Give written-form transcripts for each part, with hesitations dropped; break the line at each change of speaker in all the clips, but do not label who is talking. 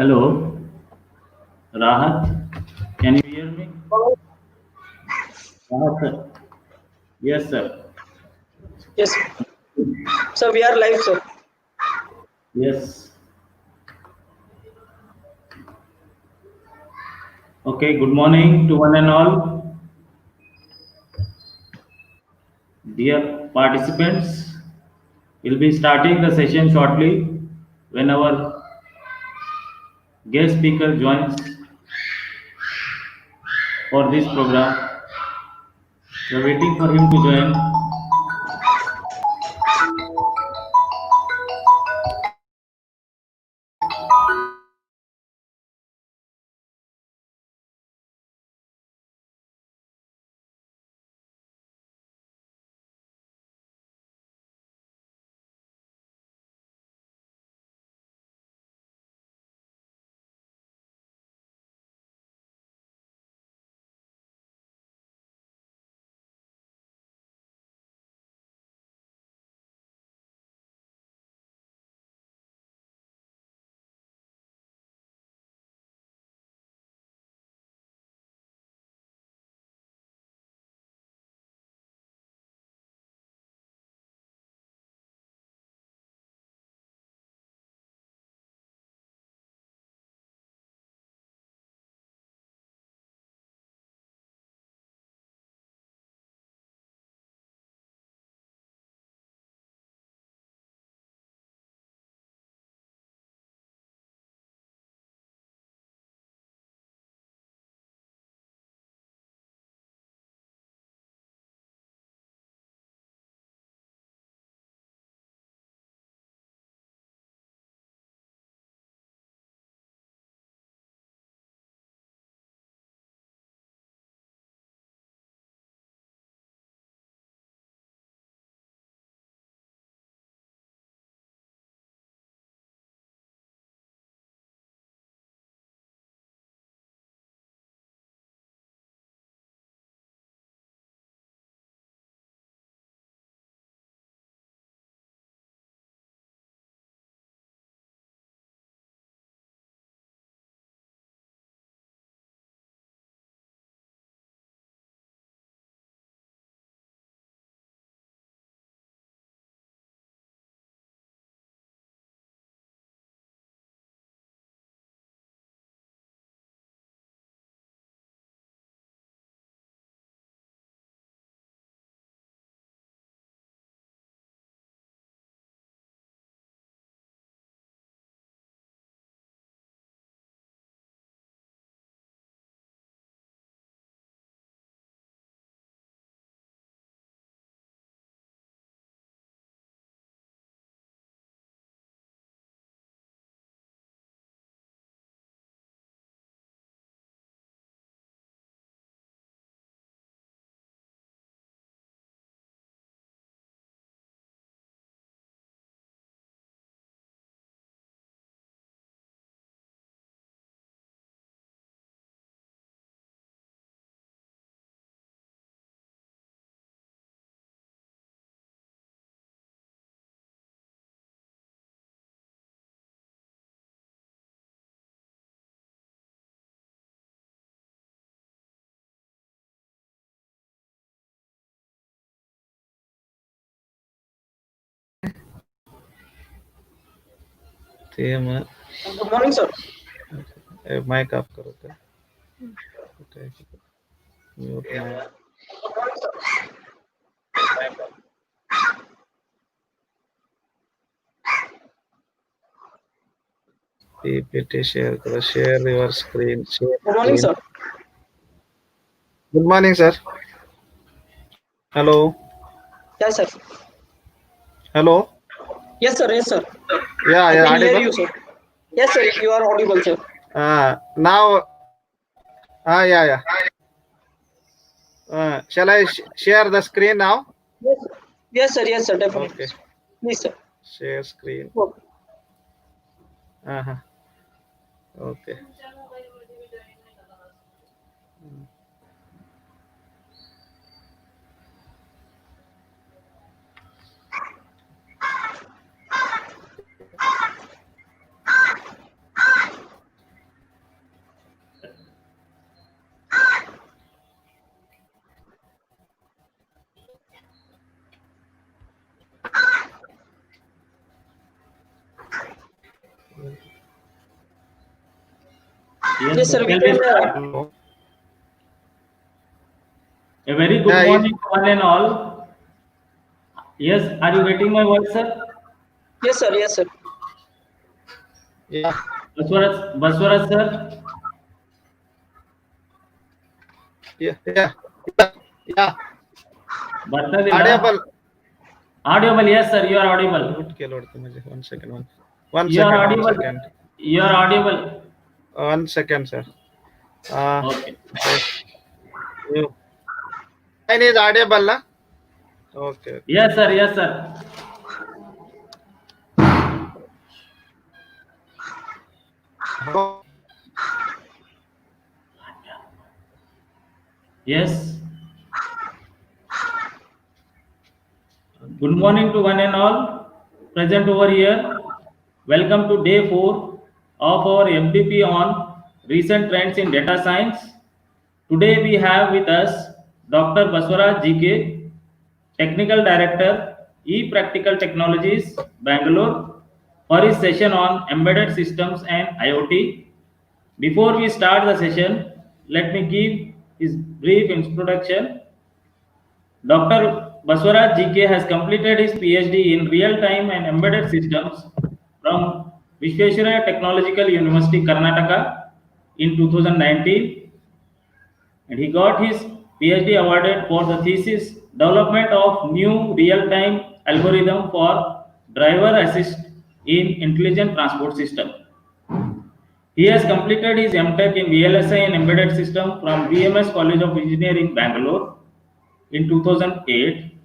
Hello, Rahat. Can you hear me? Rahat, sir. Yes, sir.
Yes, so we are live, sir.
Yes. Okay, good morning to one and all. Dear participants, we'll be starting the session shortly when our guest speaker joins for this program. We're waiting for him to join.
THEEM
Good morning, sir.
mic off करो क्या? Mute mic. PPT share करो. Share your screen. Share
Good morning,
screen.
sir.
Good morning, sir. Hello.
Yes, sir.
Hello.
Yes, sir. Yes, sir.
Yeah,
I
yeah,
can hear
audible.
you, sir. Yes, sir. You are audible, sir.
Now, yeah, yeah. Shall I share the screen now?
Yes, sir. Yes, sir. Yes, sir. Definitely.
Okay.
Please, sir.
Share screen.
Okay.
Okay.
Yes,
Yes,
sir.
sir. We
Shall we
can.
start? A very good
Yeah,
morning to one and all. Yes, are you getting my voice, sir?
Yes, sir. Yes, sir.
yeah,
Baswaras, sir.
yeah, yeah, yeah, yeah.
ಬರ್ತದಿಲ್ಲ
Audible.
audible? Yes, sir. You are audible.
One second. One
You are
second. One
audible.
second.
You are audible.
1 second, sir. Uh,
Okay.
you. Mine is audible, na? Okay.
Yes, sir. Yes, sir.
Oh,
Yes. Good morning to one and all present over here. Welcome to day 4 of our FDP on recent trends in data science. Today we have with us Dr. Baswaraj GK, Technical Director, E-Practical Technologies, Bangalore, for his session on embedded systems and IoT. Before we start the session, let me give his brief introduction. Dr. Baswaraj GK has completed his PhD in real-time and embedded systems from Vishveshwaraya Technological University, Karnataka in 2019, and he got his PhD awarded for the thesis development of new real-time algorithm for driver assist in intelligent transport system. He has completed his MTech in VLSI and embedded system from BMS College of Engineering, Bangalore in 2008,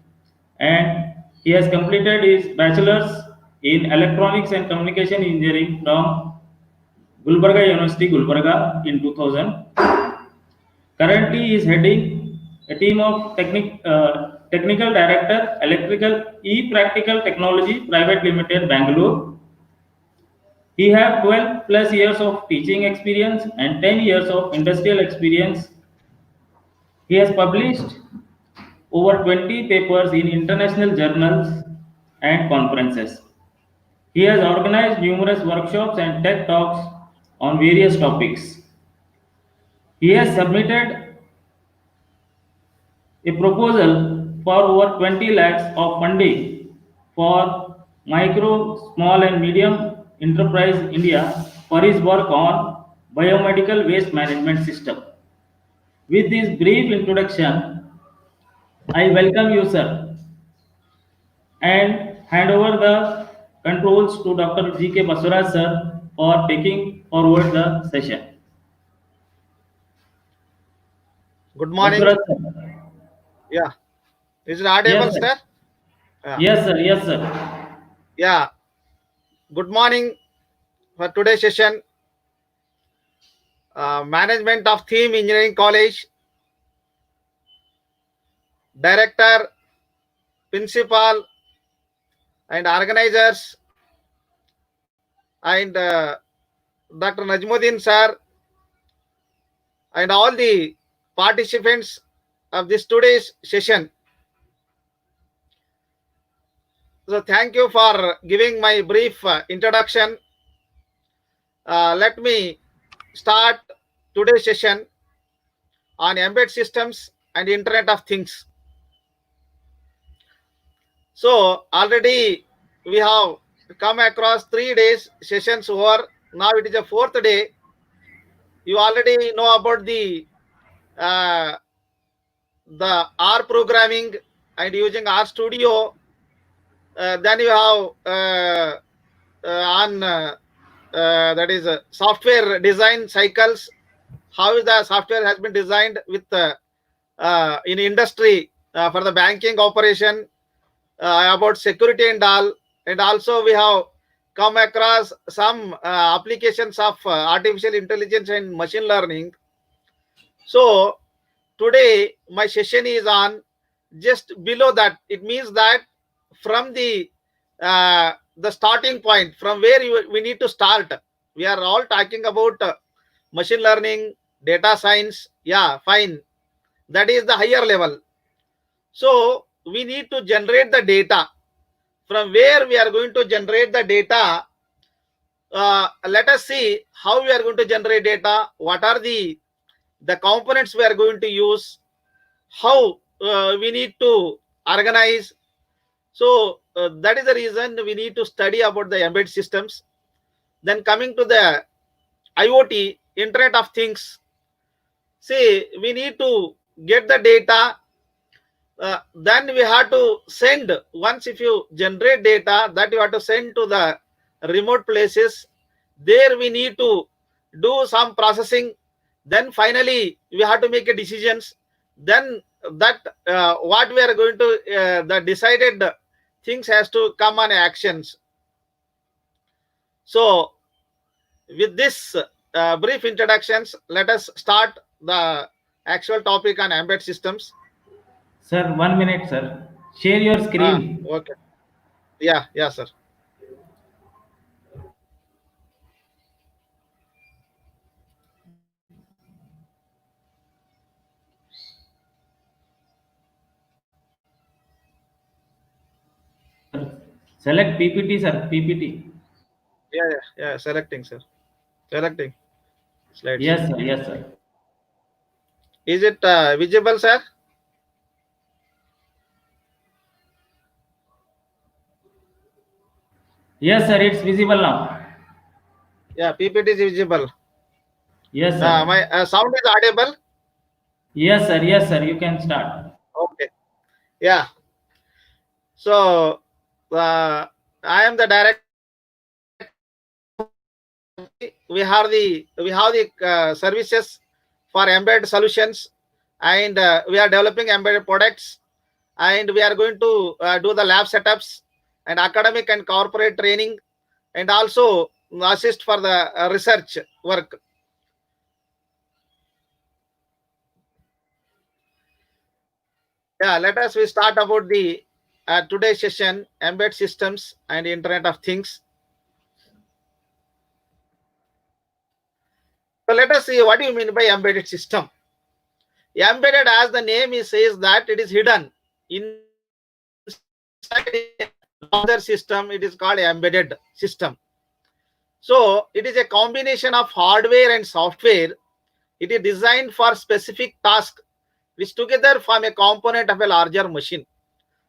and he has completed his bachelor's in electronics and communication engineering from Gulbarga University, Gulbarga in 2000. Currently, he is heading a team of technical director, electrical e-practical technology private limited, Bangalore. He have 12 plus years of teaching experience and 10 years of industrial experience. He has published over 20 papers in international journals and conferences. He has organized numerous workshops and TED Talks on various topics. He has submitted a proposal for over 20 lakhs of funding for micro, small and medium enterprise India for his work on biomedical waste management system. With this brief introduction, I welcome you, sir, and hand over the controls to Dr. G.K. Basura, sir, for taking forward the session.
good morning.
Basura, sir.
Yeah. Is it
Yes,
audible,
sir.
sir? Yeah.
Yes, sir. Yes, sir.
Yeah. Good morning for today's session. Management of THEEM Engineering College, Director, Principal, and organizers, and Dr. Najmuddin, sir, and all the participants of this today's session. So thank you for giving my brief introduction. Let me start today's session on embedded systems and Internet of Things. So already we have come across 3 days sessions over. Now it is a fourth day. You already know about uh, the R programming and using R Studio. Then you have on that is software design cycles. How the software has been designed with in industry for the banking operation, about security and all. And also we have come across some applications of artificial intelligence and machine learning. So today my session is on just below that. It means that from the starting point, from where we need to start. We are all talking about machine learning, data science, yeah, fine. That is the higher level. So we need to generate the data. From where we are going to generate the data, let us see how we are going to generate data, what are the components we are going to use, how we need to organize. So that is the reason we need to study about the embedded systems. Then coming to the IoT, Internet of Things. See, we need to get the data. Then we have to send, once if you generate data, that you have to send to the remote places. There we need to do some processing. Then finally we have to make a decisions. Then that what we are going to the decided things has to come on actions. So with this brief introductions, let us start the actual topic on embedded systems.
Sir, 1 minute, sir. Share your screen.
Okay. Yeah, sir.
Select PPT, sir. PPT.
Yeah. Selecting, sir. Selecting slides.
Yes, sir. Yes, sir.
Is it visible, sir?
Yes, sir. It's visible now.
Yeah, PPT is visible.
Yes, sir.
My sound is audible.
Yes, sir. Yes, sir. You can start.
Okay. Yeah. So I am the director of we have the services for embedded solutions, and we are developing embedded products, and we are going to do the lab setups and academic and corporate training, and also assist for the research work. Yeah, let us we start about the today's session, embedded systems and Internet of Things. So let us see what do you mean by embedded system. Embedded, as the name is says, that it is hidden inside another system. It is called embedded system. So it is a combination of hardware and software. It is designed for specific task, which together form a component of a larger machine.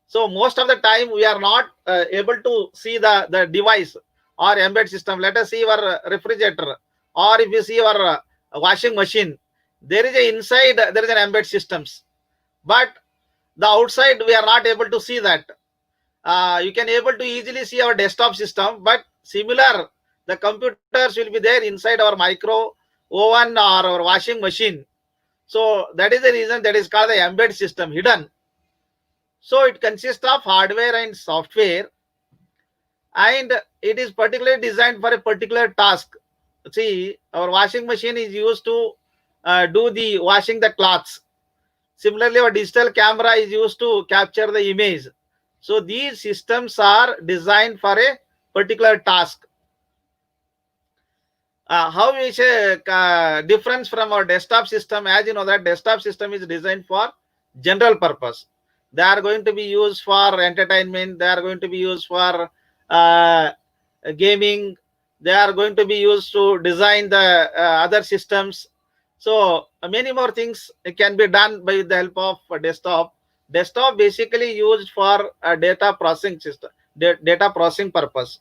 So most of the time we are not able to see the device or embedded system. Let us see your refrigerator, or if you see your washing machine, there is a inside, there is an embedded systems, but the outside we are not able to see that. You can able to easily see our desktop system, but similar the computers will be there inside our micro oven or our washing machine. So that is the reason that is called the embedded system, hidden. So it consists of hardware and software, and it is particularly designed for a particular task. See, our washing machine is used to do the washing the clothes. Similarly, our digital camera is used to capture the image. So these systems are designed for a particular task. How is a difference from our desktop system? As you know, that desktop system is designed for general purpose. They are going to be used for entertainment. They are going to be used for uh, gaming. They are going to be used to design the other systems. So many more things can be done by the help of a desktop. Desktop basically used for data processing system, data processing purpose.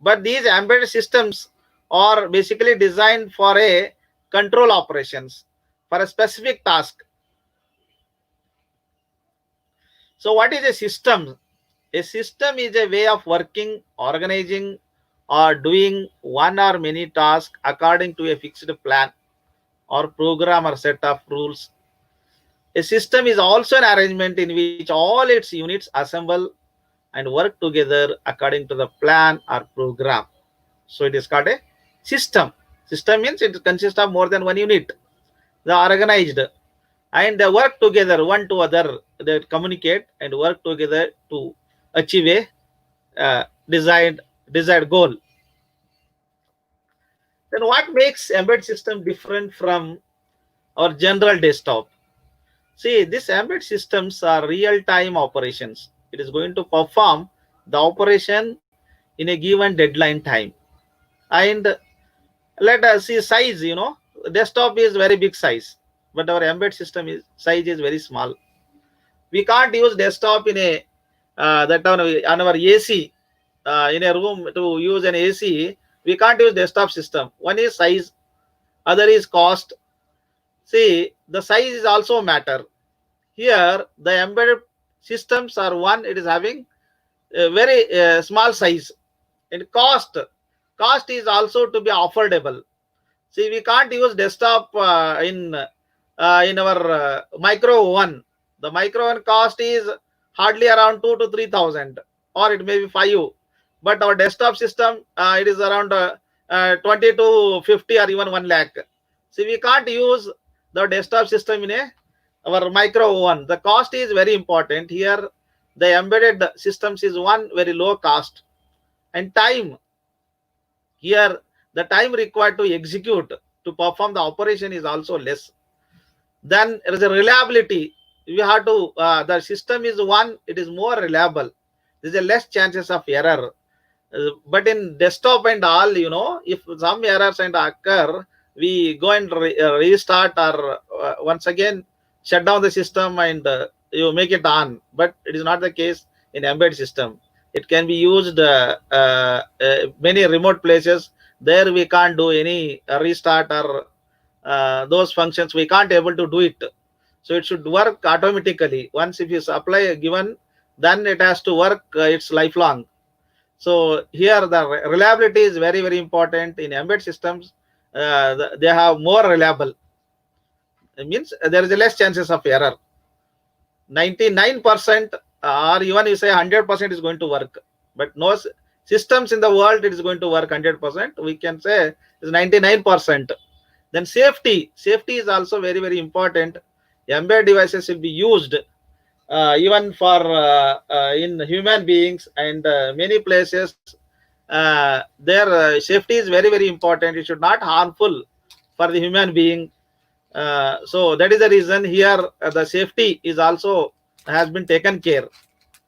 But these embedded systems are basically designed for a control operations for a specific task. So what is a system? A system is a way of working, organizing, or doing one or many tasks according to a fixed plan or program or set of rules. A system is also an arrangement in which all its units assemble and work together according to the plan or program. So it is called a system. System means it consists of more than one unit. They are organized and they work together one to other. They communicate and work together to achieve a desired goal. Then what makes embedded system different from our general desktop? See, these embedded systems are real-time operations. It is going to perform the operation in a given deadline time. And let us see size, desktop is very big size, but our embedded system is size is very small. We can't use desktop in a that on our AC in a room to use an AC. We can't use desktop system. One is size, other is cost. See, the size is also a matter. Here, the embedded systems are one. It is having a very small size, and cost is also to be affordable. See, we can't use desktop in our micro one. The micro one cost is hardly around 2 to 3,000, or it may be 5. But our desktop system, it is around 20 to 50 or even 1 lakh. See, we can't use the desktop system in our micro one. The cost is very important here. The embedded systems is one very low cost, and time here, the time required to execute to perform the operation is also less. Then there is a reliability. We have to the system is one, it is more reliable. There is a less chances of error. But in desktop and all, if some errors and occur, we go and restart or once again shut down the system and you make it on. But it is not the case in embedded system. It can be used many remote places. There we can't do any restart or those functions. We can't able to do it. So it should work automatically. Once if you apply a given, then it has to work. It's lifelong. So here the reliability is very, very important in embedded systems. They have more reliable. It means there is less chances of error. 99% or even you say 100% is going to work. But no systems in the world it is going to work 100%. We can say it's 99%. Then safety. Safety is also very, very important. Embedded devices will be used even for in human beings and many places their safety is very, very important. It should not harmful for the human being. So that is the reason here the safety is also has been taken care.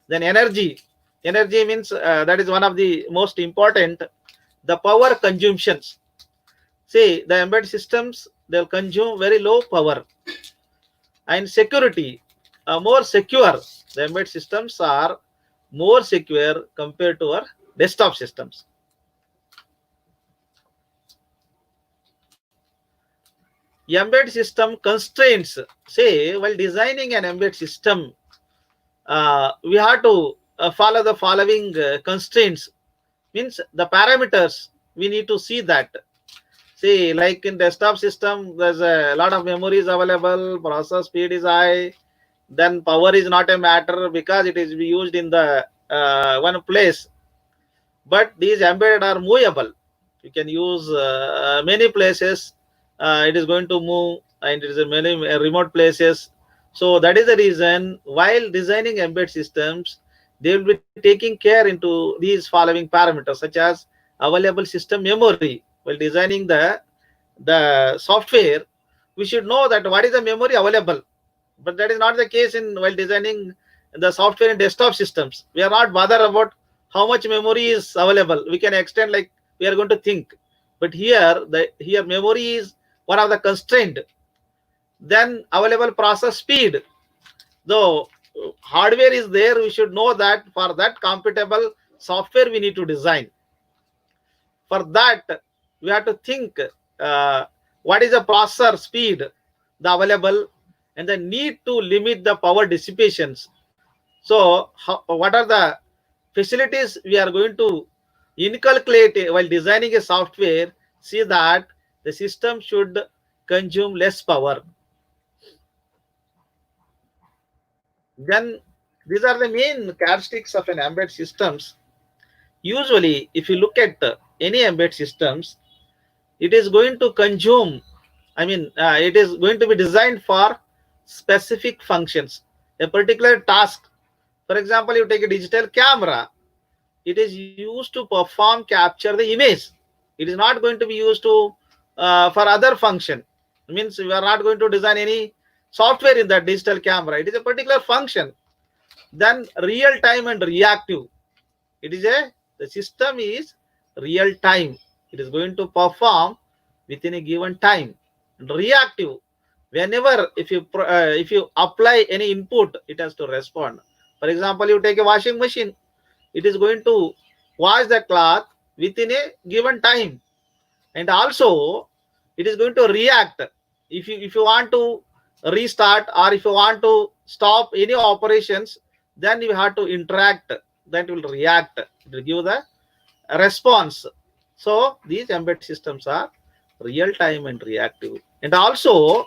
Then energy means that is one of the most important. The power consumptions. See, the embedded systems they'll consume very low power. And security, more secure. The embedded systems are more secure compared to our desktop systems. Embedded system constraints. Say, while designing an embedded system, we have to follow the following constraints. Means the parameters. We need to see that. See, like in desktop system, there's a lot of memories available. Process speed is high. Then power is not a matter because it is used in the one place. But these embedded are movable. You can use many places. It is going to move, and it is in many remote places. So that is the reason while designing embedded systems, they will be taking care into these following parameters, such as available system memory. While designing the software, we should know that what is the memory available. But that is not the case in while designing the software in desktop systems. We are not bothered about how much memory is available. We can extend like we are going to think. But here memory is one of the constraint. Then available process speed. Though hardware is there, we should know that for that compatible software we need to design. For that, we have to think what is the processor speed, the available, and the need to limit the power dissipations. So, what are the facilities we are going to inculcate while designing a software? See that the system should consume less power. Then these are the main characteristics of an embedded systems. Usually, if you look at any embedded systems, it is going to consume. It is going to be designed for specific functions, a particular task. For example, you take a digital camera. It is used to perform capture the image. It is not going to be used to for other function. It means we are not going to design any software in that digital camera. It is a particular function. Then real time and reactive. It is the system is real time. It is going to perform within a given time. And reactive, whenever if you apply any input, it has to respond. For example, you take a washing machine, it is going to wash the cloth within a given time, and also it is going to react. If you want to restart, or if you want to stop any operations, then you have to interact. That will react. It will give the response. So these embedded systems are real time and reactive, and also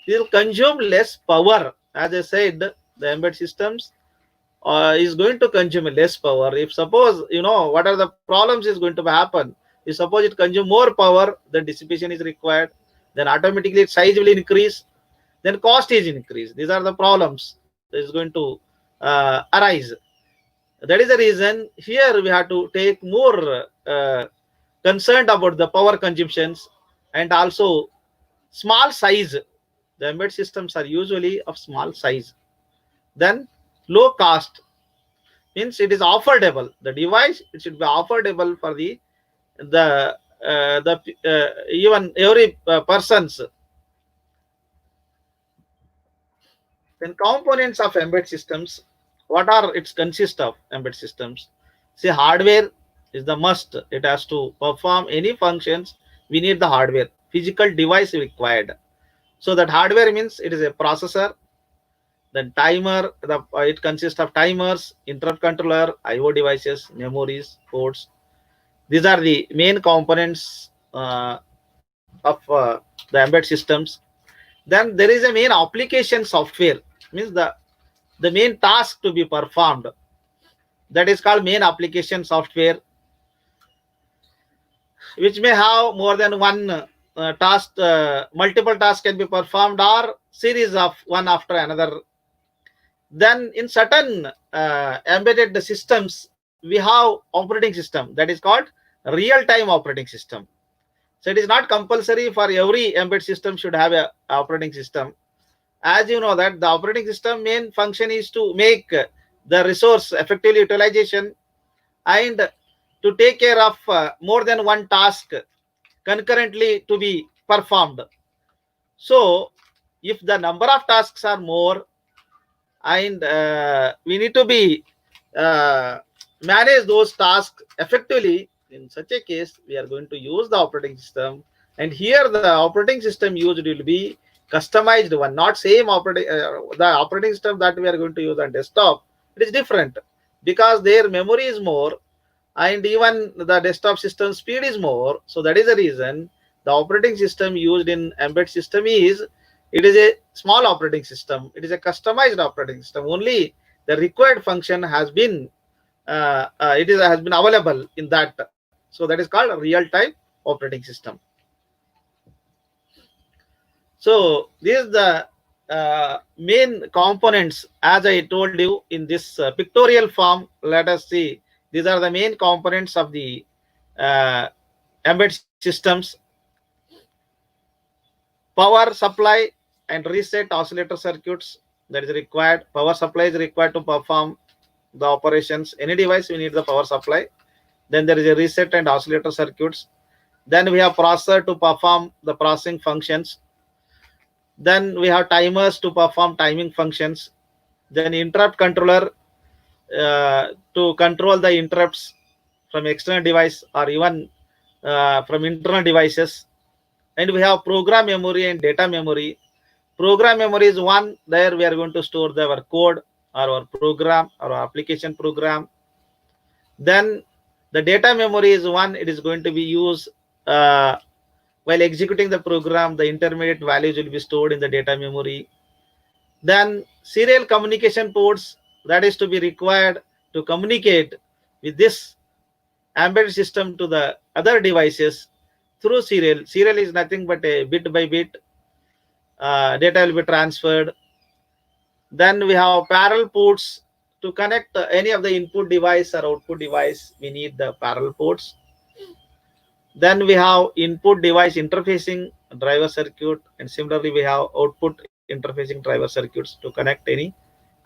they will consume less power. As I said, the embedded systems is going to consume less power. If suppose, what are the problems is going to happen, if suppose it consume more power, then dissipation is required, then automatically its size will increase, then cost is increased. These are the problems that is going to arise. That is the reason here we have to take more concerned about the power consumptions, and also small size. The embedded systems are usually of small size. Then low cost, means it is affordable. The device, it should be affordable for even every persons. Then components of embedded systems, what are its consist of embedded systems? See, hardware is the must. It has to perform any functions. We need the hardware. Physical device required. So that hardware means it is a processor, then timer. It consists of timers, interrupt controller, IO devices, memories, ports. These are the main components of the embedded systems. Then there is a main application software, means the main task to be performed, that is called main application software, which may have more than one task. Multiple tasks can be performed, or series of one after another. Then in certain embedded systems, we have operating system that is called real time operating system. So it is not compulsory for every embedded system should have a operating system. As you know that the operating system main function is to make the resource effective utilization, and to take care of more than one task concurrently to be performed. So if the number of tasks are more, and we need to be uh, manage those tasks effectively, in such a case we are going to use the operating system. And here the operating system used will be customized one, not same operating the operating system that we are going to use on desktop. It is different, because their memory is more, and even the desktop system speed is more. So that is the reason the operating system used in embedded system is, it is a small operating system. It is a customized operating system. Only the required function has been has been available in that. So that is called a real-time operating system. So these is the main components, as I told you in this pictorial form. Let us see. These are the main components of the uh, embedded systems. Power supply and reset oscillator circuits, that is required. Power supply is required to perform the operations. Any device we need the power supply. Then there is a reset and oscillator circuits. Then we have processor to perform the processing functions. Then we have timers to perform timing functions. Then interrupt controller to control the interrupts from external device, or even from internal devices. And we have program memory and data memory. Program memory is one, there we are going to store our code, or our program, or our application program. Then the data memory is one, it is going to be used while executing the program. The intermediate values will be stored in the data memory. Then serial communication ports, that is to be required to communicate with this embedded system to the other devices through serial. Serial is nothing but a bit by bit data will be transferred. Then we have parallel ports to connect any of the input device or output device. We need the parallel ports. Then we have input device interfacing driver circuit, and similarly we have output interfacing driver circuits to connect any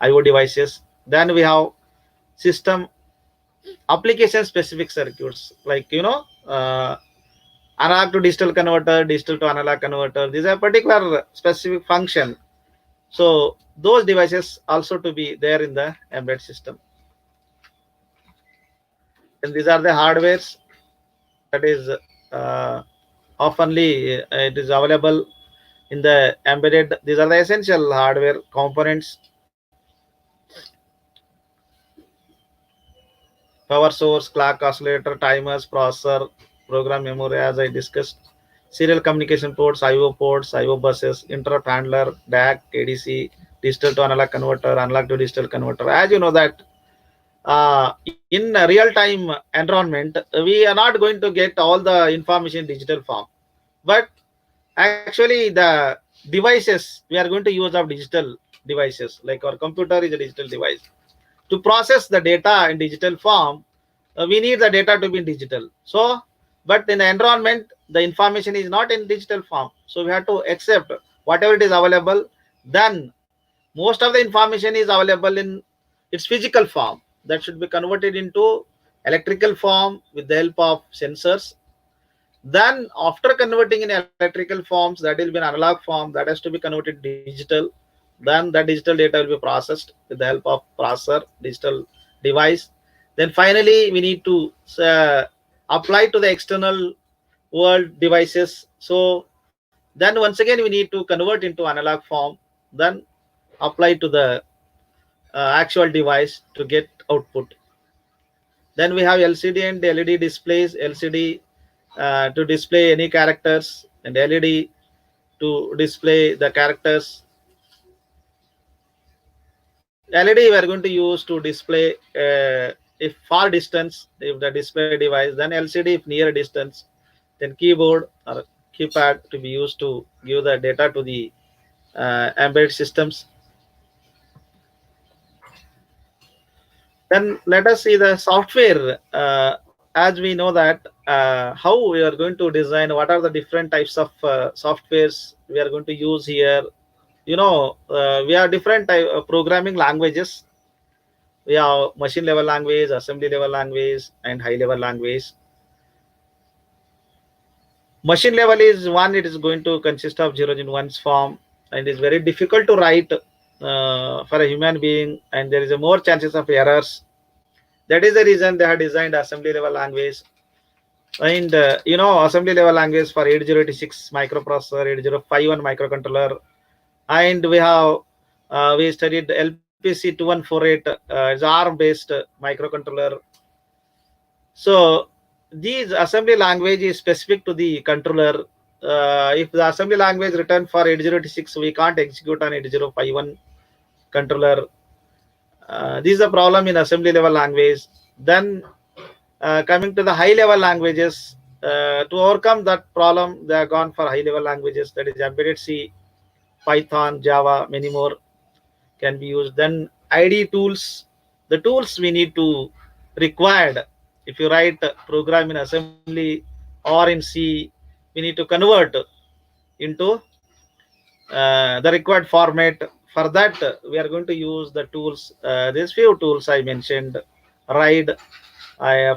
IO devices. Then we have system application specific circuits, like analog to digital converter, digital to analog converter. These are particular specific function. So those devices also to be there in the embedded system. And these are the hardwares that is oftenly it is available in the embedded. These are the essential hardware components: power source, clock oscillator, timers, processor, program memory, as I discussed, serial communication ports, IO ports, IO buses, interrupt handler, DAC, ADC, digital to analog converter, analog to digital converter. As you know that in a real-time environment, we are not going to get all the information in digital form, but actually the devices we are going to use of digital devices, like our computer is a digital device. To process the data in digital form, we need the data to be in digital. So, but in the environment, the information is not in digital form. So we have to accept whatever it is available. Then most of the information is available in its physical form. That should be converted into electrical form with the help of sensors. Then after converting in electrical forms, that will be an analog form that has to be converted digital. Then that digital data will be processed with the help of processor, digital device. Then finally, we need to apply to the external world devices. So then once again, we need to convert into analog form, then apply to the actual device to get output. Then we have LCD and LED displays. LCD to display any characters, and LED to display the characters. LED we are going to use to display if far distance, if the display device, then LCD if near distance, then keyboard or keypad to be used to give the data to the embedded systems. Then let us see the software. As we know that how we are going to design, what are the different types of softwares we are going to use here. We have different type of programming languages. We have machine level language, assembly level language, and high level language. Machine level is one, it is going to consist of zeros and ones form, and is very difficult to write for a human being, and there is a more chances of errors. That is the reason they have designed assembly level language. And assembly level language for 8086 microprocessor, 8051 microcontroller, and we studied LPC 2148. It's ARM based microcontroller. So these assembly language is specific to the controller. If the assembly language written for 8086, we can't execute on 8051 controller. This is a problem in assembly level language. Then coming to the high level languages, to overcome that problem, they have gone for high level languages, that is embedded C, Python, Java, many more can be used. Then ID tools, the tools we need to required. If you write a program in assembly or in C, we need to convert into the required format. For that, we are going to use the tools. There's few tools I mentioned: RIDE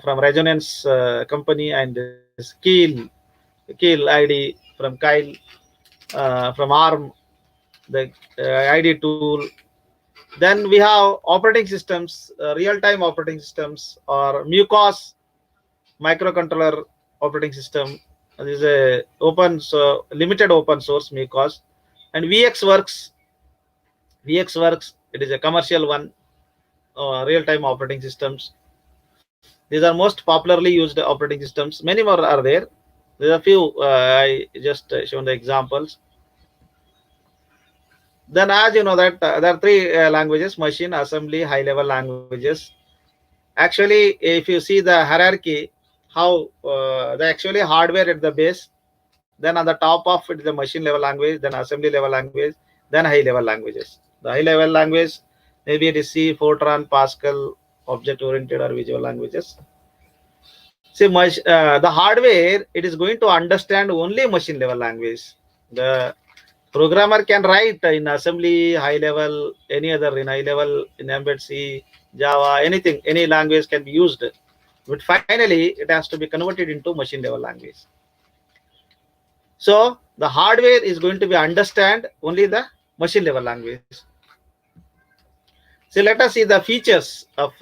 from Resonance company, and Keel ID from Kyle, from ARM, the ID tool. Then we have operating systems, real-time operating systems, or MUCOS microcontroller operating system. This is a limited open source MUCOS, and VxWorks. VxWorks, it is a commercial one, real-time operating systems. These are most popularly used operating systems. Many more are there. There are a few. I just shown the examples. Then, as you know that there are three languages: machine, assembly, high-level languages. Actually, if you see the hierarchy, how the actually hardware at the base, then on the top of it is the machine level language, then assembly level language, then high level languages. The high level language, maybe it is C, Fortran, Pascal, object oriented or visual languages. See, the hardware, it is going to understand only machine level language. The programmer can write in assembly, high level, any other in high level, in embed C, Java, anything, any language can be used. But finally, it has to be converted into machine level language. So the hardware is going to be understand only the machine level language. So let us see the features of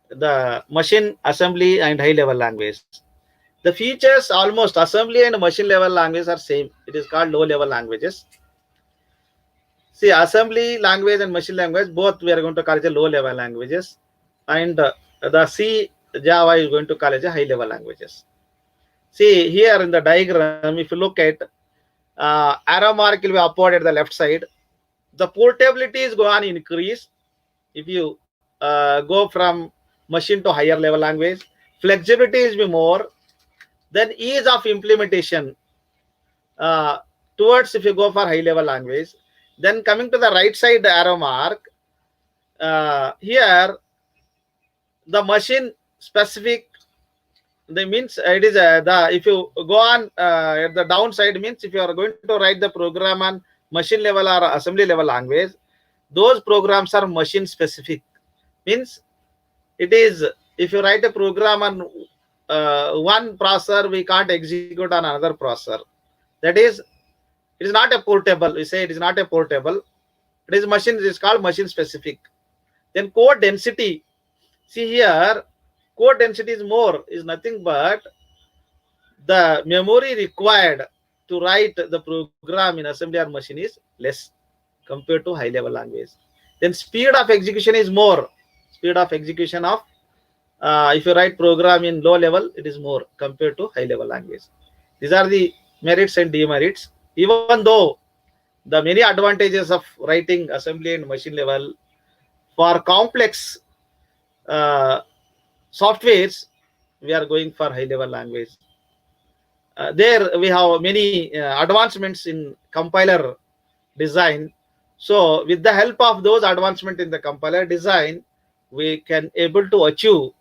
the machine, assembly, and high level language. The features almost assembly and machine level language are same. It is called low level languages. See, assembly language and machine language, both we are going to call it low level languages, and the C, Java is going to call it high level languages. See here in the diagram, if you look at arrow mark will be upward at the left side. The portability is going to increase if you go from machine to higher level language. Flexibility is be more. Then ease of implementation towards if you go for high level language. Then coming to the right side arrow mark, here the machine specific, the means it is the, if you go on at the downside, means if you are going to write the program on machine level or assembly level language, those programs are machine specific. Means it is, if you write a program on one processor, we can't execute on another processor. That is, it is not a portable. We say it is not a portable. It is machine. It is called machine specific. Then code density. See here, code density is more, is nothing but the memory required to write the program in assembly or machine is less compared to high level language. Then speed of execution is more. Speed of execution of if you write program in low level, it is more compared to high level language. These are the merits and demerits. Even though the many advantages of writing assembly and machine level, for complex softwares, we are going for high level language. There we have many advancements in compiler design. So with the help of those advancements in the compiler design, we can able to achieve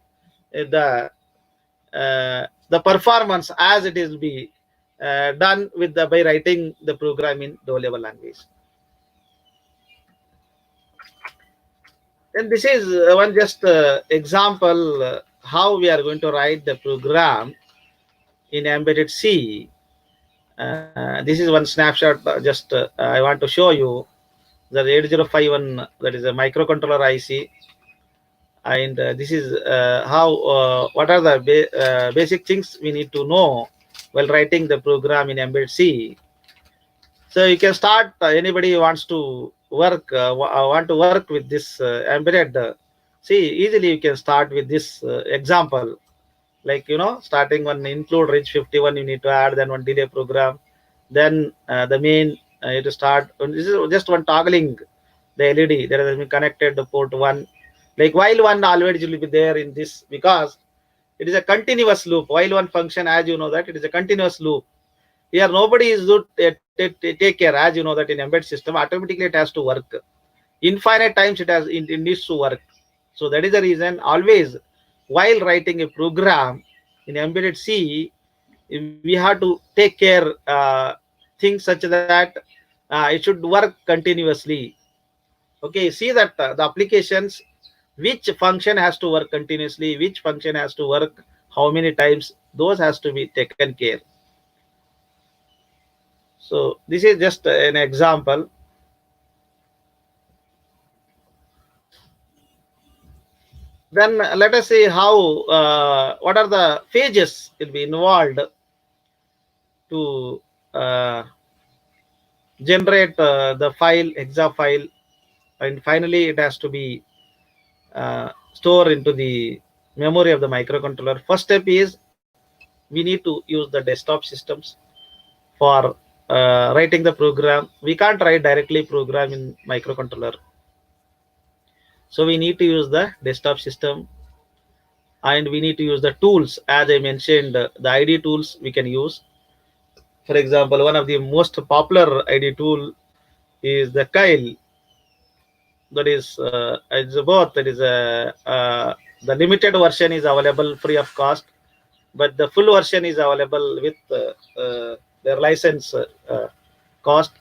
the performance as it is be done with the by writing the program in low level language. And this is one just example how we are going to write the program in embedded C. This is one snapshot. Just I want to show you the 8051, that is a microcontroller IC, and this is how what are the basic things we need to know while writing the program in embedded C. So you can start. Anybody who wants to work, want to work with this embedded. See, easily you can start with this example. Like, starting one include reach 51, you need to add then one delay program. Then the main, you to start. This is just one toggling the LED that has been connected to port 1. Like while one always will be there in this, because it is a continuous loop. While one function, as you know that it is a continuous loop. Here nobody is to take care, as you know that in embedded system automatically it has to work. Infinite times it needs to work. So that is the reason always while writing a program in embedded C, we have to take care things such that it should work continuously. Okay, see that the applications, which function has to work continuously, which function has to work how many times, those has to be taken care. So this is just an example. Then let us see how what are the phases will be involved to generate the file, exa file, and finally it has to be stored into the memory of the microcontroller. First step is we need to use the desktop systems for writing the program. We can't write directly program in microcontroller, so we need to use the desktop system, and we need to use the tools. As I mentioned, the ID tools we can use. For example, one of the most popular ID tool is the Kyle. That is it's both. That is the limited version is available free of cost, but the full version is available with their license cost.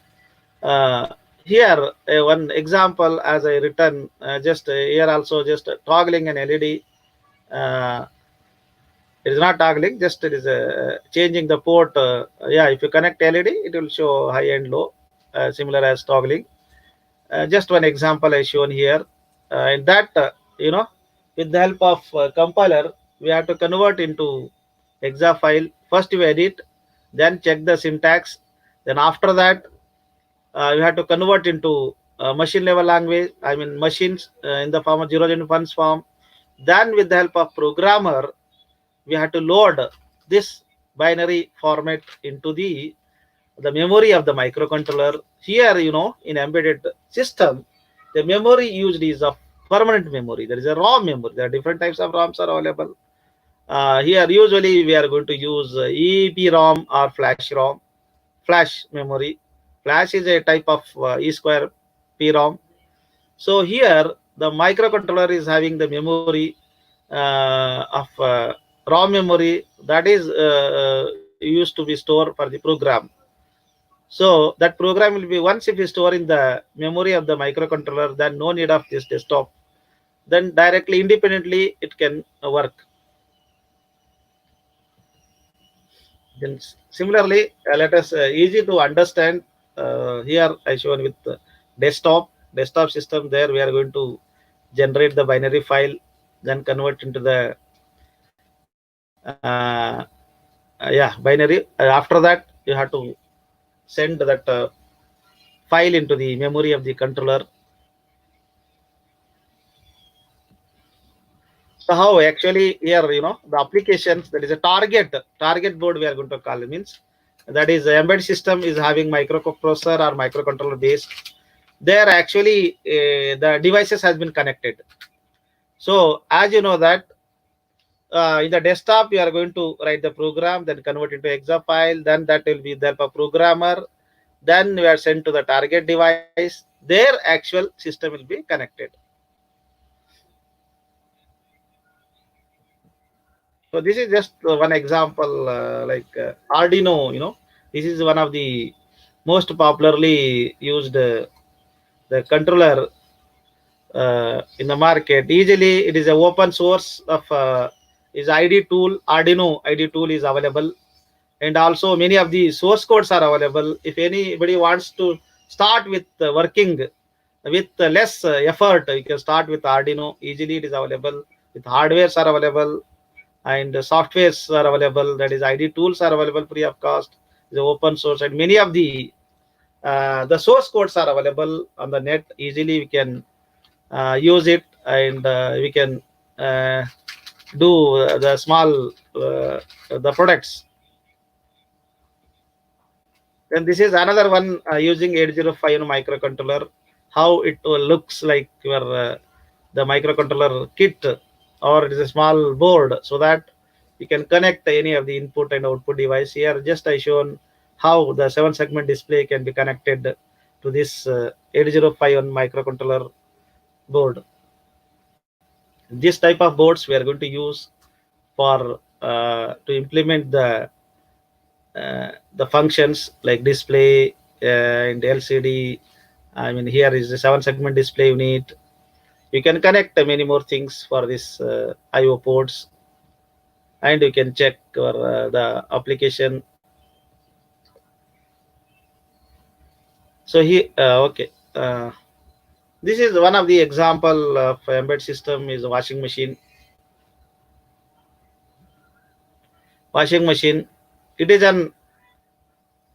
Here one example as I written, just here also just toggling an LED. It is not toggling, just it is changing the port. Yeah, if you connect LED, it will show high and low, similar as toggling. Just one example I shown here. In that, with the help of compiler, we have to convert into exa file. First we edit, then check the syntax. Then after that, you have to convert into machine level language. I mean machines in the form of zeros and ones form. Then with the help of programmer, we have to load this binary format into the memory of the microcontroller. Here, in embedded system, the memory used is a permanent memory. There is a ROM memory. There are different types of ROMs are available. Here, usually we are going to use EEPROM or flash ROM, flash memory. Flash is a type of E square PROM. So here, the microcontroller is having the memory of ROM memory that is used to be stored for the program. So that program will be, once if you store in the memory of the microcontroller, then no need of this desktop. Then directly independently it can work. Then similarly, let us easy to understand. Here I shown with desktop system. There we are going to generate the binary file, then convert into the binary. After that, you have to send that file into the memory of the controller. So how actually here, the applications, that is a target board we are going to call it, means that is the embedded system is having microprocessor or microcontroller based. There actually the devices has been connected. So as you know that in the desktop you are going to write the program, then convert into exa file, then that will be the help of programmer, then we are sent to the target device. Their actual system will be connected. So this is just one example, like Arduino. This is one of the most popularly used the controller in the market. Easily, it is an open source of is ID tool. Arduino ID tool is available, and also many of the source codes are available. If anybody wants to start with working with less effort, you can start with Arduino. Easily, it is available. With hardwares are available, and softwares are available. That is, ID tools are available free of cost. The open source, and many of the source codes are available on the net. Easily we can use it, and we can do the small the products. Then this is another one using 805 microcontroller. How it looks like your the microcontroller kit, or it is a small board, so that you can connect any of the input and output device. Here just I shown how the 7-segment display can be connected to this 8051 microcontroller board. This type of boards we are going to use for to implement the functions like display and LCD. I mean, here is the 7-segment display unit. You can connect many more things for this IO ports, and you can check the application. So here, okay. This is one of the example of embedded system is a washing machine. Washing machine. It is an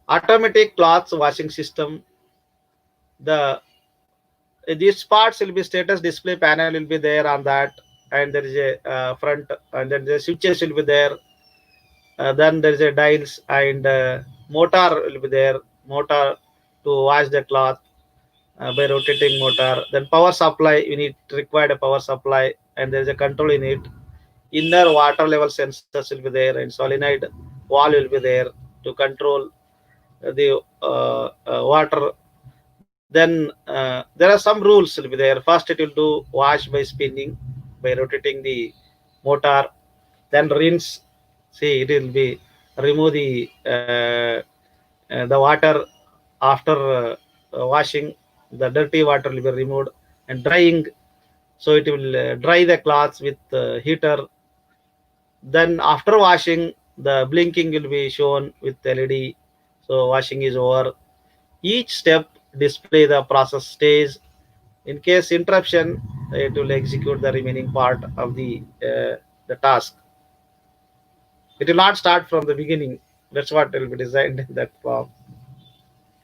automatic cloth washing system. These parts will be status display panel will be there on that, and there is a front, and then the switches will be there. Then there is a dials, and motor will be there. Motor to wash the cloth by rotating motor. Then power supply, you need required a power supply, and there is a control in it. Inner water level sensors will be there, and solenoid valve will be there to control the water. Then there are some rules will be there. First, it will do wash by spinning, by rotating the motor, then rinse See, it will be remove the water after washing. The dirty water will be removed and drying. So it will dry the cloths with heater. Then after washing, the blinking will be shown with LED. So washing is over. Each step display the process stage. In case interruption, it will execute the remaining part of the task. It will not start from the beginning. That's what will be designed in that form.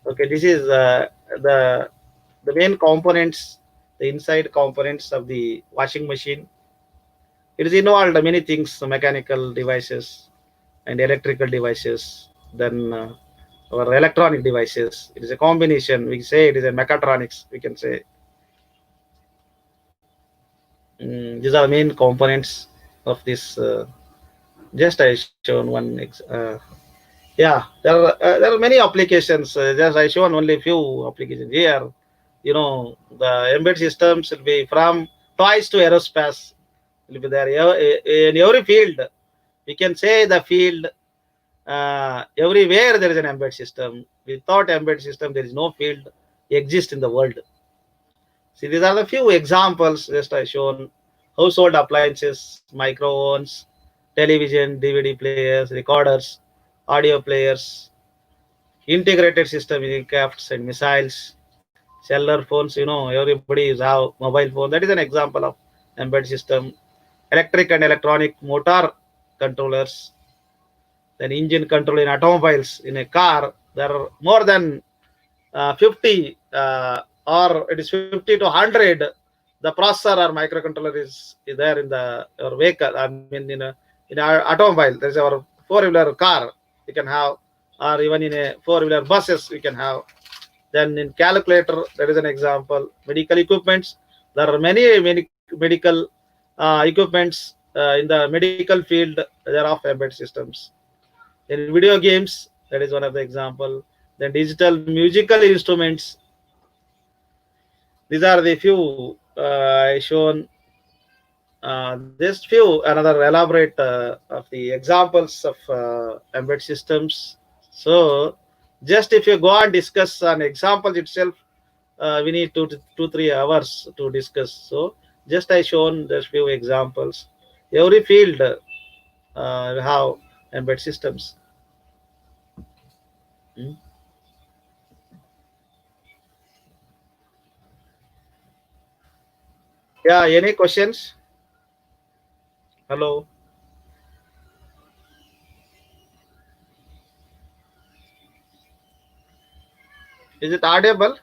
Okay, this is the main components, the inside components of the washing machine. It is involved many things, mechanical devices and electrical devices. Then our electronic devices. It is a combination. We say it is a mechatronics. We can say these are the main components of this. Just I shown one. Yeah, there are many applications. Just I shown only few applications here. You know, the embedded systems will be from toys to aerospace. Will be there in every field. We can say the field everywhere there is an embedded system. Without embedded system, there is no field exist in the world. See, these are the few examples just I shown. Household appliances, microphones, television, DVD players, recorders, audio players, integrated system in aircrafts and missiles, cellular phones. You know, everybody is have mobile phone. That is an example of embedded system. Electric and electronic motor controllers, then engine control in automobiles. In a car, there are more than 50 or it is 50 to 100. The processor or microcontroller is there in the your vehicle. I mean, in our automobile, there is our four-wheeler car we can have, or even in a four-wheeler buses we can have. Then in calculator, there is an example. Medical equipments. There are many medical equipments in the medical field. There are embedded systems. In video games, that is one of the example. Then digital musical instruments. These are the few I shown. This few another elaborate of the examples of embedded systems. So just if you go and discuss an example itself, we need 2 to 3 hours to discuss. So just I shown there's few examples. Every field have embedded systems. Hmm. Yeah, any questions? Hello. Is it audible?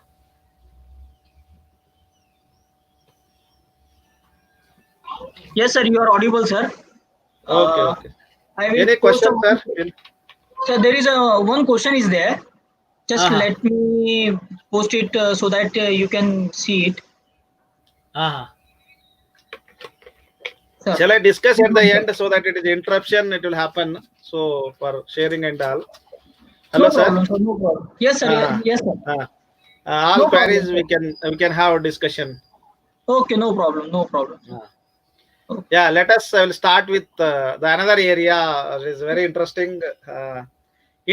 Yes, sir, you are audible, sir.
Okay,
Uh,
okay.
I will
Any
post a
questions, sir?
so there is a one question is there. Just
Uh-huh.
let me post it so that you can see it,
Uh-huh.
sir.
Shall I discuss at the end so that it is interruption, it will happen. So for sharing and all.
No
Hello, sir.
problem, sir. No problem. Yes, sir.
Uh-huh.
Yes, sir.
Uh, all
No problem,
queries
sir.
we can have discussion.
Okay, no problem. No problem.
Uh,
Okay.
yeah, let us. I will start with the another area is very interesting.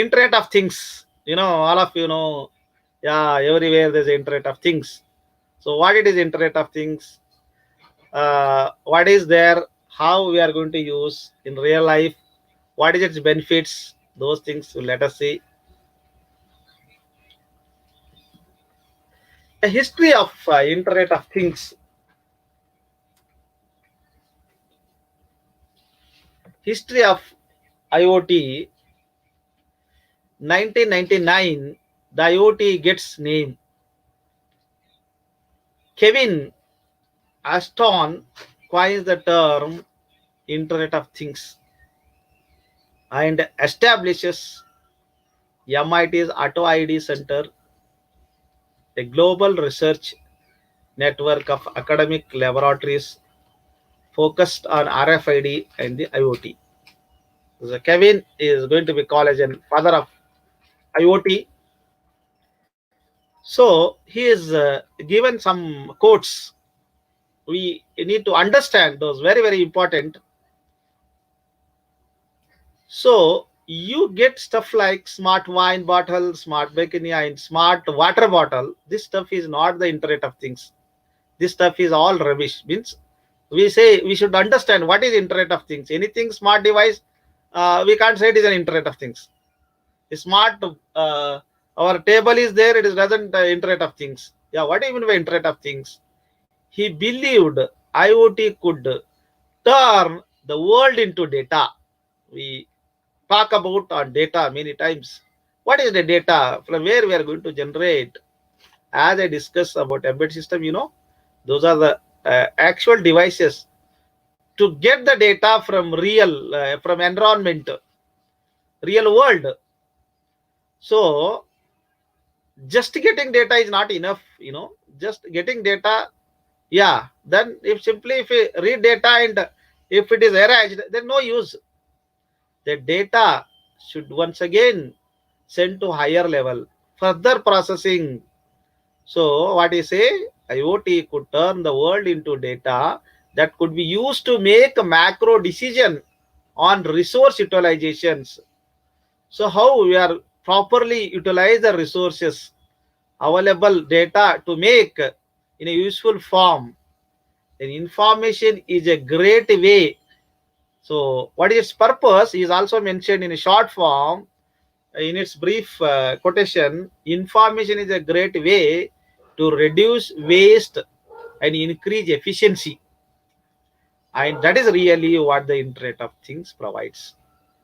Internet of things. You know, all of you know. Yeah, everywhere there's internet of things. So what it is internet of things? What is there? How we are going to use in real life? What is its benefits? Those things let us see. A history of internet of things. History of IoT. 1999, the IoT gets name. Kevin Ashton coins the term Internet of Things and establishes MIT's Auto ID Center, a global research network of academic laboratories focused on RFID and the IoT. So Kevin is going to be called as a father of IoT. So he is given some quotes. We need to understand those very important. So you get stuff like smart wine bottle, smart bikini, and smart water bottle. This stuff is not the Internet of Things. This stuff is all rubbish. Means we say we should understand what is Internet of Things. Anything smart device, we can't say it is an Internet of Things. A smart, our table is there. It is doesn't Internet of Things. Yeah, what do you mean by Internet of Things? He believed IoT could turn the world into data. We talk about on data many times. What is the data? From where we are going to generate? As I discussed about embedded system, those are the actual devices to get the data from from environment, real world. So just getting data is not enough. Just getting data. Yeah. Then if we read data and if it is erased, then no use. The data should once again send to higher level, further processing. So what you say, IoT could turn the world into data that could be used to make a macro decision on resource utilizations. So how we are properly utilize the resources, available data to make in a useful form. Then information is a great way. So what is its purpose is also mentioned in a short form. In its brief quotation, information is a great way to reduce waste and increase efficiency. And that is really what the Internet of Things provides.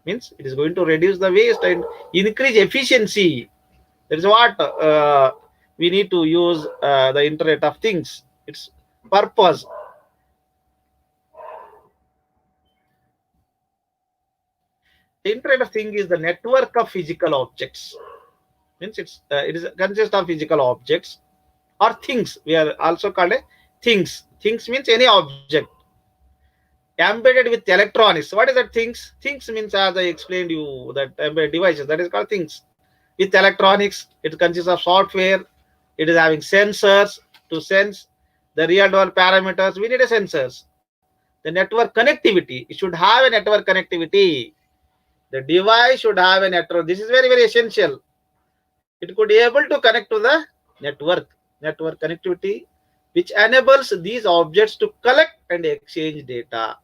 Means it is going to reduce the waste and increase efficiency. That is what we need to use the Internet of Things. Its purpose. The Internet of Things is the network of physical objects. Means it is consists of physical objects or things. We are also called things. Things means any object embedded with electronics. What is that things? Things means, as I explained you, that embedded devices, that is called things. With electronics, it consists of software. It is having sensors to sense the real world parameters. We need a sensors. The network connectivity, it should have a network connectivity. The device should have a network. This is very, very essential. It could be able to connect to the network connectivity, which enables these objects to collect and exchange data.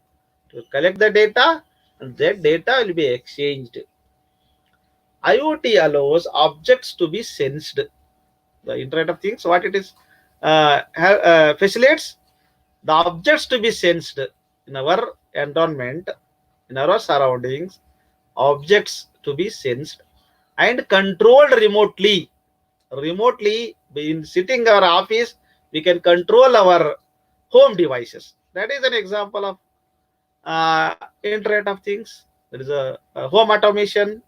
To collect the data, and that data will be exchanged. IoT allows objects to be sensed. The Internet of Things, what it is, facilitates the objects to be sensed in our environment, in our surroundings, objects to be sensed and controlled remotely. Remotely, in sitting our office, we can control our home devices. That is an example of Internet of Things. There is a home automation,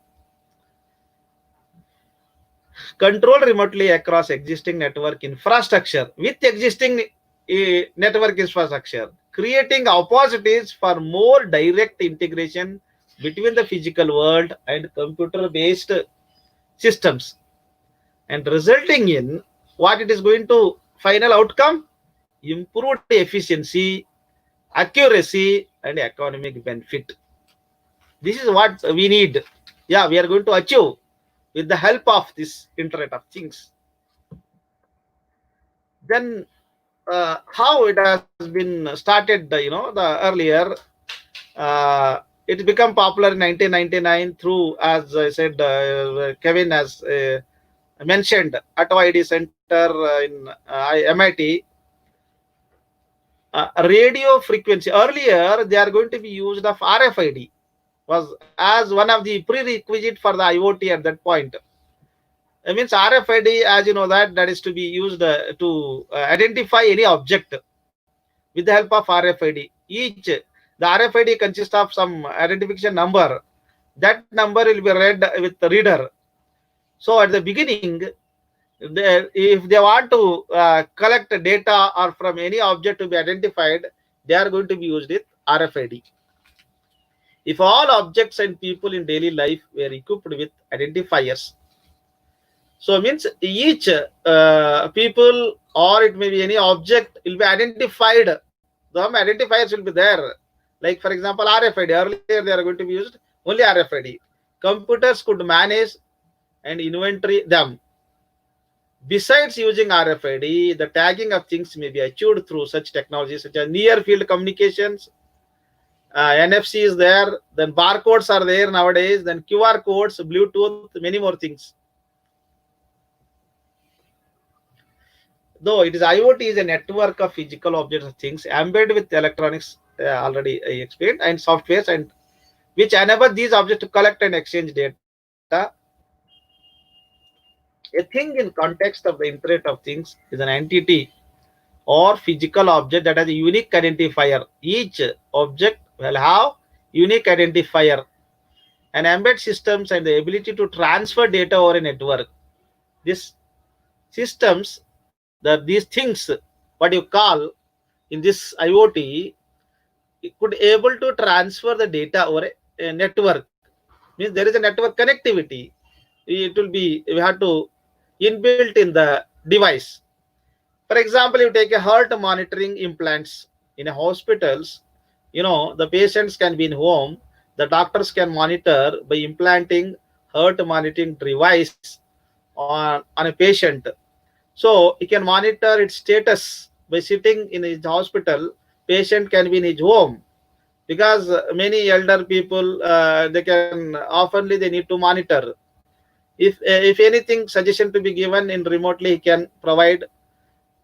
control remotely across existing network infrastructure with existing network infrastructure, creating opportunities for more direct integration between the physical world and computer-based systems, and resulting in what it is going to final outcome: improved efficiency, accuracy, and economic benefit. This is what we need. Yeah, we are going to achieve with the help of this Internet of Things. Then how it has been started, the earlier, it became popular in 1999 through, as I said, Kevin has mentioned, at IID Center in MIT. Radio frequency. Earlier, they are going to be used of RFID was as one of the prerequisite for the IoT at that point. It means RFID, as you know, that is to be used to identify any object with the help of RFID. The RFID consists of some identification number. That number will be read with the reader. So at the beginning, if they want to collect data or from any object to be identified, they are going to be used with RFID. If all objects and people in daily life were equipped with identifiers, so means each people or it may be any object will be identified. Some identifiers will be there. Like for example, RFID. Earlier they are going to be used only RFID. Computers could manage and inventory them. Besides using RFID, the tagging of things may be achieved through such technologies such as near field communications. NFC is there, then barcodes are there nowadays, then QR codes, Bluetooth, many more things. Though it is IoT is a network of physical objects of things embedded with electronics, already I explained, and softwares, and which enable these objects to collect and exchange data. A thing in context of the Internet of Things is an entity or physical object that has a unique identifier. Each object will have unique identifier and embed systems and the ability to transfer data over a network. These systems, these things, what you call in this IoT, it could able to transfer the data over a network. Means there is a network connectivity. It will be, we have to inbuilt in the device. For example, you take a heart monitoring implants in a hospitals. The patients can be in home. The doctors can monitor by implanting heart monitoring device on a patient. So he can monitor its status by sitting in his hospital. Patient can be in his home, because many elder people, they can oftenly they need to monitor. If anything suggestion to be given in remotely, he can provide.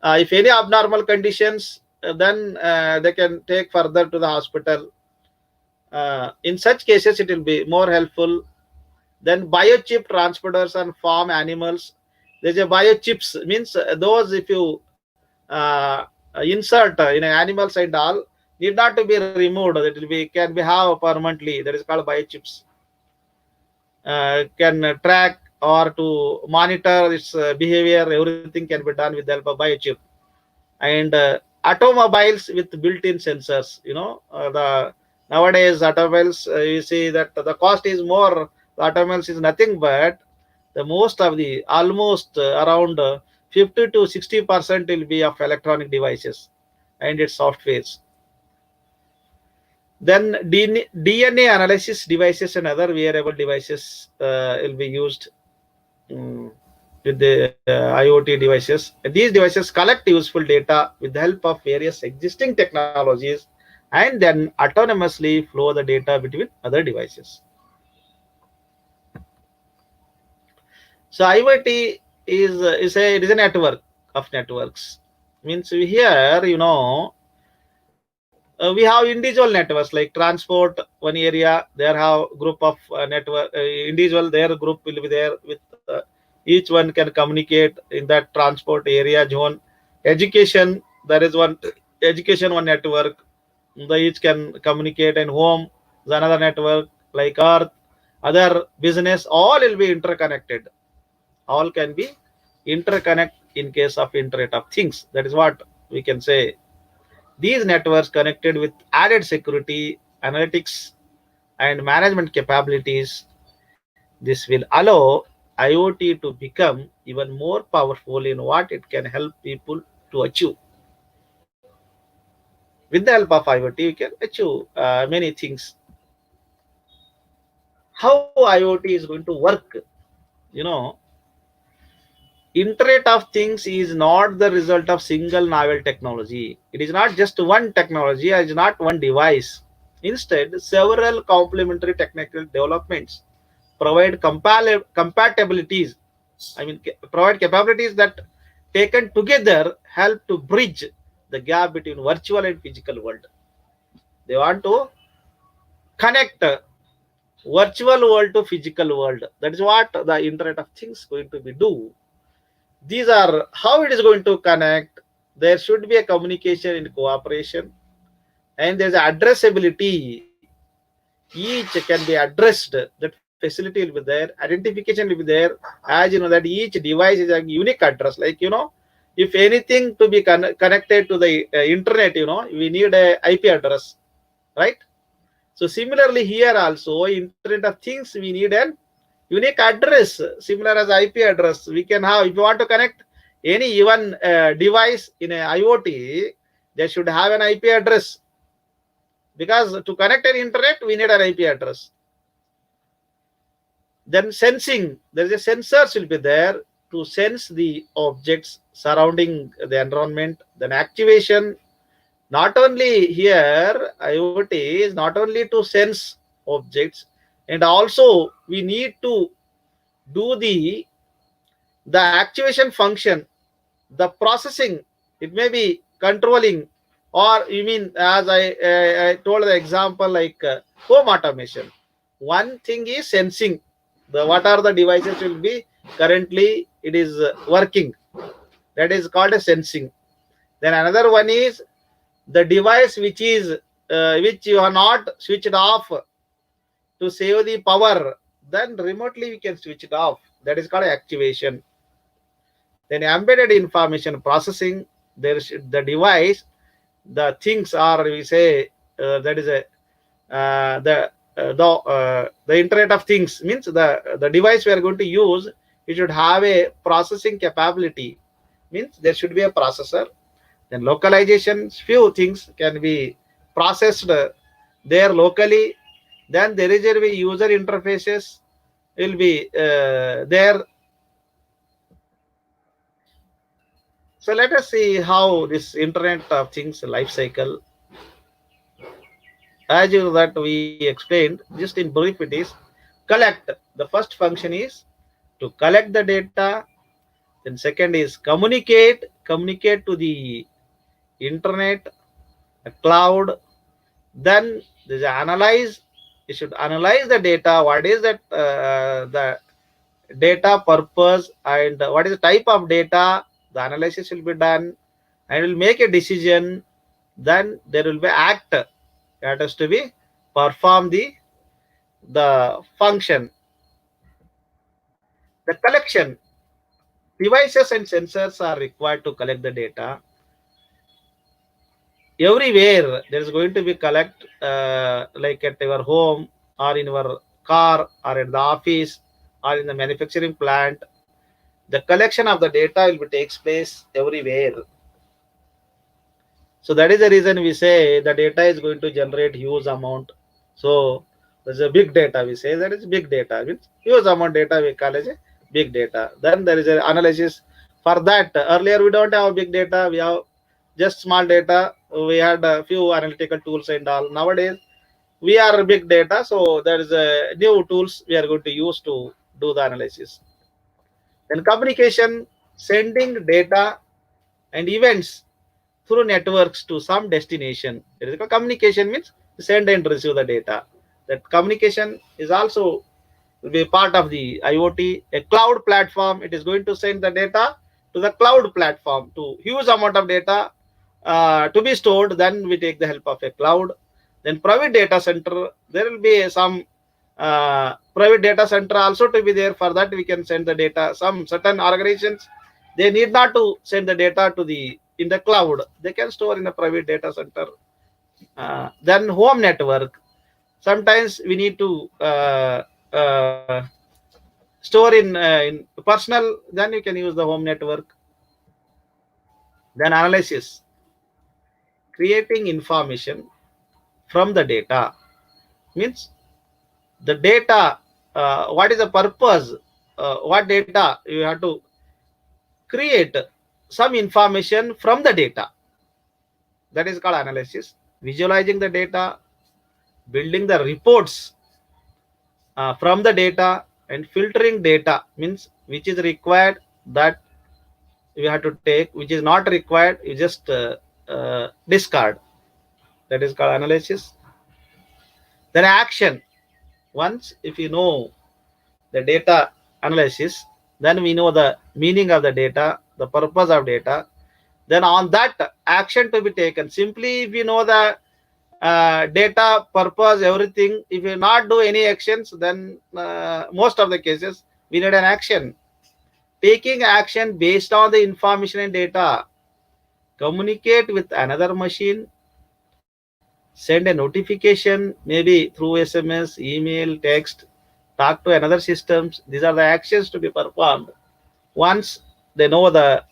If any abnormal conditions, then they can take further to the hospital. In such cases, it will be more helpful. Then biochip transporters and farm animals. There's a biochips, means those if you insert in animals and all, need not to be removed. It will be can be have permanently. That is called biochips. Can track or to monitor its behavior. Everything can be done with the help of biochip. And automobiles with built-in sensors. The nowadays automobiles, you see that the cost is more. The automobiles is nothing but the most of the almost around 50 to 60% will be of electronic devices and its softwares. Then DNA analysis devices and other wearable devices will be used with the IoT devices. These devices collect useful data with the help of various existing technologies and then autonomously flow the data between other devices. So IoT it is a network of networks. Means here, we have individual networks like transport. One area there have group of network individual. Their group will be there with each one can communicate in that transport area zone. Education, there is one education one network. The each can communicate, and home is another network like earth. Other business, all will be interconnected. All can be interconnect in case of Internet of Things. That is what we can say. These networks connected with added security, analytics, and management capabilities. This will allow IoT to become even more powerful in what it can help people to achieve. With the help of IoT, you can achieve many things. How IoT is going to work? You know, Internet of Things is not the result of single novel technology. It is not just one technology, it is not one device. Instead, several complementary technical developments provide compatibilities. Provide capabilities that taken together help to bridge the gap between virtual and physical world. They want to connect virtual world to physical world. That is what the Internet of Things going to be do. These are how it is going to connect. There should be a communication and cooperation, and there's addressability. Each can be addressed. That facility will be there. Identification will be there. As you know that each device is a unique address. If anything to be connected to the internet, we need a IP address, right? So similarly here also, Internet of Things, we need an unique address similar as IP address. We can have, if you want to connect any even device in a IoT, they should have an IP address, because to connect an internet we need an IP address. Then sensing, there is a sensors will be there to sense the objects surrounding the environment. Then activation, not only here IoT is not only to sense objects, and also we need to do the activation function, the processing. It may be controlling, or you mean as I told the example like home automation. One thing is sensing the what are the devices will be currently it is working, that is called a sensing. Then another one is the device which is which you are not switched off to save the power, then remotely we can switch it off, that is called activation. Then embedded information processing, there is the device, the things are we say that is a the internet of things means the device we are going to use, it should have a processing capability, means there should be a processor. Then localization, few things can be processed there locally. Then there is a user interfaces will be there. So let us see how this internet of things life cycle, as you that we explained just in brief, it is collect. The first function is to collect the data. Then second is communicate to the internet, a cloud. Then there's analyze. You should analyze the data. What is that the data purpose and what is the type of data? The analysis will be done and will make a decision. Then there will be act that has to be perform the function. The collection, devices and sensors are required to collect the data. Everywhere there is going to be collect like at your home or in your car or at the office or in the manufacturing plant. The collection of the data will be takes place everywhere. So that is the reason we say the data is going to generate huge amount. So there's a big data, we say that is big data, means huge amount data we call as a big data. Then there is an analysis for that. Earlier we don't have big data, we have just small data. We had a few analytical tools and all. Nowadays we are big data, so there is a new tools we are going to use to do the analysis. Then communication, sending data and events through networks to some destination. There is a communication means send and receive the data. That communication is also will be part of the IoT. A cloud platform, it is going to send the data to the cloud platform to huge amount of data to be stored. Then we take the help of a cloud. Then private data center, there will be some private data center also to be there. For that we can send the data. Some certain organizations, they need not to send the data to the in the cloud, they can store in a private data center. Then home network, sometimes we need to uh, store in personal, then you can use the home network. Then analysis, creating information from the data, means the data, what is the purpose, what data you have to create some information from the data, that is called analysis. Visualizing the data, building the reports from the data, and filtering data, means which is required that you have to take, which is not required you just discard, that is called analysis. Then action, once if you know the data analysis, then we know the meaning of the data, the purpose of data, then on that action to be taken. Simply if you know the data purpose everything, if you not do any actions, then most of the cases we need an action. Taking action based on the information and data, communicate with another machine, send a notification maybe through SMS, email, text, talk to another systems. These are the actions to be performed once they know the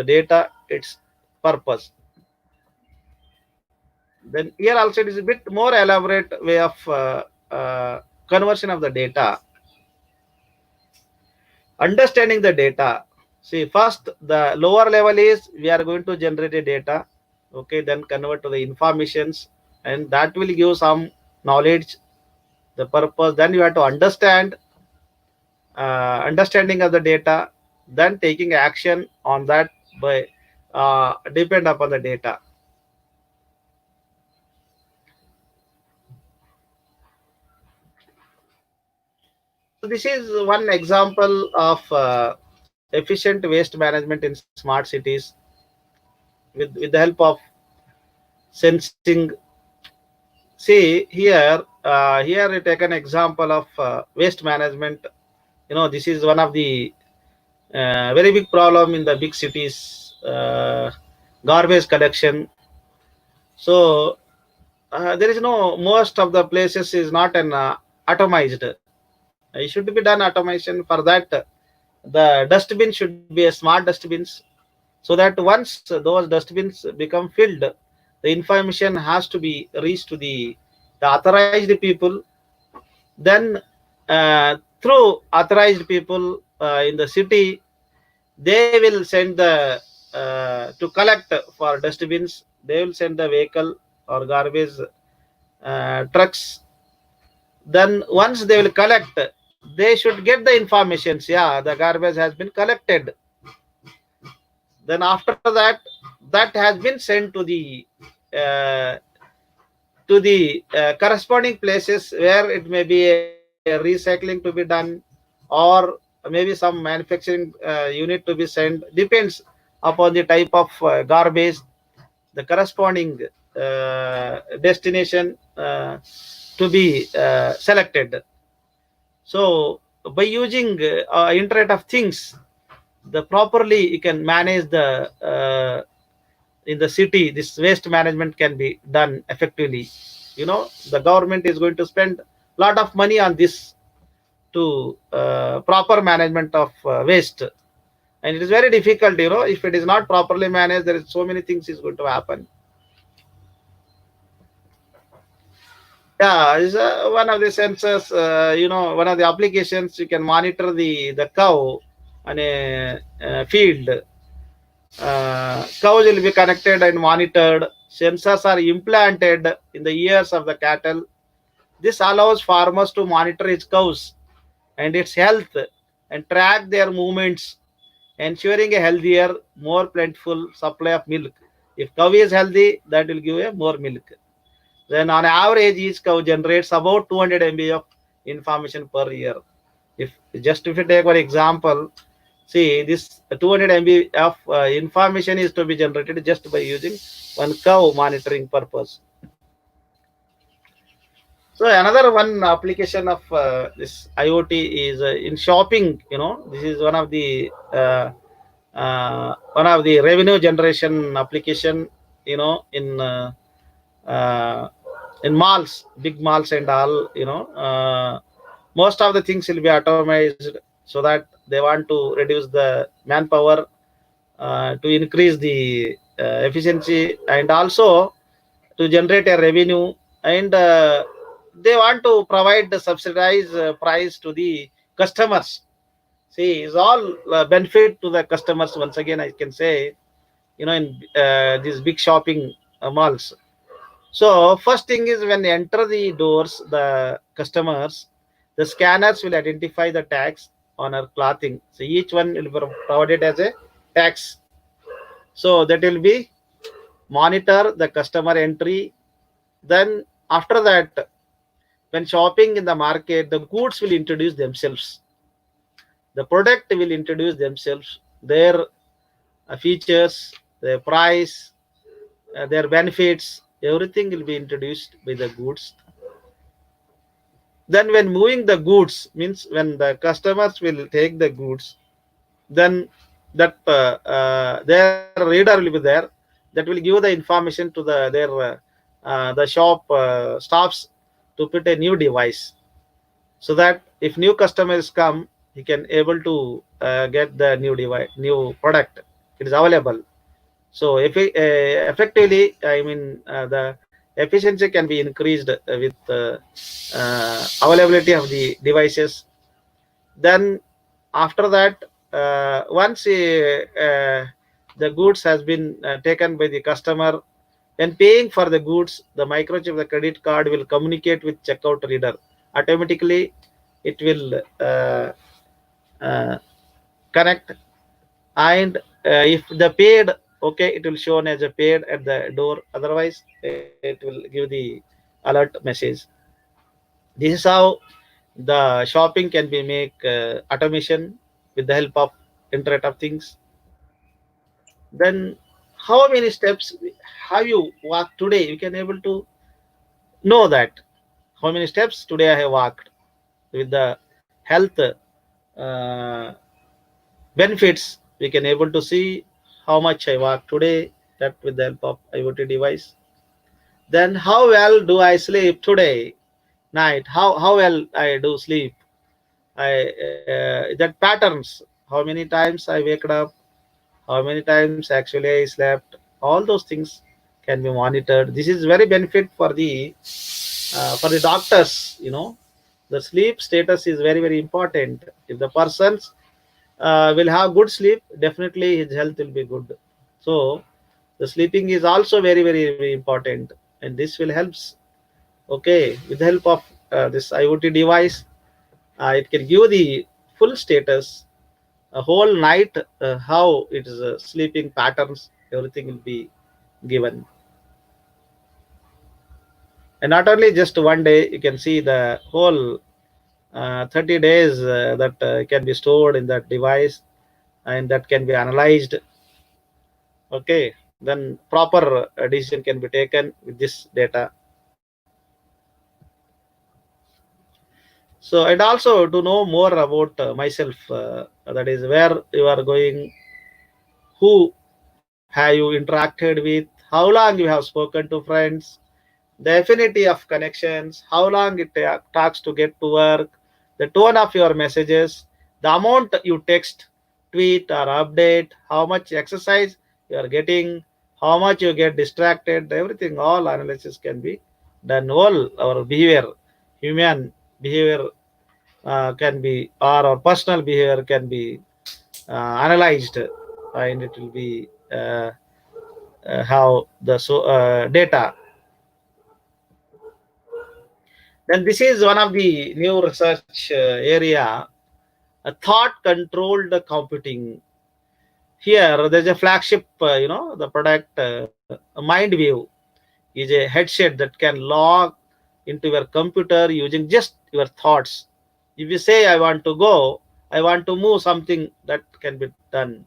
data, its purpose. Then here also it is a bit more elaborate way of conversion of the data. Understanding the data. See, first the lower level is we are going to generate a data, okay, then convert to the informations, and that will give some knowledge, the purpose. Then you have to understand, understanding of the data, then taking action on that by depend upon the data. So this is one example of efficient waste management in smart cities with the help of sensing. See here, here we take an example of waste management. This is one of the very big problem in the big cities, garbage collection. So there is no, most of the places is not an atomized. It should be done automation. For that, the dustbin should be a smart dustbins, so that once those dustbins become filled, the information has to be reached to the authorized people. Then through authorized people in the city, they will send the to collect for dustbins, they will send the vehicle or garbage trucks. Then once they will collect, they should get the informations, yeah, the garbage has been collected. Then after that, that has been sent uh, to the corresponding places where it may be a recycling to be done, or maybe some manufacturing unit to be sent, depends upon the type of garbage, the corresponding destination to be selected. So by using internet of things, the properly you can manage the in the city, this waste management can be done effectively. The government is going to spend a lot of money on this to proper management of waste, and it is very difficult. If it is not properly managed, there is so many things is going to happen. Yeah, is one of the sensors, one of the applications, you can monitor the cow on a field. Cows will be connected and monitored. Sensors are implanted in the ears of the cattle. This allows farmers to monitor its cows and its health and track their movements, ensuring a healthier, more plentiful supply of milk. If cow is healthy, that will give a more milk. Then on average, each cow generates about 200 MB of information per year. If you take one example, see this 200 MB of information is to be generated just by using one cow monitoring purpose. So another one application of this IoT is in shopping. This is one of the revenue generation application. In uh, in malls, big malls and all. Most of the things will be automized, so that they want to reduce the manpower, to increase the efficiency, and also to generate a revenue, and they want to provide the subsidized price to the customers. See, it's all benefit to the customers. Once again, I can say, in these big shopping malls. So first thing is, when they enter the doors, the customers, the scanners will identify the tags on our clothing. So each one will be provided as a tax. So that will be monitor the customer entry. Then after that, when shopping in the market, the goods will introduce themselves. The product will introduce themselves, their features, their price, their benefits, everything will be introduced by the goods. Then when moving the goods, means when the customers will take the goods, then that their reader will be there, that will give the information to the shop staffs to put a new device, so that if new customers come, he can able to get the new device, new product, it is available. So if effectively, I mean, the efficiency can be increased with availability of the devices. Then After that, once the goods has been taken by the customer, when paying for the goods, the microchip of the credit card will communicate with checkout reader. Automatically, it will uh, connect, and if the paid, okay, it will shown as a paid at the door. Otherwise, it will give the alert message. This is how the shopping can be make automation with the help of internet of things. Then how many steps have you walked today? You can able to know that how many steps today I have walked with the health benefits. We can able to see how much I walked today, that with the help of IoT device. Then how well do I sleep today night? How well I do sleep? I that patterns. How many times I wake up? How many times actually I slept? All those things can be monitored. This is very benefit for the doctors. The sleep status is very very important. If the persons will have good sleep, definitely his health will be good. So the sleeping is also very very, very important, and this will helps. Okay, with the help of this IoT device, it can give the full status, a whole night, how it is sleeping patterns, everything will be given. And not only just one day, you can see the whole 30 days that can be stored in that device, and that can be analyzed. Okay, then proper decision can be taken with this data. So, and also to know more about myself, that is where you are going, who have you interacted with, how long you have spoken to friends, the affinity of connections, how long it takes to get to work, the tone of your messages, the amount you text, tweet, or update, how much exercise you are getting, how much you get distracted, everything, all analysis can be done. All our behavior, human behavior can be, or our personal behavior can be analyzed, and it will be how the data. Then this is one of the new research area, thought controlled computing. Here there's a flagship, the product, MindView is a headset that can log into your computer using just your thoughts. If you say, I want to go, I want to move something, that can be done.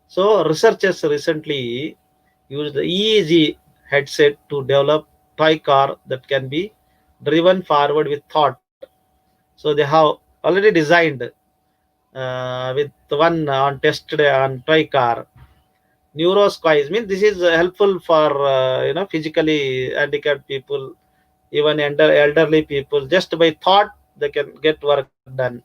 So researchers recently used the easy headset to develop toy car that can be driven forward with thought. So they have already designed with one on tested on toy car. Neurosquiz means this is helpful for physically handicapped people, even elderly people. Just by thought, they can get work done.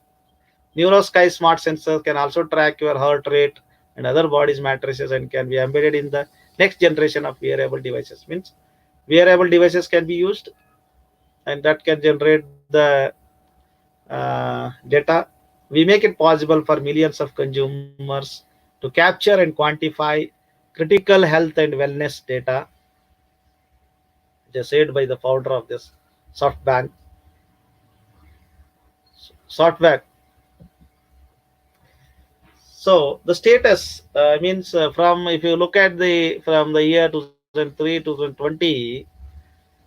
Neurosky smart sensors can also track your heart rate and other body's matrices, and can be embedded in the next generation of wearable devices. Means wearable devices can be used, and that can generate the data. We make it possible for millions of consumers to capture and quantify critical health and wellness data, just said by the founder of this softbank software. So the status means, from, if you look at the from the year 2003 2020,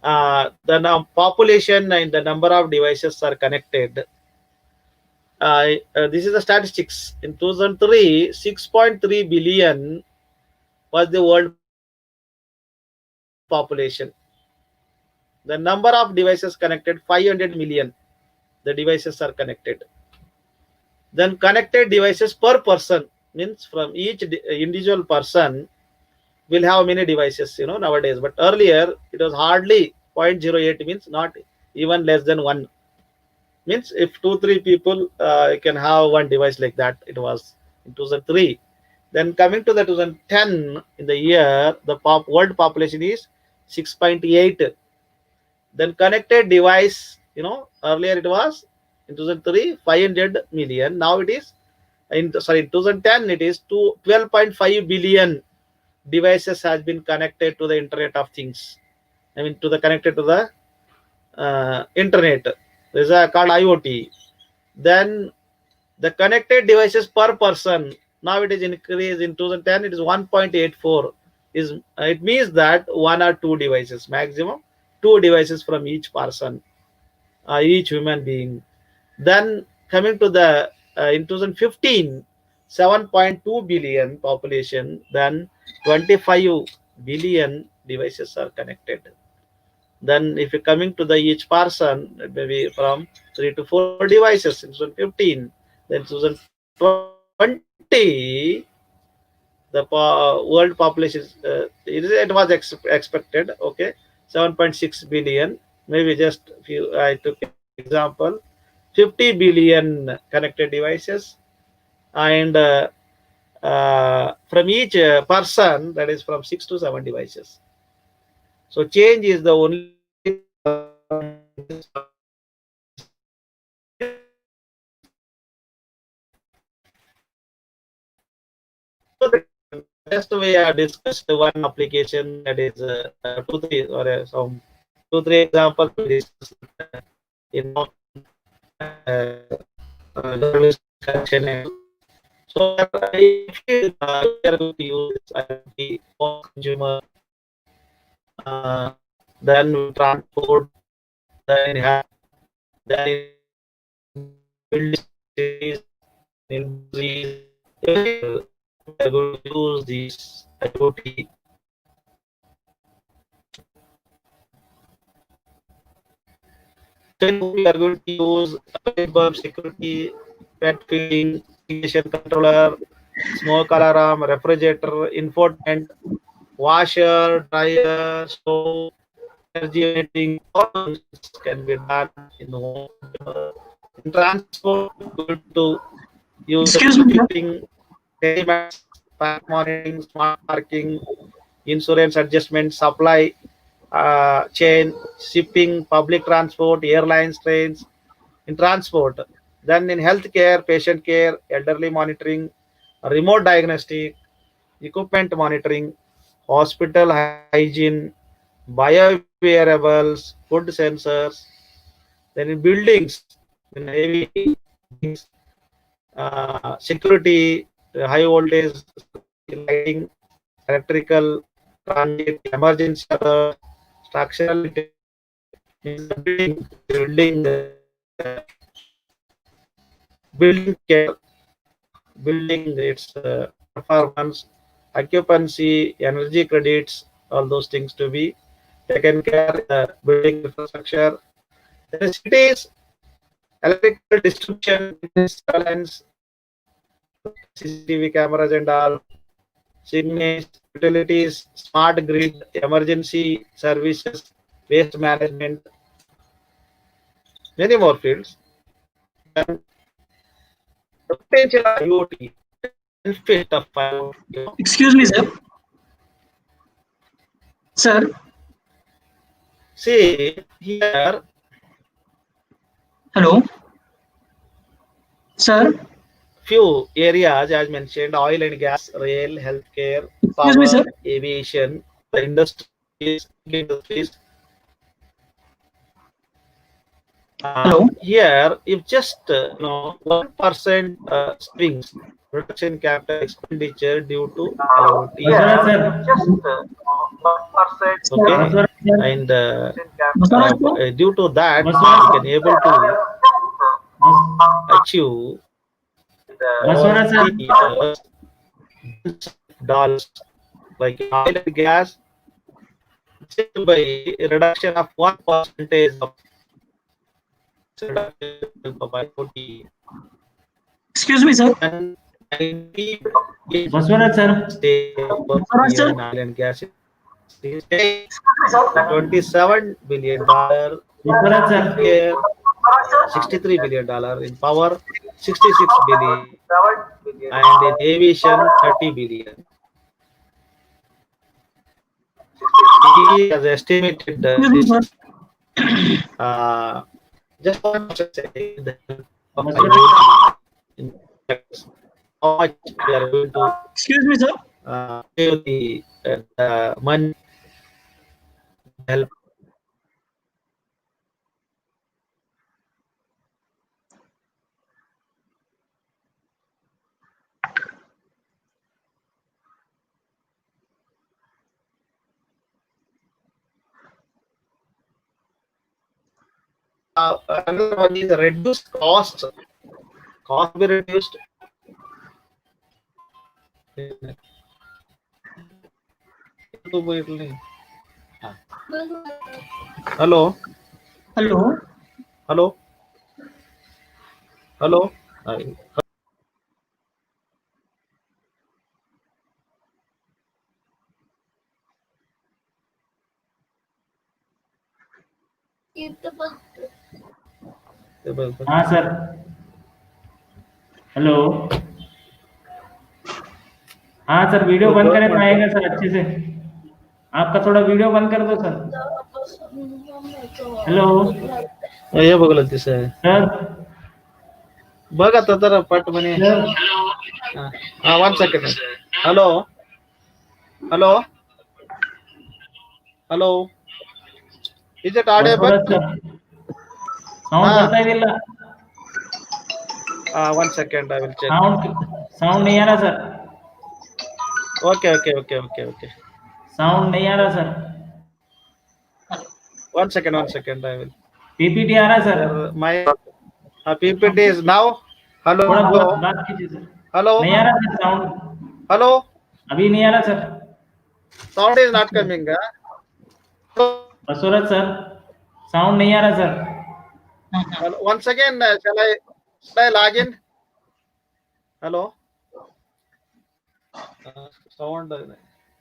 the population and the number of devices are connected. This is the statistics. In 2003, 6.3 billion was the world population. The number of devices connected, 500 million. The devices are connected. Then connected devices per person, means from each individual person will have many devices, nowadays. But earlier it was hardly zero point 0.08, means not even less than one. Means if two three people can have one device, like that it was in 2003. Then coming to the 2010, in the year, the world population is 6.8. Then connected device, earlier it was in 2003 500 million. Now it is in 2010 it is to 12.5 billion devices has been connected to the Internet of Things. I mean, to the connected to the internet. These are called IoT. Then the connected devices per person, now it is increased. In 2010 it is 1.84. Is it means that one or two devices, maximum two devices from each person, each human being. Then coming to the in 2015, 7.2 billion population, then 25 billion devices are connected. Then if you're coming to the each person, maybe from 3 to 4 devices in 2015, then 2020, the world population it was expected, okay, 7.6 billion. Maybe just few, I took example, 50 billion connected devices, and from each person, that is from 6 to 7 devices. So change is the only just we have discussed one application, that is two three or some 2-3 examples we discussed in connection. So if we are going to use IoT for consumer, then we transport, then have, then building cities, industries, we are going to use these IoT. Then we are going to use bulb security, pet feeding, ignition controller, smoke alarm, refrigerator, infotainment, washer, dryer, stove, energy meeting. All this can be done in home. In transport, good to use
Excuse me, sir.
keeping, payments, park monitoring, smart parking, insurance adjustment, supply chain, shipping, public transport, airlines, trains. In transport, then in healthcare, patient care, elderly monitoring, remote diagnostic, equipment monitoring, hospital hygiene, bio wearables, food sensors. Then in buildings, in heavy buildings, security, high voltage lighting, electrical, transit, emergency alert, structural building, building care, building its performance, occupancy, energy credits, all those things to be taken care in the building infrastructure. Then cities, electrical distribution, surveillance, CCTV cameras and all, signage, utilities, smart grid, emergency services, waste management, many more fields. Then the potential of IoT, benefit of IoT.
Excuse me, sir. Sir,
See here,
hello. Sir,
few areas as mentioned: oil and gas, rail, healthcare,
excuse me, sir.
power, aviation, the industries.
Hello.
Here, if just 1% swings reduction capital expenditure due to IoT.
Baswara sir.
Just 1%. Okay,
Baswara sir.
and
Baswara sir.
due to that,
Baswara
we can able to achieve
Baswara sir.
dollars like oil and gas, just by reduction of 1% of IoT.
Excuse me, sir.
And 90
Baswara sir.
Baswara sir.
in oil and gas is $27 billion.
Baswara sir.
Here, $63 billion. In power, 66 billion. And in aviation, 30 billion. He has estimated
Excuse me, sir.
just want to say that of
Baswara
IoT in how much we are going to
Excuse me, sir.
save the money help. Another one is reduce cost. Cost be reduced. Hello.
Hello.
Hello. Hello.
हाँ sir, hello. हाँ sir, video बंद करें तो आएगा sir अच्छे से। आपका थोड़ा वीडियो बंद कर दो सर। हेलो
हे बघलं दिसत
सर।
बघ आता तर पट म्हणे.
Sir
1 second. Hello. Hello. Hello. Is it audible?
Sound करता है दिल्ला।
1 second, I will check.
Sound नहीं आ रहा सर।
Okay.
साउंड नहीं आ रहा sir.
1 second, I will.
PPT आ रहा sir.
Sir, my PPT is now. Hello.
थोड़ा
Hello.
बात कीजिए सर।
Hello.
नहीं आ रहा सर साउंड।
Hello.
अभी नहीं आ रहा sir.
Sound is not coming.
बसोरत सर, साउंड नहीं आ रहा sir.
Once again, should I log in? Hello. Sound.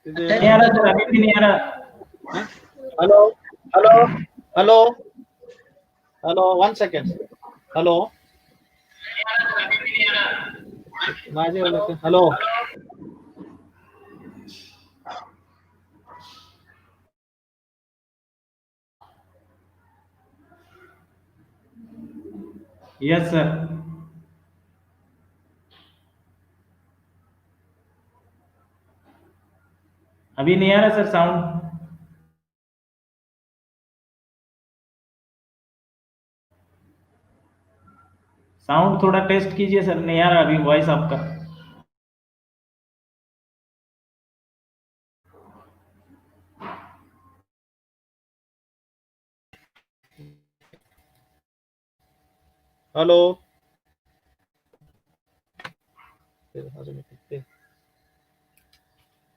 नहीं आ रहा सर, अभी भी नहीं आ रहा।
Hello. Hello. Hello. Hello. 1 second. Hello. Hello.
Yes sir. अभी नहीं आ रहा सर साउंड। साउंड थोड़ा टेस्ट कीजिए सर, नहीं आ रहा अभी वॉइस आपका।
Hello.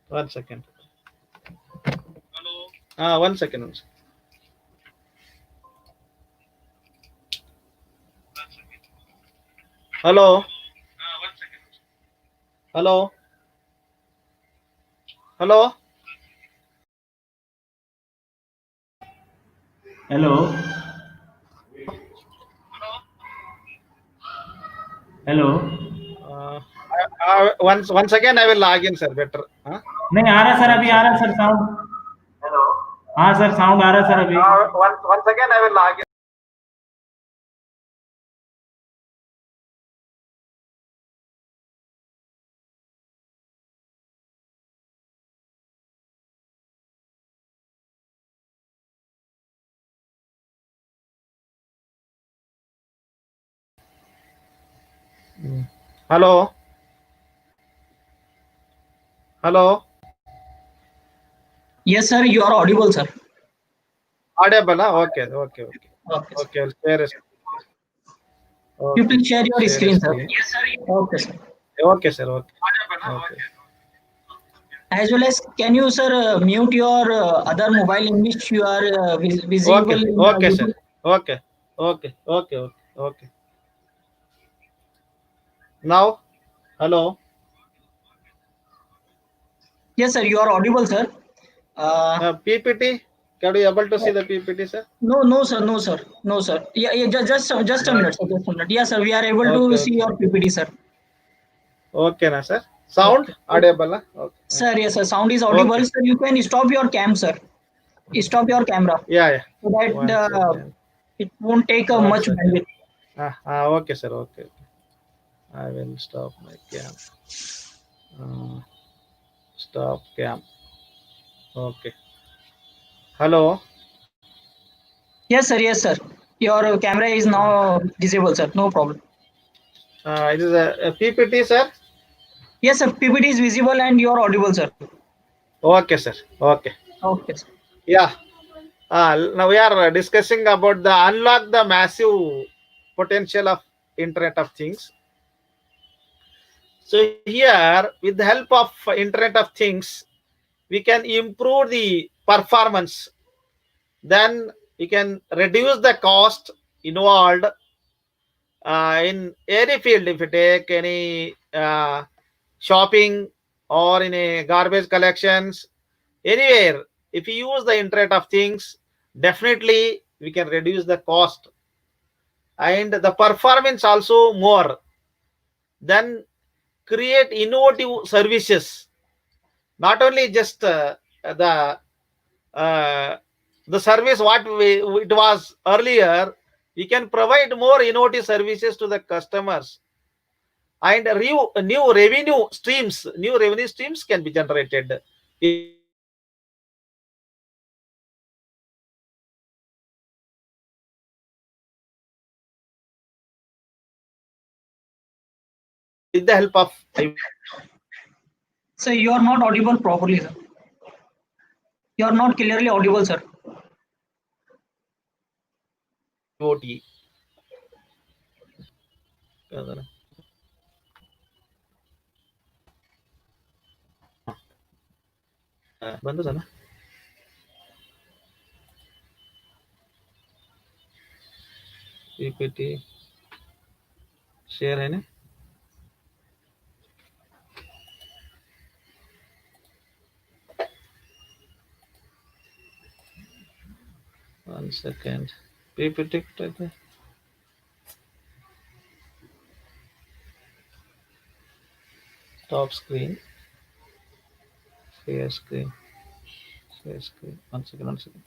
1 second. Hello. 1 second. Hello. 1 second. Hello. Hello.
Hello hello.
Once again, I will log in, sir. Better.
नहीं आ रहा सर, अभी आ रहा सर साउंड। हेलो। हाँ सर, साउंड आ रहा सर अभी।
Once again, I will log in. Hello. Hello.
Yes, sir. You are audible, sir.
Audible, huh? Okay.
Okay.
I'll share it.
You please share your screen, sir.
Yes, sir.
Okay, sir.
Okay, sir. Okay.
As well as, can you, sir, mute your other mobile in which you are visible?
Okay, sir. Okay. Now, hello.
Yes, sir. You are audible, sir.
PPT. Can you able to see the PPT, sir?
No, sir. Yeah. Just a minute, sir. Just a minute. Yes, sir. We are able to see your PPT, sir.
Okay, na, sir. Sound audible, huh? Okay.
Sir, yes, sir. Sound is audible,
Okay.
sir. You can stop your cam, sir. Stop your camera.
Yeah.
So
One
that
second.
it won't take
One
much
second.
bandwidth.
Okay, sir. Okay. I will stop my cam. Stop cam. Okay. Hello.
Yes, sir. Your camera is now visible, sir. No problem.
It is a PPT, sir.
Yes, sir. PPT is visible and you are audible, sir.
Okay, sir. Okay.
Okay, sir.
Yeah. Now we are discussing about the unlock the massive potential of Internet of Things. So here, with the help of Internet of Things, we can improve the performance. Then we can reduce the cost involved in any field. If you take any shopping or in a garbage collections, anywhere, if you use the Internet of Things, definitely we can reduce the cost and the performance also more. Then create innovative services, not only just the uh, the service what it was earlier. We can provide more innovative services to the customers, and new revenue streams can be generated with the help of
So you are not audible properly, sir. You are not clearly audible, sir.
IoT. ಬಂದು sir PPT share है ना. One second. PPT top screen, share screen, share screen. One second, one second.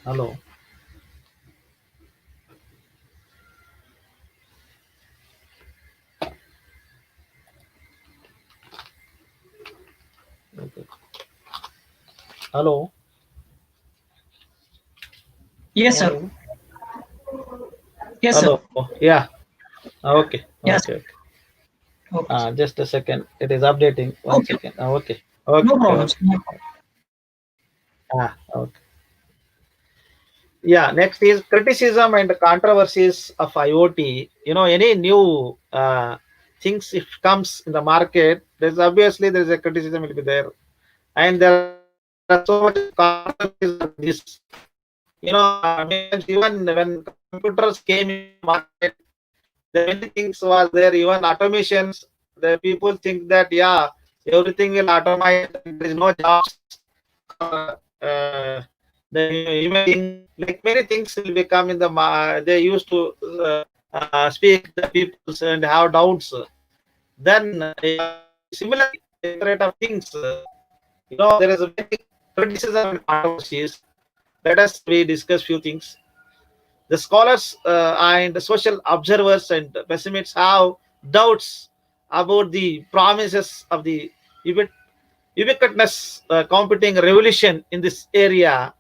Hello. Okay. Hello.
Yes, sir.
Hello.
Yes, sir.
Hello. Yeah. Okay.
Yes.
Okay. Okay.
Okay, sir.
Just a second. It is updating. One
Okay.
second. Okay. Okay.
No problem,
Okay.
sir. No problem.
Okay. Yeah. Next is criticism and controversies of IoT. Any new things if comes in the market, there's obviously there is a criticism will be there, and there are so much controversies on this. Even when computers came in the market, the many things was there. Even automations, the people think that everything will automate. There is no jobs. The imaging, like many things will become in the. They used to speak the people and have doubts. Then similarly, Internet of Things. There is a many criticism and controversies. Let us we discuss few things. The scholars and the social observers and pessimists have doubts about the promises of the ubiquitous computing revolution in this area,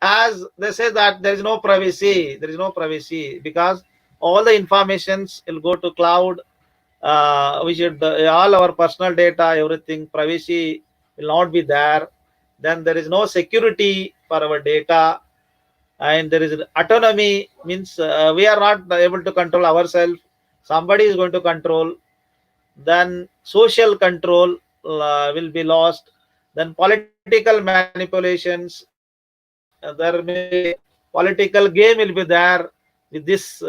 as they say that there is no privacy because all the informations will go to cloud. We should all our personal data, everything, privacy will not be there. Then there is no security for our data, and there is autonomy, means we are not able to control ourselves, somebody is going to control. Then social control will be lost. Then political manipulations, there may be political game will be there with this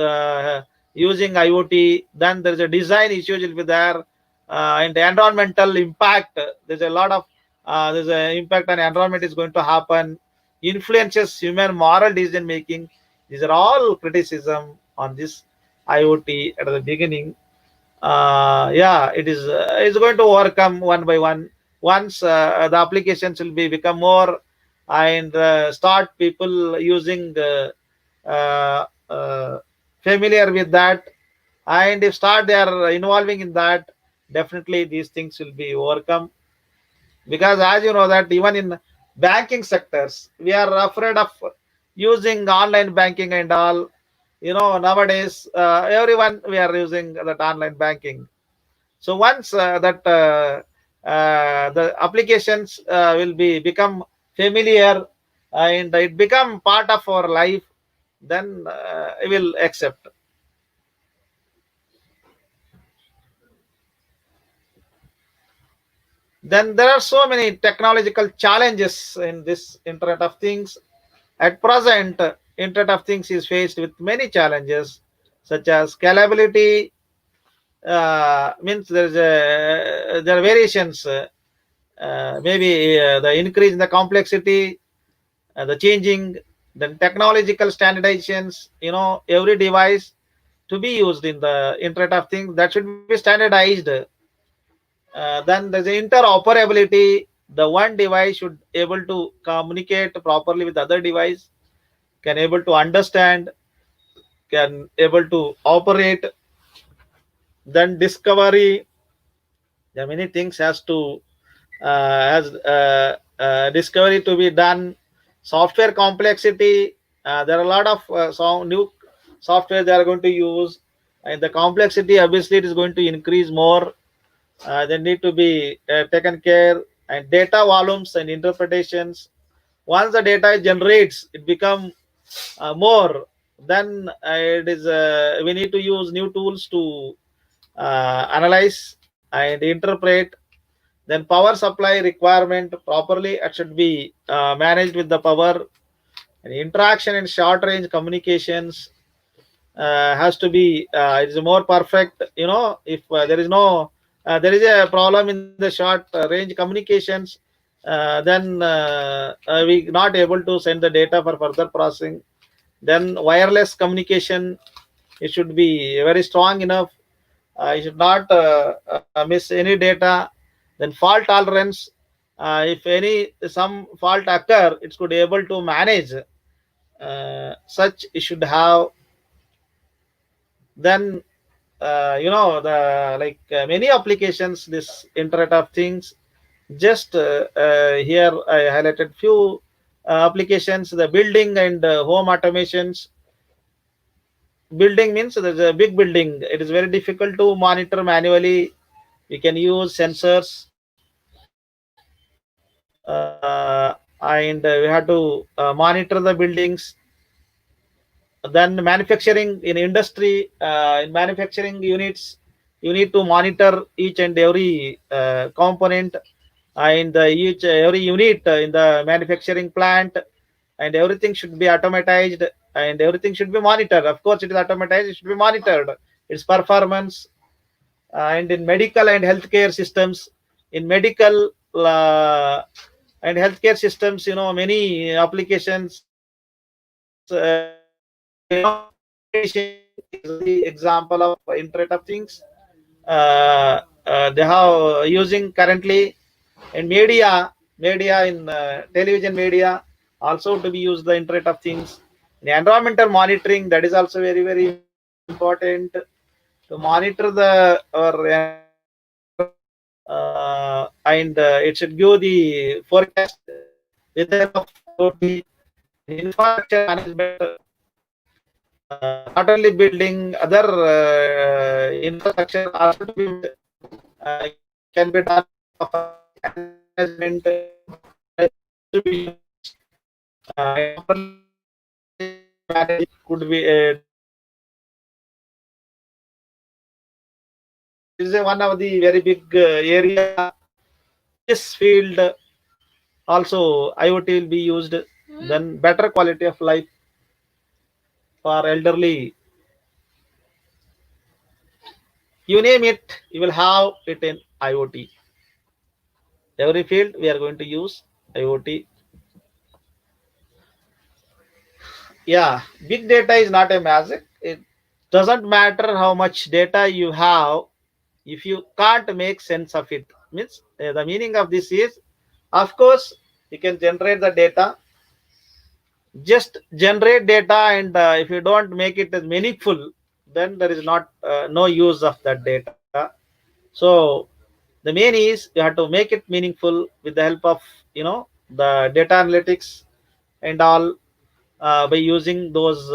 using IoT. Then there's a design issues will be there, and the environmental impact. There's a lot of there's an impact on environment is going to happen. Influences human moral decision making. These are all criticism on this IoT at the beginning. Yeah, it is it's going to overcome one by one. Once the applications will be become more and start people using familiar with that, and if start they are involving in that, definitely these things will be overcome. Because as you know that even in banking sectors we are afraid of using online banking and all. Nowadays everyone we are using that online banking. So once the applications will be become familiar and it become part of our life, then we will accept. Then there are so many technological challenges in this Internet of Things. At present, Internet of Things is faced with many challenges, such as scalability. Means there are variations. Maybe the increase in the complexity, the changing, then technological standardizations. Every device to be used in the Internet of Things that should be standardized. Then there's interoperability. The one device should able to communicate properly with the other device, can able to understand, can able to operate. Then discovery. There are many things has discovery to be done. Software complexity. There are a lot of new software they are going to use, and the complexity obviously it is going to increase more. They need to be taken care. And data volumes and interpretations. Once the data generates, it become more. Then it is we need to use new tools to analyze and interpret. Then power supply requirement properly it should be managed with the power. And interaction and short range communications has to be it is more perfect. If there is a problem in the short range communications, then we not able to send the data for further processing. Then wireless communication, it should be very strong enough. You should not miss any data. Then fault tolerance, if any some fault occur, it could able to manage. Such it should have. Then the like many applications this Internet of Things. Just here I highlighted few applications. The building and home automations. Building means there's a big building, it is very difficult to monitor manually. We can use sensors, and we have to monitor the buildings. Then manufacturing in industry, in manufacturing units, you need to monitor each and every component and each every unit in the manufacturing plant, and everything should be automatized and everything should be monitored. Of course it is automatized, it should be monitored, its performance. And in medical and healthcare systems, in medical and healthcare systems, many applications. Is the example of Internet of Things. They have using currently. And media in television media also to be used the Internet of Things. The environmental monitoring, that is also very very important to monitor our environment. And it should give the forecast weather of IoT. Infrastructure management, not only building, other infrastructure also to be can be done of management to be managed, could be this is one of the very big area. This field Also IoT will be used. Then better quality of life for elderly, you name it, you will have it in IoT. Every field we are going to use IoT. Yeah, big data is not a magic. It doesn't matter how much data you have if you can't make sense of it. Means the meaning of this is, of course, you can generate the data, just generate data, and if you don't make it as meaningful, then there is not no use of that data. So the main is you have to make it meaningful with the help of the data analytics and all. By using those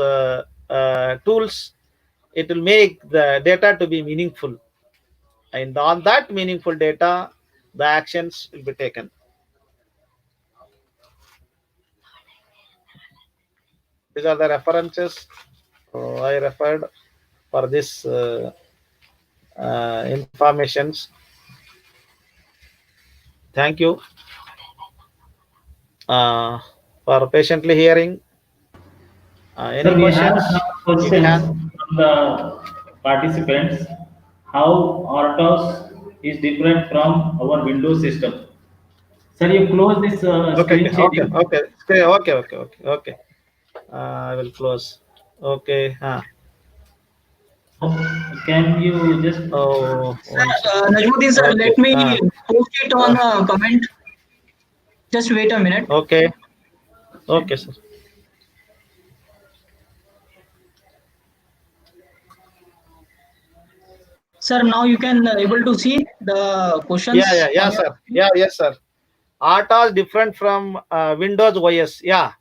tools, it will make the data to be meaningful, and on that meaningful data the actions will be taken. These are the references I referred for this informations. Thank you uh, for patiently hearing. Any
So we have
questions
some
you
questions
can?
from the participants. How RTOS is different from our Windows system? Sir, you close this
Okay,
screen
okay, okay,
sharing.
okay, okay, okay, okay, okay, okay. I will close. Okay.
So can you just
Oh, one second.
Najmuddin sir,
Okay.
let me post it on
Uh,
a comment. Just wait a minute.
okay. Okay, sir.
Sir, now you can able to see the
Yeah,
questions
yeah,
on
yeah,
your
sir.
screen.
Yeah, yes, sir. ATA is different from Windows OS. Yeah,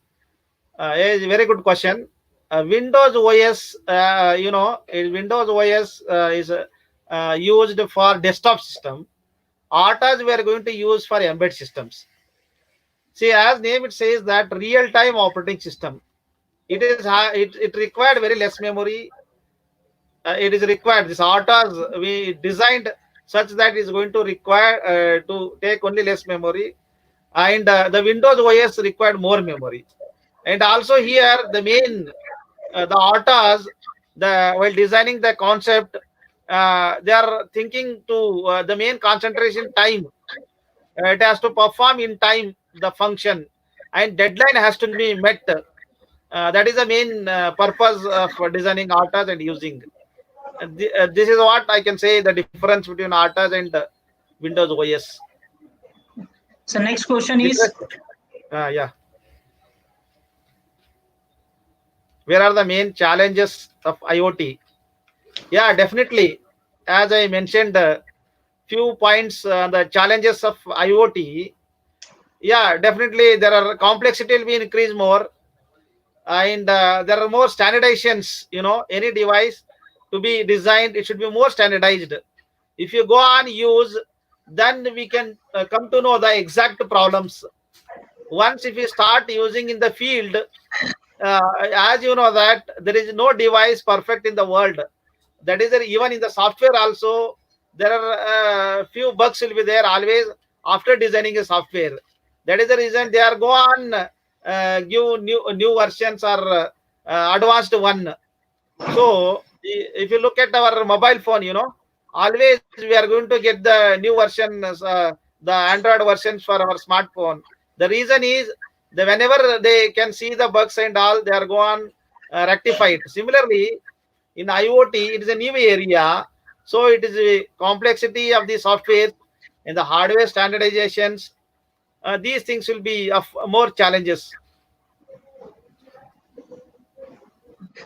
is a very good question. Windows OS, Windows OS is used for desktop system. ATAs we are going to use for embedded systems. See, as name it says that real-time operating system. It required very less memory. It is required. This ATAs we designed such that is going to require to take only less memory, and the Windows OS required more memory. And also here the main the ATAs, the while designing the concept, they are thinking to the main concentration time. It has to perform in time the function, and deadline has to be met. That is the main purpose of designing ATAs and using. This is what I can say the difference between ATAs and Windows OS.
So next question
With
is,
respect, yeah, where are the main challenges of IoT? Yeah, definitely. As I mentioned, few points the challenges of IoT. Yeah, definitely there are complexity will be increased more, and there are more standardizations. Any device to be designed, it should be more standardized. If you go on use, then we can come to know the exact problems. Once if you start using in the field, as you know that there is no device perfect in the world. That is even in the software also there are few bugs will be there always after designing a software. That is the reason they are go on give new versions or advanced one. So if you look at our mobile phone, always we are going to get the new version, the Android versions for our smartphone. The reason is that whenever they can see the bugs and all, they are go on rectified. Similarly, in IoT, it is a new area, so it is a complexity of the software and the hardware standardizations. These things will be of more challenges.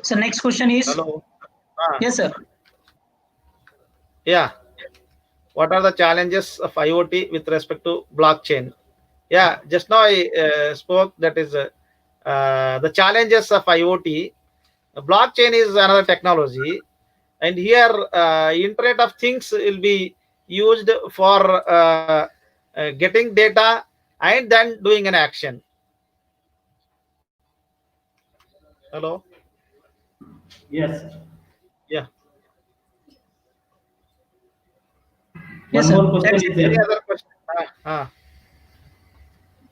so next question is,
Hello.
yes sir.
Yeah. What are the challenges of IoT with respect to blockchain? Yeah, just now I spoke that is the challenges of IoT. Blockchain is another technology, and here Internet of Things will be used for getting data and then doing an action. Hello.
yes.
Yeah.
Yes
One
sir,
more question
that's
is
it.
Any
there.
other question?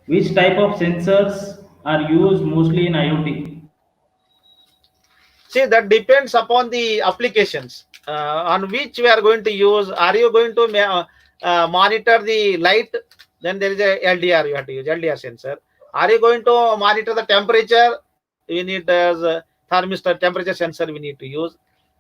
Which type of sensors are used mostly in IoT?
See, that depends upon the applications on which we are going to use. Are you going to monitor the light? Then there is a LDR, you have to use LDR sensor. Are you going to monitor the temperature? We need as a thermistor temperature sensor we need to use.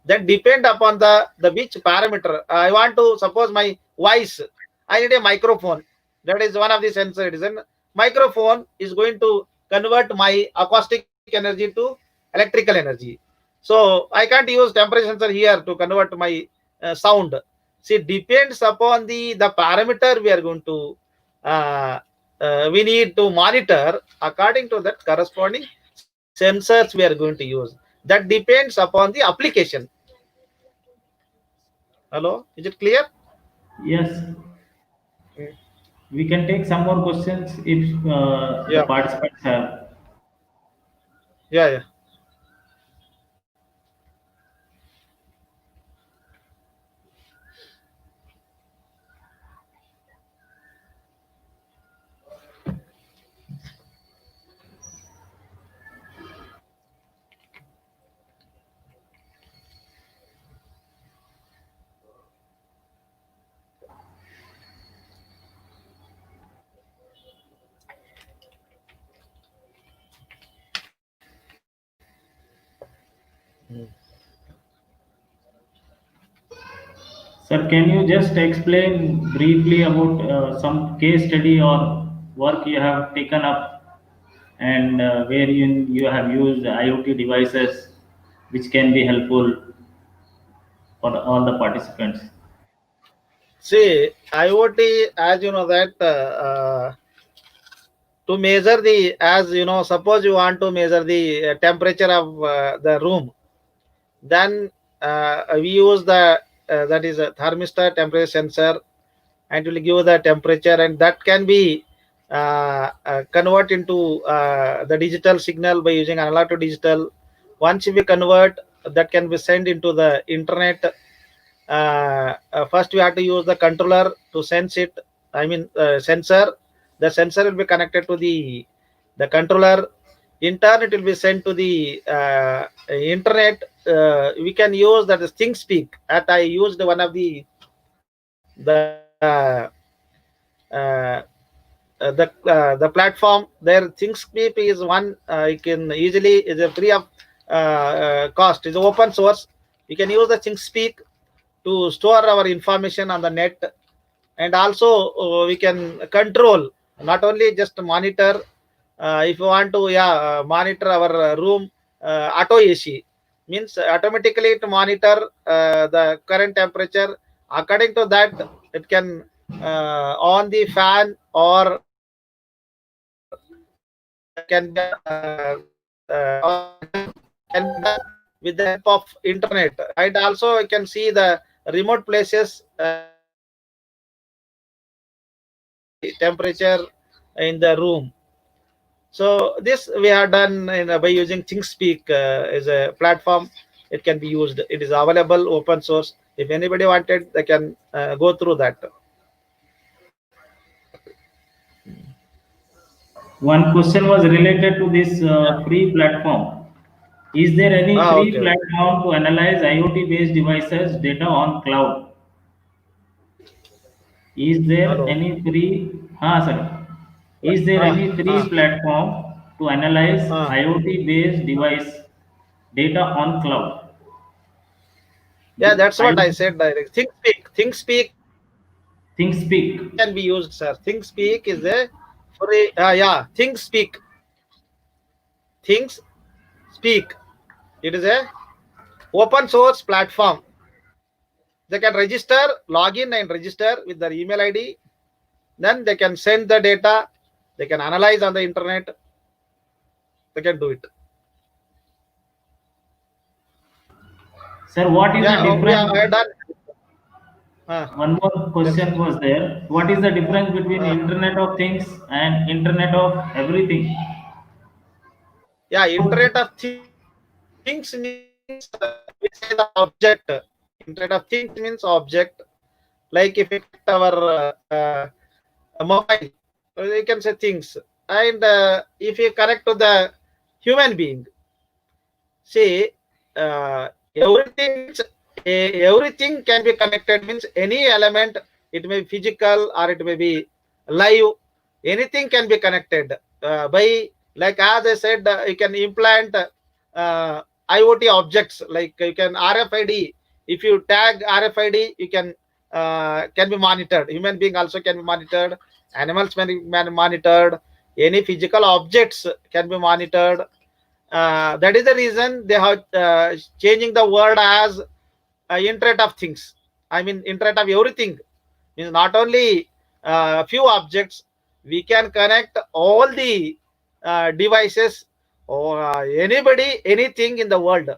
That depend upon the which parameter. I want to suppose my voice. I need a microphone. That is one of the sensor. It is a microphone is going to convert my acoustic energy to electrical energy. So I can't use temperature sensor here to convert my sound. See, depends upon the parameter we are going to we need to monitor. According to that corresponding sensors we are going to use. That depends upon the application. Hello, is it clear?
Yes,
Mm.
we can take some more questions if the
Yeah,
participants have.
yeah.
Sir, can you just explain briefly about some case study or work you have taken up and wherein you have used IoT devices which can be helpful for all the participants?
See, IoT, as you know that to measure the, as you know, suppose you want to measure the temperature of the room, then we use the that is a thermistor temperature sensor, and it will give the temperature, and that can be convert into the digital signal by using analog to digital. Once we convert, that can be sent into the internet. First we have to use the controller to sense it. I mean sensor. The sensor will be connected to the controller. In turn it will be sent to the internet. We can use that is ThinkSpeak. That I used one of the platform there. ThinkSpeak is one. You can easily is a free of cost. It's open source. You can use the ThinkSpeak to store our information on the net, and also we can control, not only just monitor. If you want to monitor our room, auto AC means automatically to monitor the current temperature. According to that, it can on the fan, or can be can be done with the help of internet. And also I can see the remote places the temperature in the room. So this we have done by using ThinkSpeak as a platform. It can be used. It is available, open source. If anybody wanted, they can go through that.
One question was related to this
Yeah.
free platform. Is there any free
Okay. Okay.
platform to analyze IoT based devices data on cloud? Is there
Hello.
any free, sir. Is there
Ah,
any free
ah,
platform to analyze
ah.
IoT based device data on cloud?
Yeah, that's
I
what I said. Direct. ThinkSpeak
think speak.
can be used, sir. ThinkSpeak is a free. ThinkSpeak. Things Speak. It is a open source platform. They can register, log in and register with their email ID. Then they can send the data. They can analyze on the internet. They can do it.
Sir, what is the
Yeah, we
difference?
have done.
One more
Yes,
question
sir.
was there. What is the difference between
Uh,
Internet of Things and Internet of Everything?
yeah, Internet of Things means we say the object. Internet of Things means object. Like if we connect our mobile, you can say things. and if you connect to the human being, see, everything means everything can be connected, means any element, it may be physical or it may be live, anything can be connected by, like as I said, you can implant IoT objects, like you can RFID. If you tag RFID, you can be monitored. Human being also can be monitored. Animals can be monitored. Any physical objects can be monitored. That is the reason they have changing the word as internet of things. I mean, internet of everything means not only few objects. We can connect all the devices or anybody, anything in the world.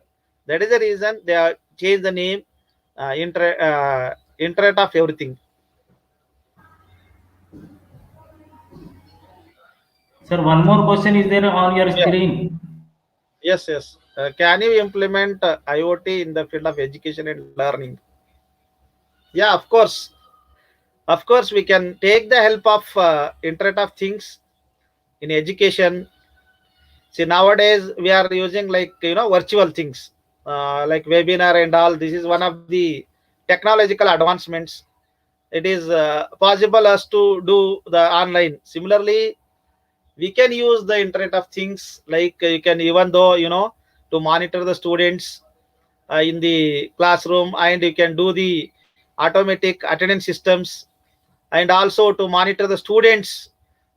That is the reason they have changed the name internet of everything.
Sir, one more question is there on your
Yeah.
screen.
Yes, yes. Can you implement IoT in the field of education and learning? Yeah, of course. Of course, we can take the help of Internet of Things in education. See, nowadays we are using, like, virtual things, like webinar and all. This is one of the technological advancements. It is possible us to do the online. Similarly, we can use the Internet of Things, like you can, even though, to monitor the students in the classroom, and you can do the automatic attendance systems, and also to monitor the students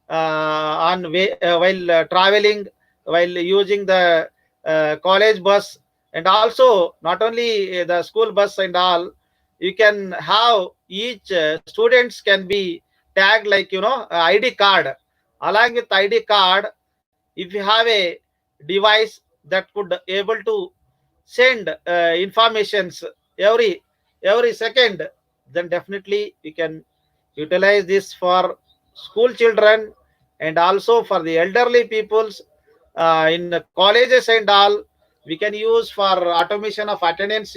on way, while traveling, while using the college bus, and also not only the school bus and all. You can have each students can be tagged, like, ID card. Along with ID card, if you have a device that could able to send informations every second, then definitely you can utilize this for school children, and also for the elderly peoples in the colleges and all. We can use for automation of attendance.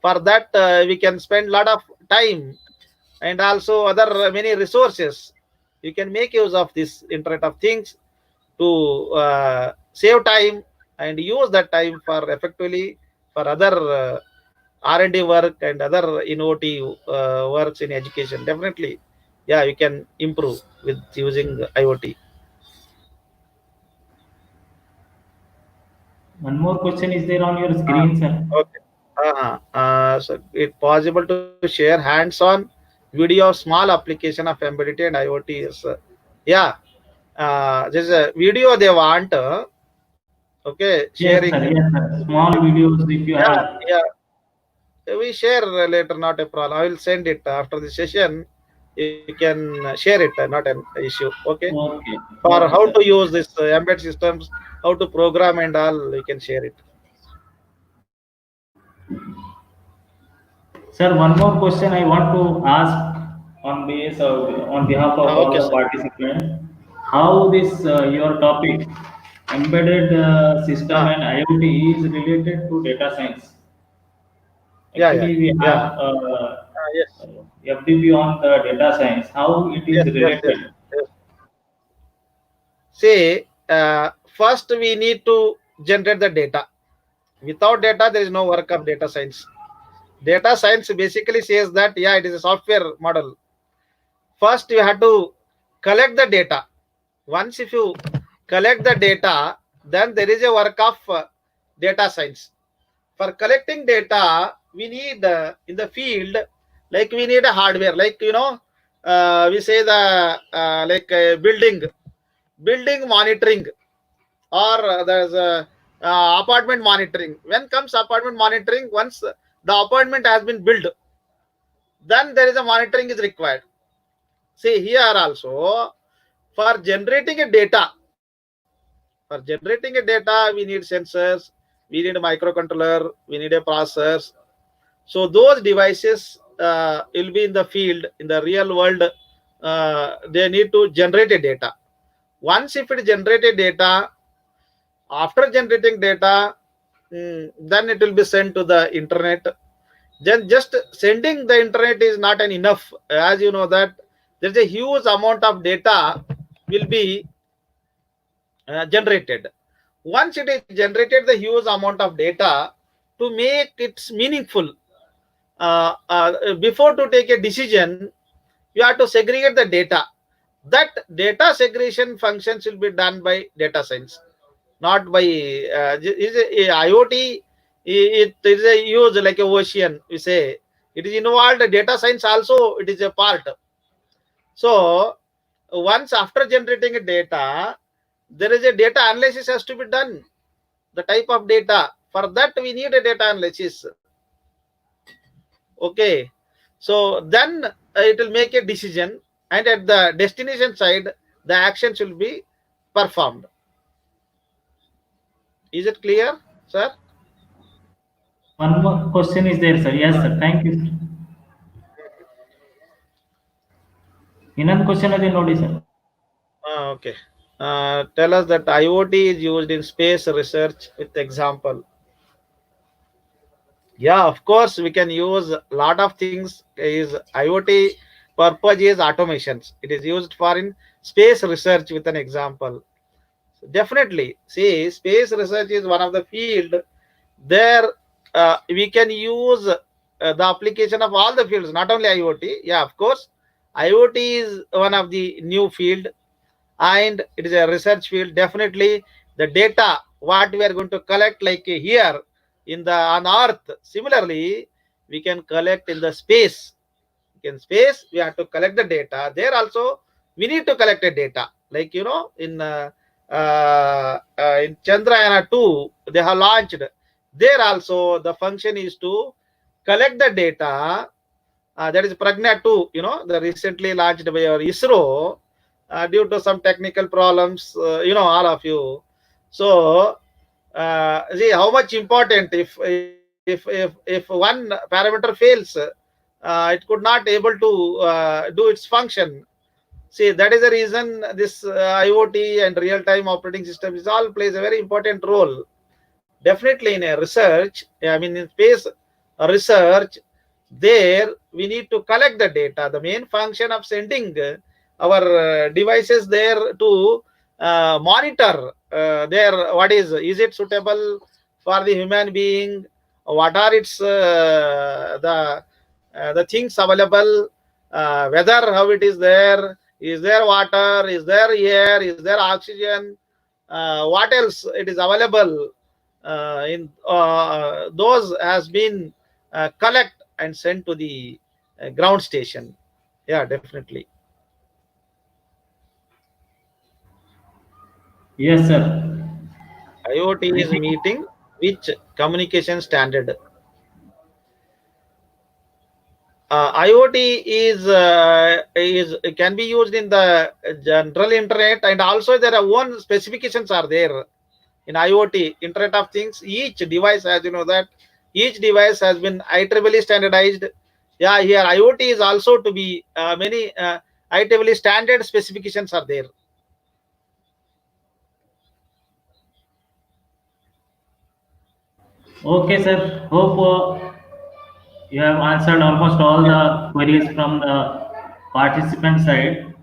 For that we can spend lot of time, and also other many resources. You can make use of this Internet of Things to save time, and use that time for effectively for other R&D work and other innovative works in education. Definitely, yeah, you can improve with using IoT.
One more question is there on your
Ah,
screen, sir.
okay. So it's possible to share hands-on video of small application of embedded and IoT. Is yeah. There's a video they want. Okay,
Yes,
sharing.
sir. Yes, sir. Small videos if you
Yeah,
have.
yeah. We share later, not a problem. I will send it after the session. You can share it, not an issue. Okay.
Okay.
For
Okay,
how
sir.
to use this embed systems, how to program and all, you can share it.
Sir, one more question I want to ask on behalf of all
Okay,
the
sir.
participants. How this your topic, embedded system
Ah,
and IoT, is related to data science?
yeah, yeah,
Actually, we have
yeah. Yes,
FDP on the data science. How it is
yes, yes, yes,
related?
yes. See, first we need to generate the data. Without data, there is no work of data science. Data science basically says that, yeah, it is a software model. First, you have to collect the data. Once if you collect the data, then there is a work of data science. For collecting data, we need in the field, like we need a hardware, like, we say the like building monitoring, or there's a apartment monitoring. When comes apartment monitoring, once the apartment has been built, then there is a monitoring is required. See, here also, for generating a data, we need sensors, we need a microcontroller, we need a processor. So those devices will be in the field, in the real world. They need to generate a data. Once if it generated data, after generating data, then it will be sent to the internet. Then just sending the internet is not an enough. As you know that there's a huge amount of data will be generated. Once it is generated the huge amount of data, to make it meaningful, before to take a decision, you have to segregate the data. That data segregation functions will be done by data science, not by is a IoT. It is a use like a ocean. We say it is involved. Data science also it is a part. So once after generating a data, there is a data analysis has to be done. The type of data for that we need a data analysis. Okay, so then it will make a decision, and at the destination side, the actions will be performed. Is it clear, sir?
One more question is there, sir. Yes, sir. Thank you, sir. ಇನ್ನೊಂದು question ಅದೇ ನೋಡಿ sir.
Okay. Tell us that IoT is used in space research with example. Yeah, of course, we can use a lot of things. Is IoT purpose is automations. It is used for in space research with an example. Definitely, see, space research is one of the field there. We can use the application of all the fields, not only IoT. Yeah, of course, IoT is one of the new field, and it is a research field. Definitely, the data what we are going to collect, like here in the on Earth. Similarly, we can collect in the space. In space, we have to collect the data. There also, we need to collect the data. Like in Chandrayana 2, they have launched. There also, the function is to collect the data. That is Pragna 2, the recently launched by our ISRO, due to some technical problems, all of you. So, see how much important if one parameter fails, it could not able to do its function. See, that is the reason this IoT and real-time operating system is all plays a very important role. Definitely in a research, I mean in space research, there we need to collect the data. The main function of sending our devices there to monitor there what is it suitable for the human being, what are its the things available, weather how it is there water, is there air, is there oxygen, what else it is available in those has been collect and sent to the ground station. Yeah, definitely.
Yes, sir.
IoT
I
is
think
meeting which communication standard? IoT is can be used in the general internet, and also there are one specifications are there in IoT, Internet of Things. Each device has, that each device has been IEEE standardized. Yeah, here IoT is also to be many IEEE standard specifications are there.
okay, sir. Hope you have answered almost all the queries from the participant side.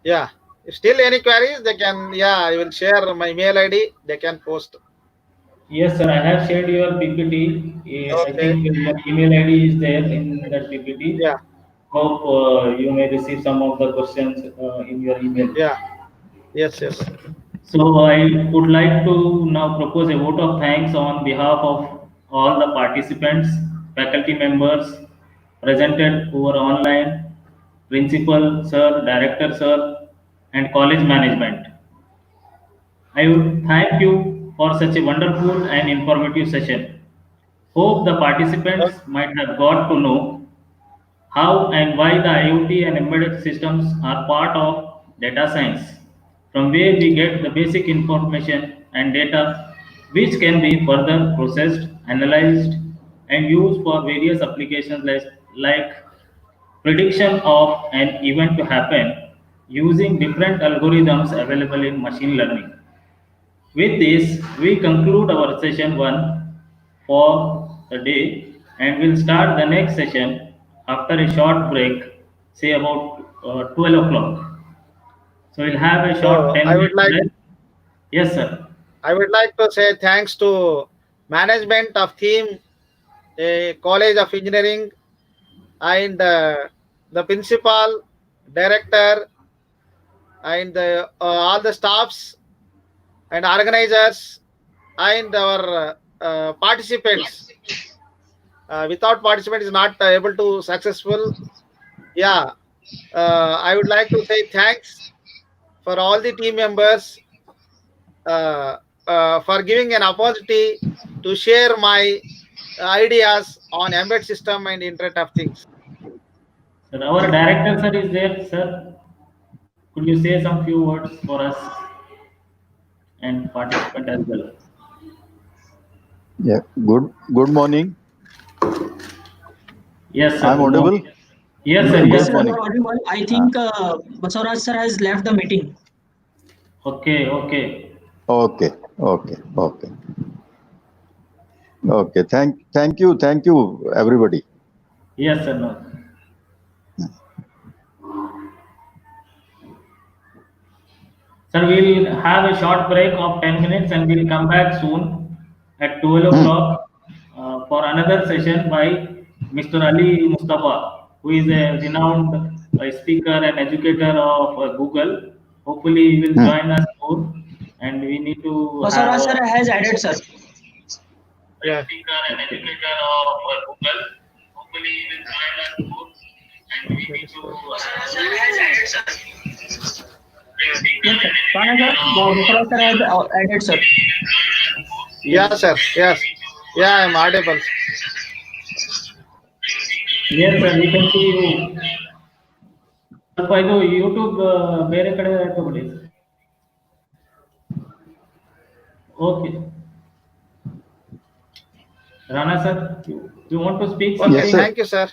Yeah. If still any queries, they can, yeah, I will share my mail ID. They can post.
Yes, sir. I have shared your PPT. I
Okay.
think your email ID is there in that PPT.
Yeah.
Hope you may receive some of the questions in your email.
Yeah. Yes. Yes.
So I would like to now propose a vote of thanks on behalf of all the participants, faculty members presented over online, principal sir, director sir, and college management. I would thank you for such a wonderful and informative session. Hope the participants might have got to know how and why the IoT and embedded systems are part of data science, from where we get the basic information and data which can be further processed, analyzed, and used for various applications like prediction of an event to happen using different algorithms available in machine learning. With this, we conclude our session 1 for the day, and we'll start the next session after a short break, say about 12 o'clock. So we'll have a short
So
10
I would
minutes
like,
rest. Yes, sir.
I would like to say thanks to management of THEEM, a College of Engineering, and the principal, director, and all the staffs and organizers and our participants. Without participant is not able to successful. Yeah, I would like to say thanks for all the team members uh, for giving an opportunity to share my ideas on embedded system and Internet of Things.
Sir, our director, sir, is there, sir. Could you say some few words for us and participant as well?
Yeah. Good morning.
Yes, sir.
I'm
Good
audible.
morning. Yes, sir.
Yes,
Yes,
Good
sir,
sir.
you
morning.
are audible. I
Uh,
think Basavaraj sir has left the meeting.
Okay. Okay.
okay. Okay. Okay. Okay. Thank you, everybody.
Yes, sir. No. Sir, we'll have a short break of 10 minutes and we'll come back soon at 12
Hmm.
o'clock for another session by Mr. Ali Mustafa, who is a renowned speaker and educator of Google. Hopefully, he will
Hmm.
join us soon and we need to have
Basavaraj sir has added, sir.
Yeah.
speaker and educator of Google. Hopefully, he will join us soon and we
That
need
is
to
what.
have
Sir has added, sir.
speaker
Yes, sir.
and
Pana
educator
sir,
of
Basavaraj sir has added, sir.
Yeah,
Yes.
sir. Yes. Yeah, I'm audible.
Yes, sir, we can see you. ಸ್ವಲ್ಪ ಇದು YouTube ಬೇರೆ ಕಡೆ ತಗೊಳ್ಳಿ. Okay. Rana sir, you want to speak
Okay,
Yes,
something?
sir.
thank you, sir.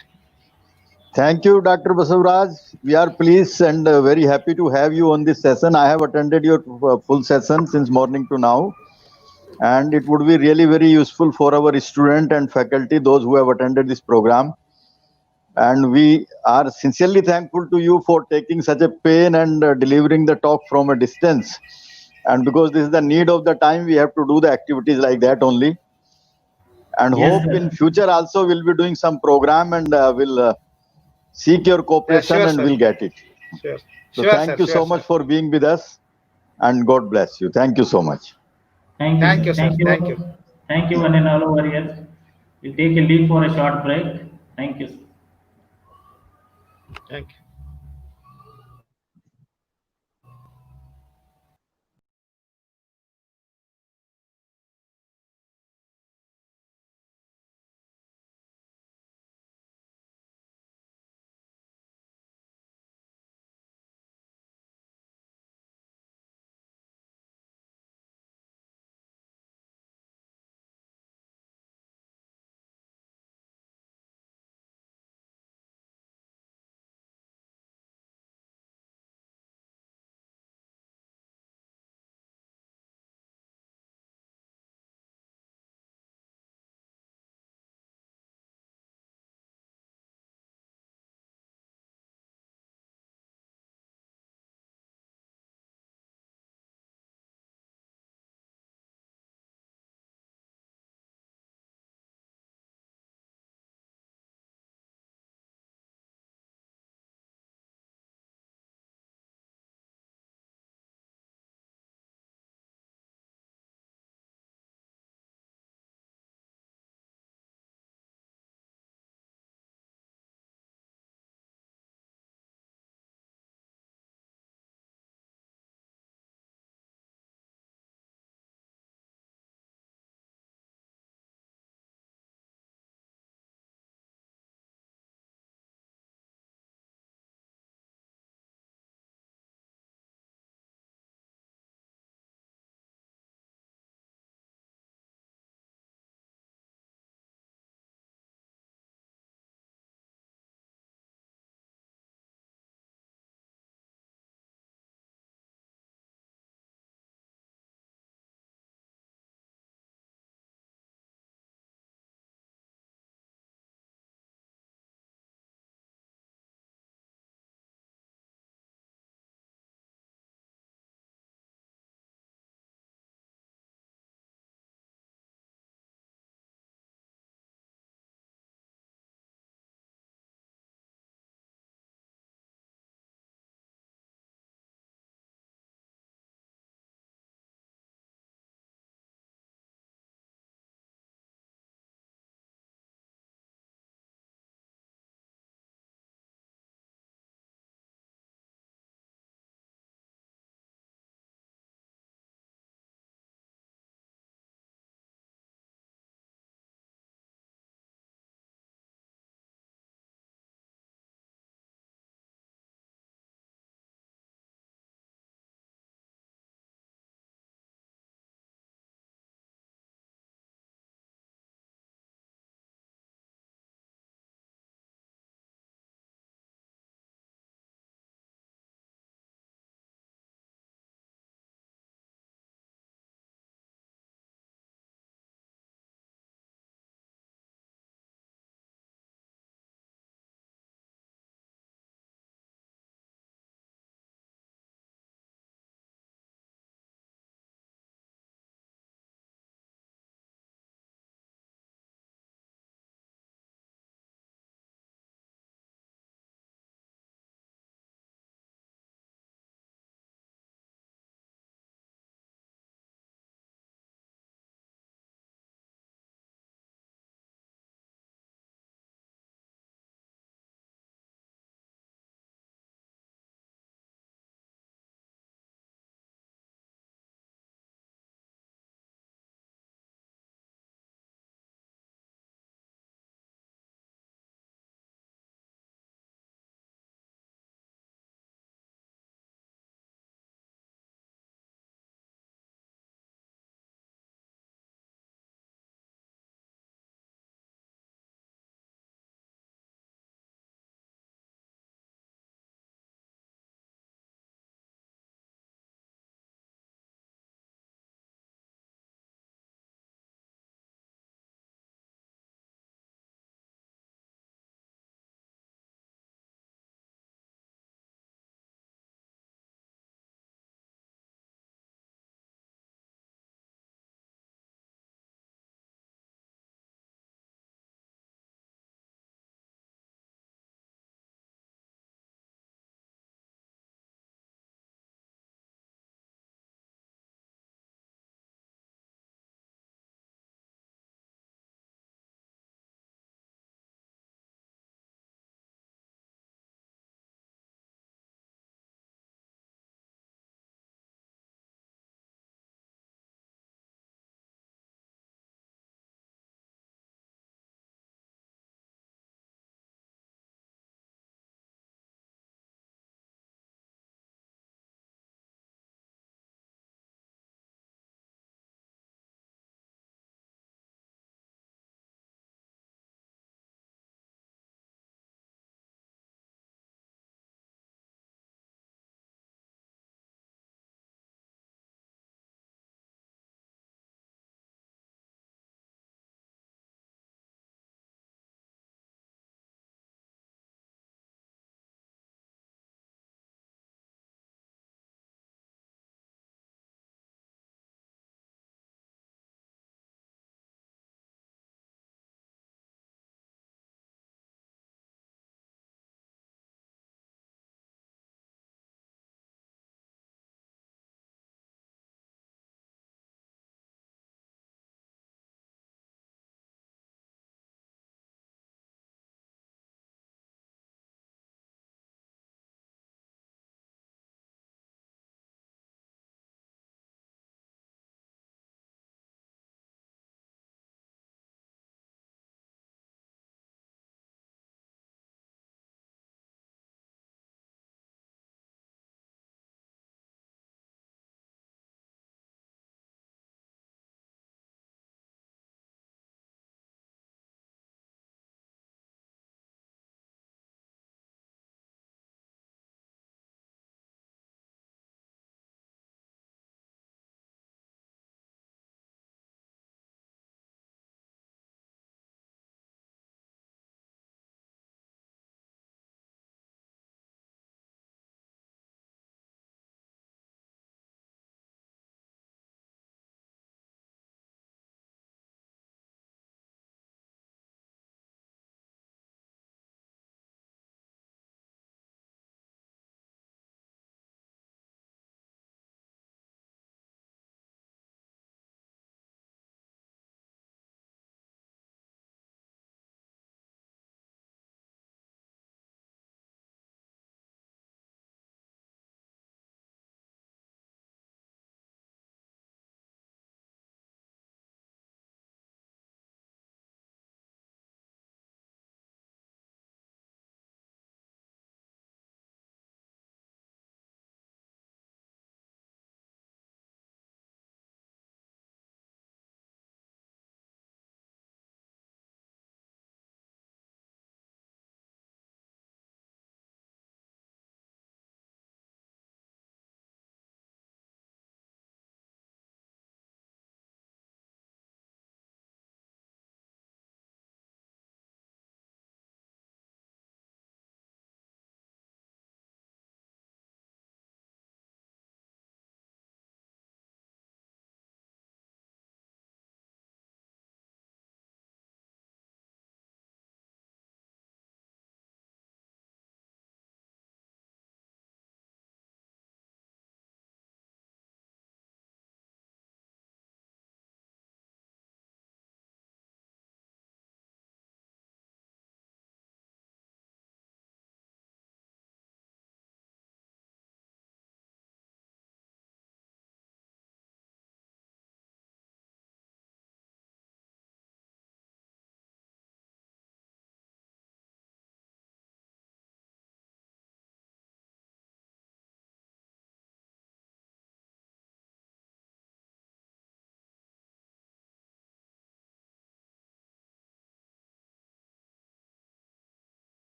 Thank you, Dr. Basavaraj. We are pleased and very happy to have you on this session. I have attended your full session since morning to now, and it would be really very useful for our student and faculty, those who have attended this program. And we are sincerely thankful to you for taking such a pain and delivering the talk from a distance. And because this is the need of the time, we have to do the activities like that only. And
Yes,
hope in
sir.
future also we'll be doing some program and will seek your
Yeah,
cooperation
sure,
and
sir.
we'll get it.
Sure.
So
Sure, sir.
thank you
Sure,
so
sir.
much for being with us and God bless you. Thank you so much.
Thank you,
Thank
sir.
you, sir.
Thank
Thank you.
you. Thank you, one and all over here. We'll take a leave for a short break. Thank you, sir.
Thank you.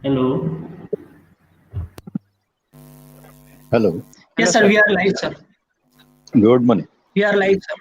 Hello.
Hello.
Yes,
Hello,
sir.
sir.
We are live, sir.
Good morning.
We are live, sir.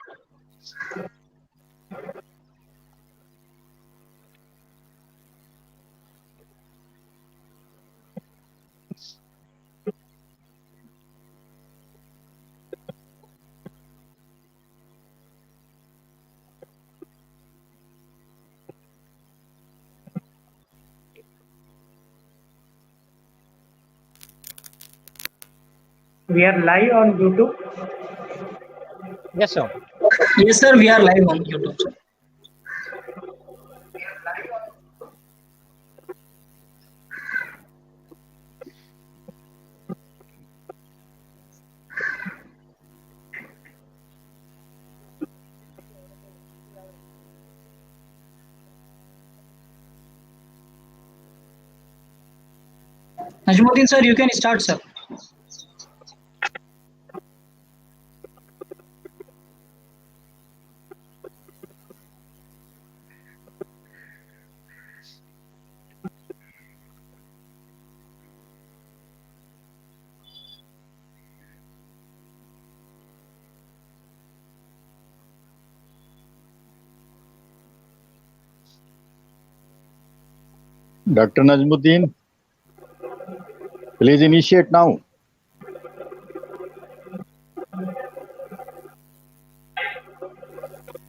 We are live on YouTube.
Yes, sir.
Yes, sir. We are live on YouTube, sir. Najmuddin, sir, you can start, sir.
Dr. Najmuddin, please initiate now.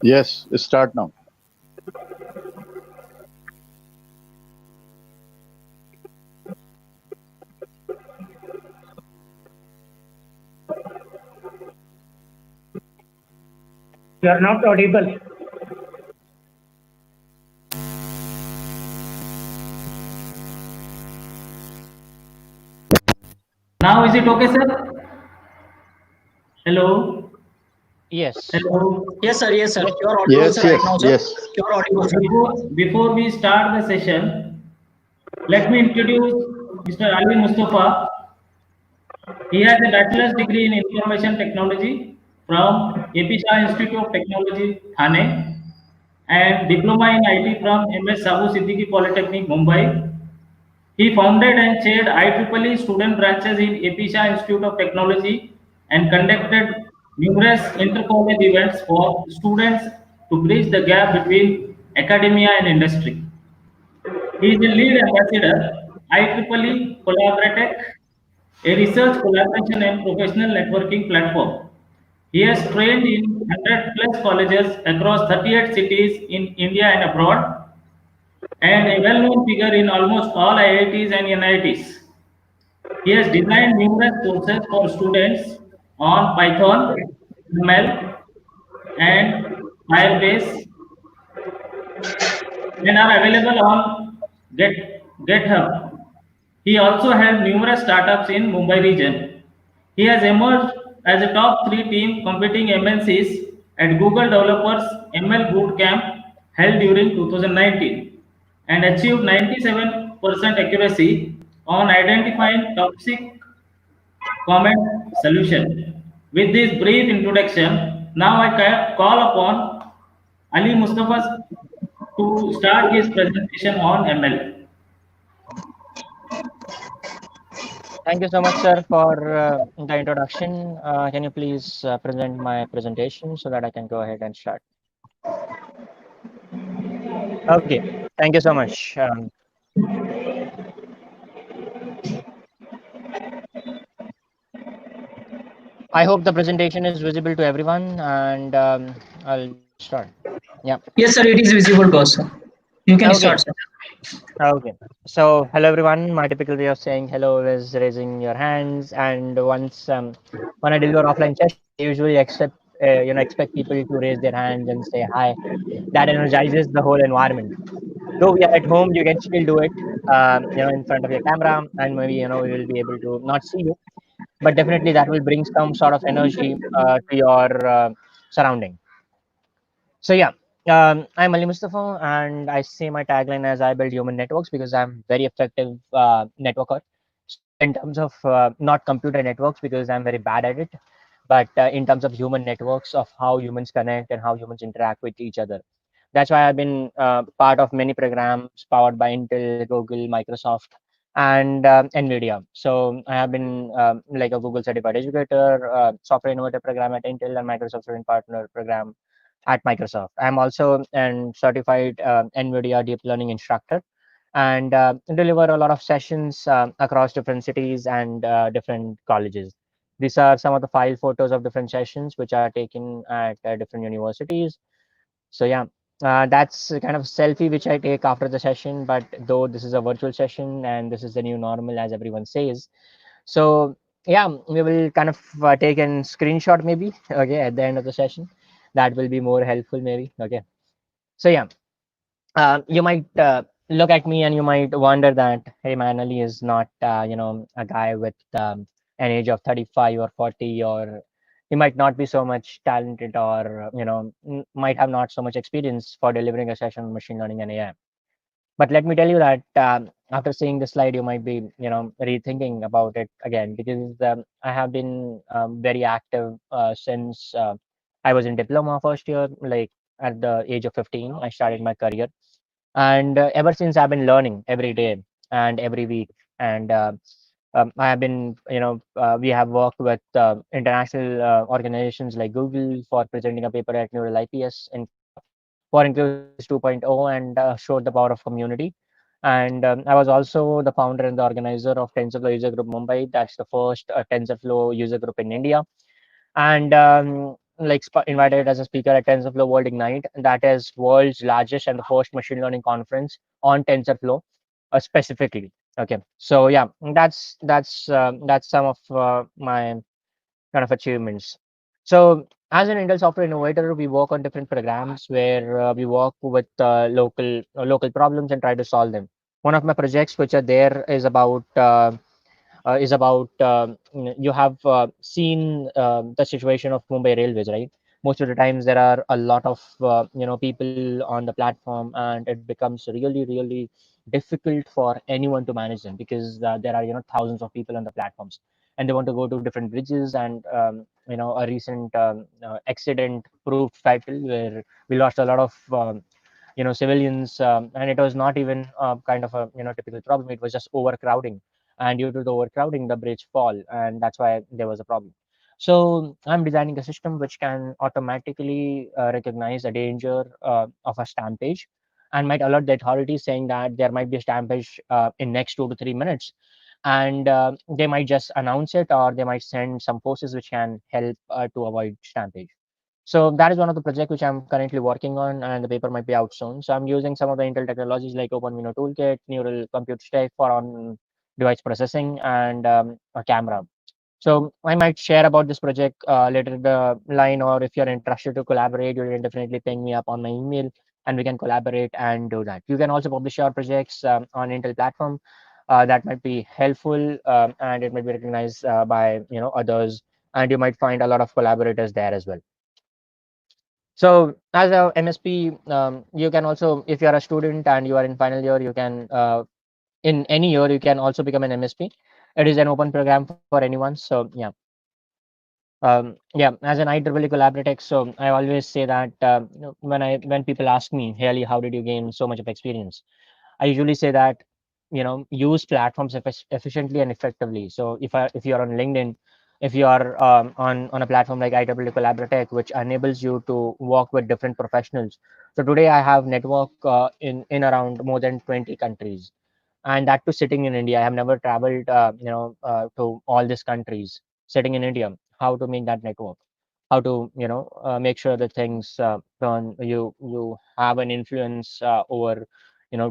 Yes, start now.
You are not audible.
Now is it okay, sir? Hello.
Yes.
Hello.
Yes, sir. Yes, sir. You are audible,
Yes,
sir, right
yes,
now, sir.
yes.
You are audible, sir.
Before we start the session, let me introduce Mr. Ali Mustafa. He has a bachelor's degree in information technology from AP Shah Institute of Technology, Thane, and diploma in IT from MS Sabu Siddiqui Polytechnic, Mumbai. He founded and chaired IEEE student branches in AP Shah Institute of Technology and conducted numerous inter-college events for students to bridge the gap between academia and industry. He is the lead ambassador, IEEE Collaboratech, a research collaboration and professional networking platform. He has trained in 100 plus colleges across 38 cities in India and abroad, and a well-known figure in almost all IITs and NITs. He has designed numerous courses for students on Python, ML, and Firebase, and are available on GitHub. He also has numerous startups in Mumbai region. He has emerged as a top 3 team competing MNCs at Google Developers ML Bootcamp held during 2019 and achieved 97% accuracy on identifying toxic comment solution. With this brief introduction, now I call upon Ali Mustafa to start his presentation on ML.
Thank you so much, sir, for the introduction. Can you please present my presentation so that I can go ahead and start? Okay. Thank you so much. I hope the presentation is visible to everyone, and I'll just start. Yeah.
Yes, sir. It is visible to us, sir. You can
Okay.
start, sir.
Okay. So, hello everyone. My typical way of saying hello is raising your hands, and once when I deliver offline session, I usually expect people to raise their hands and say hi. That energizes the whole environment. Though we are at home, you can still do it, in front of your camera, and maybe we will be able to not see you, but definitely that will bring some sort of energy to your surrounding. So yeah, I'm Ali Mustafa, and I say my tagline as I build human networks because I'm very effective networker. So in terms of not computer networks because I'm very bad at it, but in terms of human networks of how humans connect and how humans interact with each other. That's why I've been part of many programs powered by Intel, Google, Microsoft, and NVIDIA. So I have been like a Google certified educator, software innovator program at Intel, and Microsoft student partner program at Microsoft. I'm also an certified NVIDIA deep learning instructor and deliver a lot of sessions across different cities and different colleges. These are some of the file photos of different sessions which are taken at different universities. So yeah, that's a kind of selfie which I take after the session. But though this is a virtual session and this is the new normal, as everyone says, so yeah, we will kind of take a screenshot maybe. Okay, at the end of the session, that will be more helpful maybe. Okay, so yeah, you might look at me and you might wonder that hey, Manali is not a guy with an age of 35 or 40, or he might not be so much talented, or might have not so much experience for delivering a session on machine learning and AI. But let me tell you that after seeing this slide, you might be rethinking about it again, because I have been very active since I was in diploma first year, like at the age of 15 I started my career. And ever since I've been learning every day and every week. And I have been we have worked with international organizations like Google for presenting a paper at neural IPS in Kolkata for inclusiveness 2.0, and showed the power of community. And I was also the founder and the organizer of TensorFlow user group Mumbai. That's the first TensorFlow user group in India. And like invited as a speaker at TensorFlow World Ignite. That is world's largest and the first machine learning conference on TensorFlow specifically. Okay, so yeah, that's some of my kind of achievements. So as an Intel software innovator, we work on different programs where we work with local problems and try to solve them. One of my projects which are there is about you have seen the situation of Mumbai Railways, right? Most of the times there are a lot of people on the platform, and it becomes really difficult for anyone to manage them, because there are thousands of people on the platforms, and they want to go to different bridges. And a recent accident proved fatal, where we lost a lot of civilians, and it was not even kind of a typical problem. It was just overcrowding, and due to the overcrowding the bridge fall, and that's why there was a problem. So I'm designing a system which can automatically recognize a danger of a stampage, and might alert the authorities saying that there might be a stampage in next 2 to 3 minutes. And they might just announce it, or they might send some forces which can help to avoid stampage. So that is one of the projects which I'm currently working on, and the paper might be out soon. So I'm using some of the Intel technologies like OpenVINO toolkit, neural compute stack for on device processing, and a camera. So I might share about this project later in the line, or if you're interested to collaborate, you can definitely ping me up on my email, and we can collaborate and do that. You can also publish your projects on Intel platform. That might be helpful, and it might be recognized by others, and you might find a lot of collaborators there as well. So as a MSP, you can also, if you are a student and you are in final year, you can in any year you can also become an MSP. It is an open program for anyone. So yeah, yeah. As an IEEE collaborator, so I always say that when people ask me, Haley, how did you gain so much of experience? I usually say that use platforms efficiently and effectively. So if you're on LinkedIn, if you are on a platform like IEEE Collaboratech, which enables you to work with different professionals. So today I have network in around more than 20 countries, and that too sitting in India. I have never traveled to all these countries. Sitting in India, how to make that network, how to make sure that things turn, you have an influence over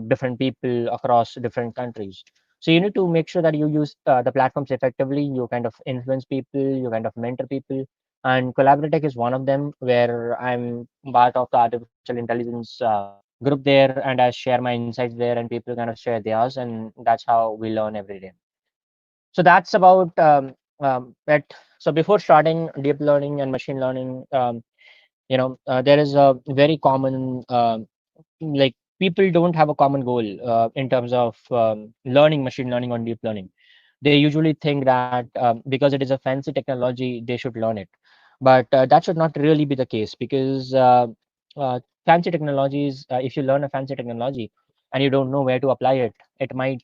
different people across different countries. So you need to make sure that you use the platforms effectively. You kind of influence people, you kind of mentor people, and Collaboratech is one of them, where I'm part of the artificial intelligence group there, and I share my insights there, and people kind of share theirs, and that's how we learn every day. So that's about it. So before starting deep learning and machine learning, there is a very common like people don't have a common goal in terms of learning machine learning or deep learning. They usually think that because it is a fancy technology, they should learn it. But that should not really be the case, because fancy technologies, if you learn a fancy technology, and you don't know where to apply it, it might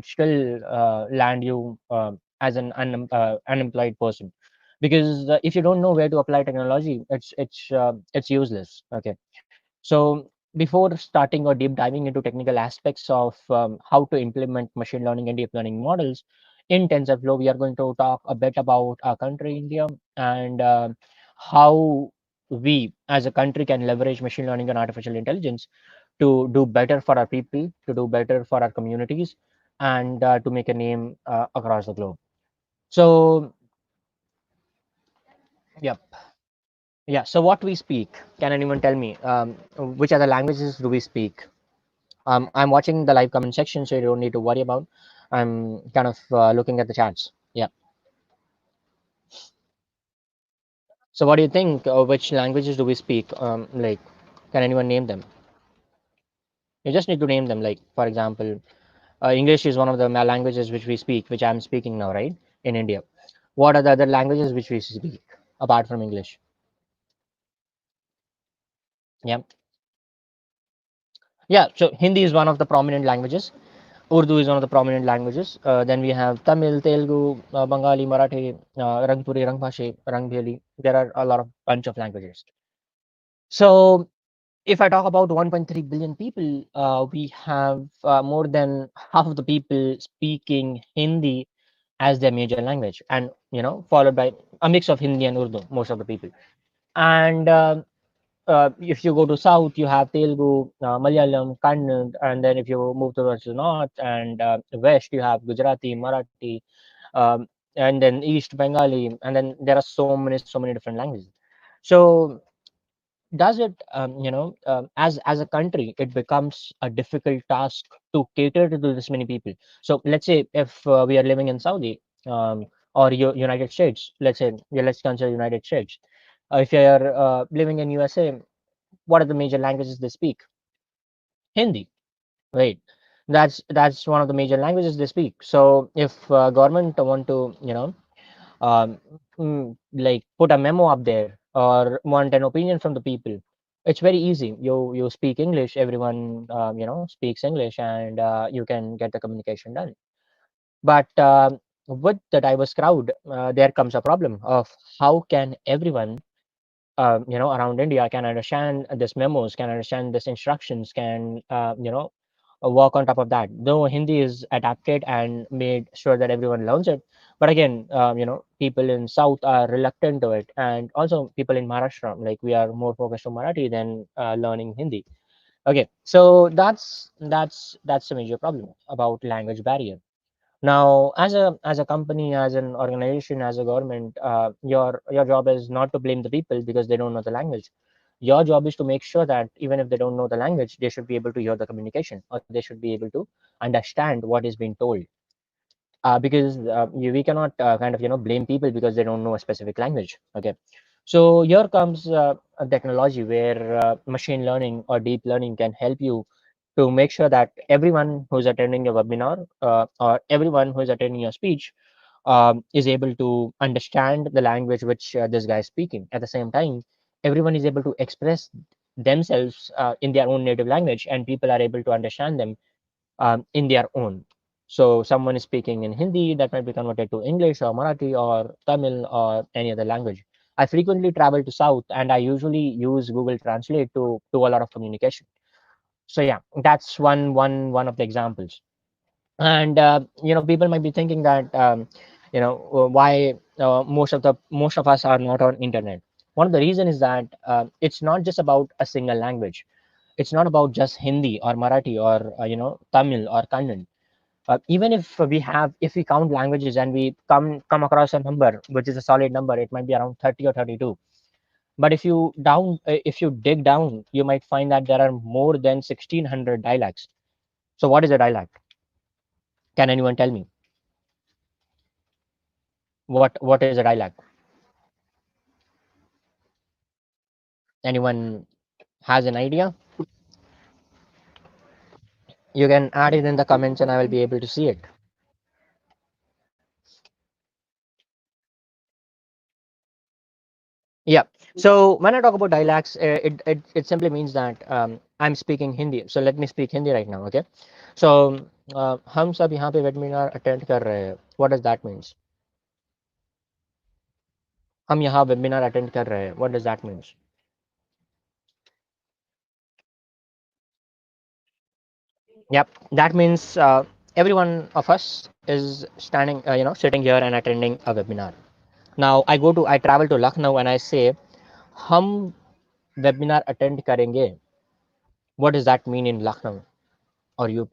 still land you as an unemployed person, because if you don't know where to apply technology, it's useless. Okay, so before starting or deep diving into technical aspects of how to implement machine learning and deep learning models in TensorFlow, we are going to talk a bit about our country, India, and how we as a country can leverage machine learning and artificial intelligence to do better for our people, to do better for our communities, and to make a name across the globe. So, yep. Yeah. So, what we speak, can anyone tell me which other languages do we speak? I'm watching the live comment section, so you don't need to worry about. I'm kind of looking at the chats. Yeah. So, what do you think? Which languages do we speak? Like, can anyone name them? You just need to name them. Like, for example, English is one of the languages which we speak, which I'm speaking now, right? In India. What are the other languages which we speak apart from English? Yeah. Yeah. So, Hindi is one of the prominent languages. Urdu is one of the prominent languages. Then we have Tamil, Telugu, Bengali, Marathi, Rangpuri, Rangbhashi, Rangbheli. There are a lot of bunch of languages. So if I talk about 1.3 billion people, we have more than half of the people speaking Hindi as their major language, and followed by a mix of Hindi and Urdu. Most of the people, and if you go to south, you have Telugu, Malayalam, Kannada, and then if you move towards the north and west, you have Gujarati, Marathi, um, and then east Bengali, and then there are so many different languages. So does it, as a country, it becomes a difficult task to cater to this many people. So let's say if we are living in Saudi, or United States, let's say, yeah, let's consider United States. If you are living in USA, what are the major languages they speak? Hindi, right? That's one of the major languages they speak. So if government want to, um, like put a memo up there or want an opinion from the people, it's very easy. You speak English, everyone speaks English, and you can get the communication done. But with the diverse crowd, there comes a problem of how can everyone around India can understand this memos, can understand this instructions, can work on top of that. Though Hindi is adapted and made sure that everyone learns it, but again, people in South are reluctant to it, and also people in Maharashtra, like we are more focused on Marathi than learning Hindi. Okay, so that's a major problem about language barrier. Now, as a company, as an organization, as a government, your job is not to blame the people because they don't know the language. Your job is to make sure that even if they don't know the language, they should be able to hear the communication, or they should be able to understand what is being told. Because we cannot kind of blame people because they don't know a specific language. Okay, so here comes a technology where machine learning or deep learning can help you to make sure that everyone who's attending your webinar, or everyone who is attending your speech, is able to understand the language which this guy is speaking. At the same time, everyone is able to express themselves in their own native language, and people are able to understand them in their own. So someone is speaking in Hindi, that might be converted to English or Marathi or Tamil or any other language. I frequently travel to South, and I usually use Google Translate to do a lot of communication. So yeah, that's one of the examples. And people might be thinking that why most of us are not on internet. One of the reason is that it's not just about a single language. It's not about just Hindi or Marathi or Tamil or Kannada. Even if we count languages and we come across a number which is a solid number, it might be around 30 or 32. But if you dig down, you might find that there are more than 1600 dialects. So what is a dialect? Can anyone tell me what is a dialect? Anyone has an idea? You can add it in the comments and I will be able to see it. Yeah. So when I talk about dialects, it simply means that I'm speaking Hindi. So let me speak Hindi right now. Okay. So हम सब यहाँ पे webinar attend कर रहे हैं. What does that means? हम यहाँ webinar attend कर रहे हैं. What does that means? Yep, that means every one of us is standing, sitting here and attending a webinar. Now I travel to Lucknow and I say, हम webinar attend करेंगे. What does that mean in Lucknow or UP?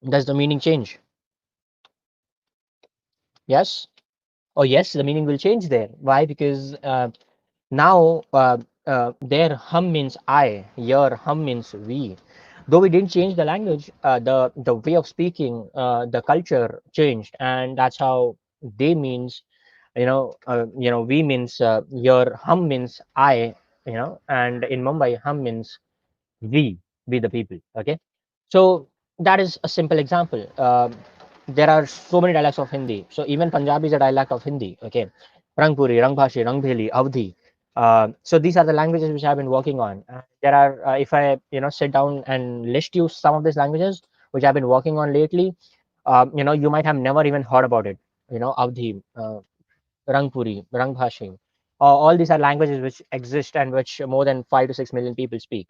Does the meaning change? Yes? Oh, yes, the meaning will change there. Why? Because now there hum means I, your hum means we. Though we didn't change the language, the way of speaking, the culture changed, and that's how they means, we means your hum means I, and in Mumbai hum means we, we the people. Okay, so that is a simple example. There are so many dialects of Hindi. So even Punjabi is a dialect of Hindi. Okay, Rangpuri, Rangbhashi, Rangbheli, Avdhi. So these are the languages which I've been working on. There are, if I sit down and list you some of these languages which I've been working on lately, you might have never even heard about it. Avdhi, Rangpuri, Rangbhashi. All these are languages which exist and which more than 5 to 6 million people speak.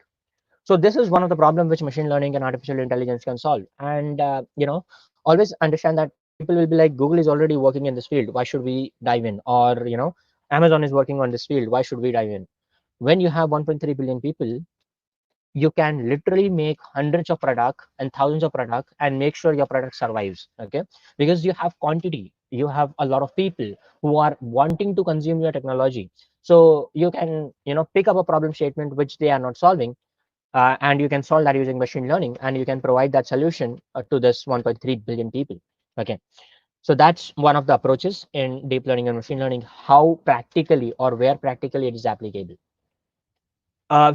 So this is one of the problem which machine learning and artificial intelligence can solve. And always understand that people will be like, Google is already working in this field. Why should we dive in? Or Amazon is working on this field. Why should we dive in? When you have 1.3 billion people, you can literally make hundreds of product and thousands of product and make sure your product survives. Okay, because you have quantity, you have a lot of people who are wanting to consume your technology. So you can pick up a problem statement which they are not solving, and you can solve that using machine learning, and you can provide that solution to this 1.3 billion people. Okay, so that's one of the approaches in deep learning and machine learning, how practically or where practically it is applicable.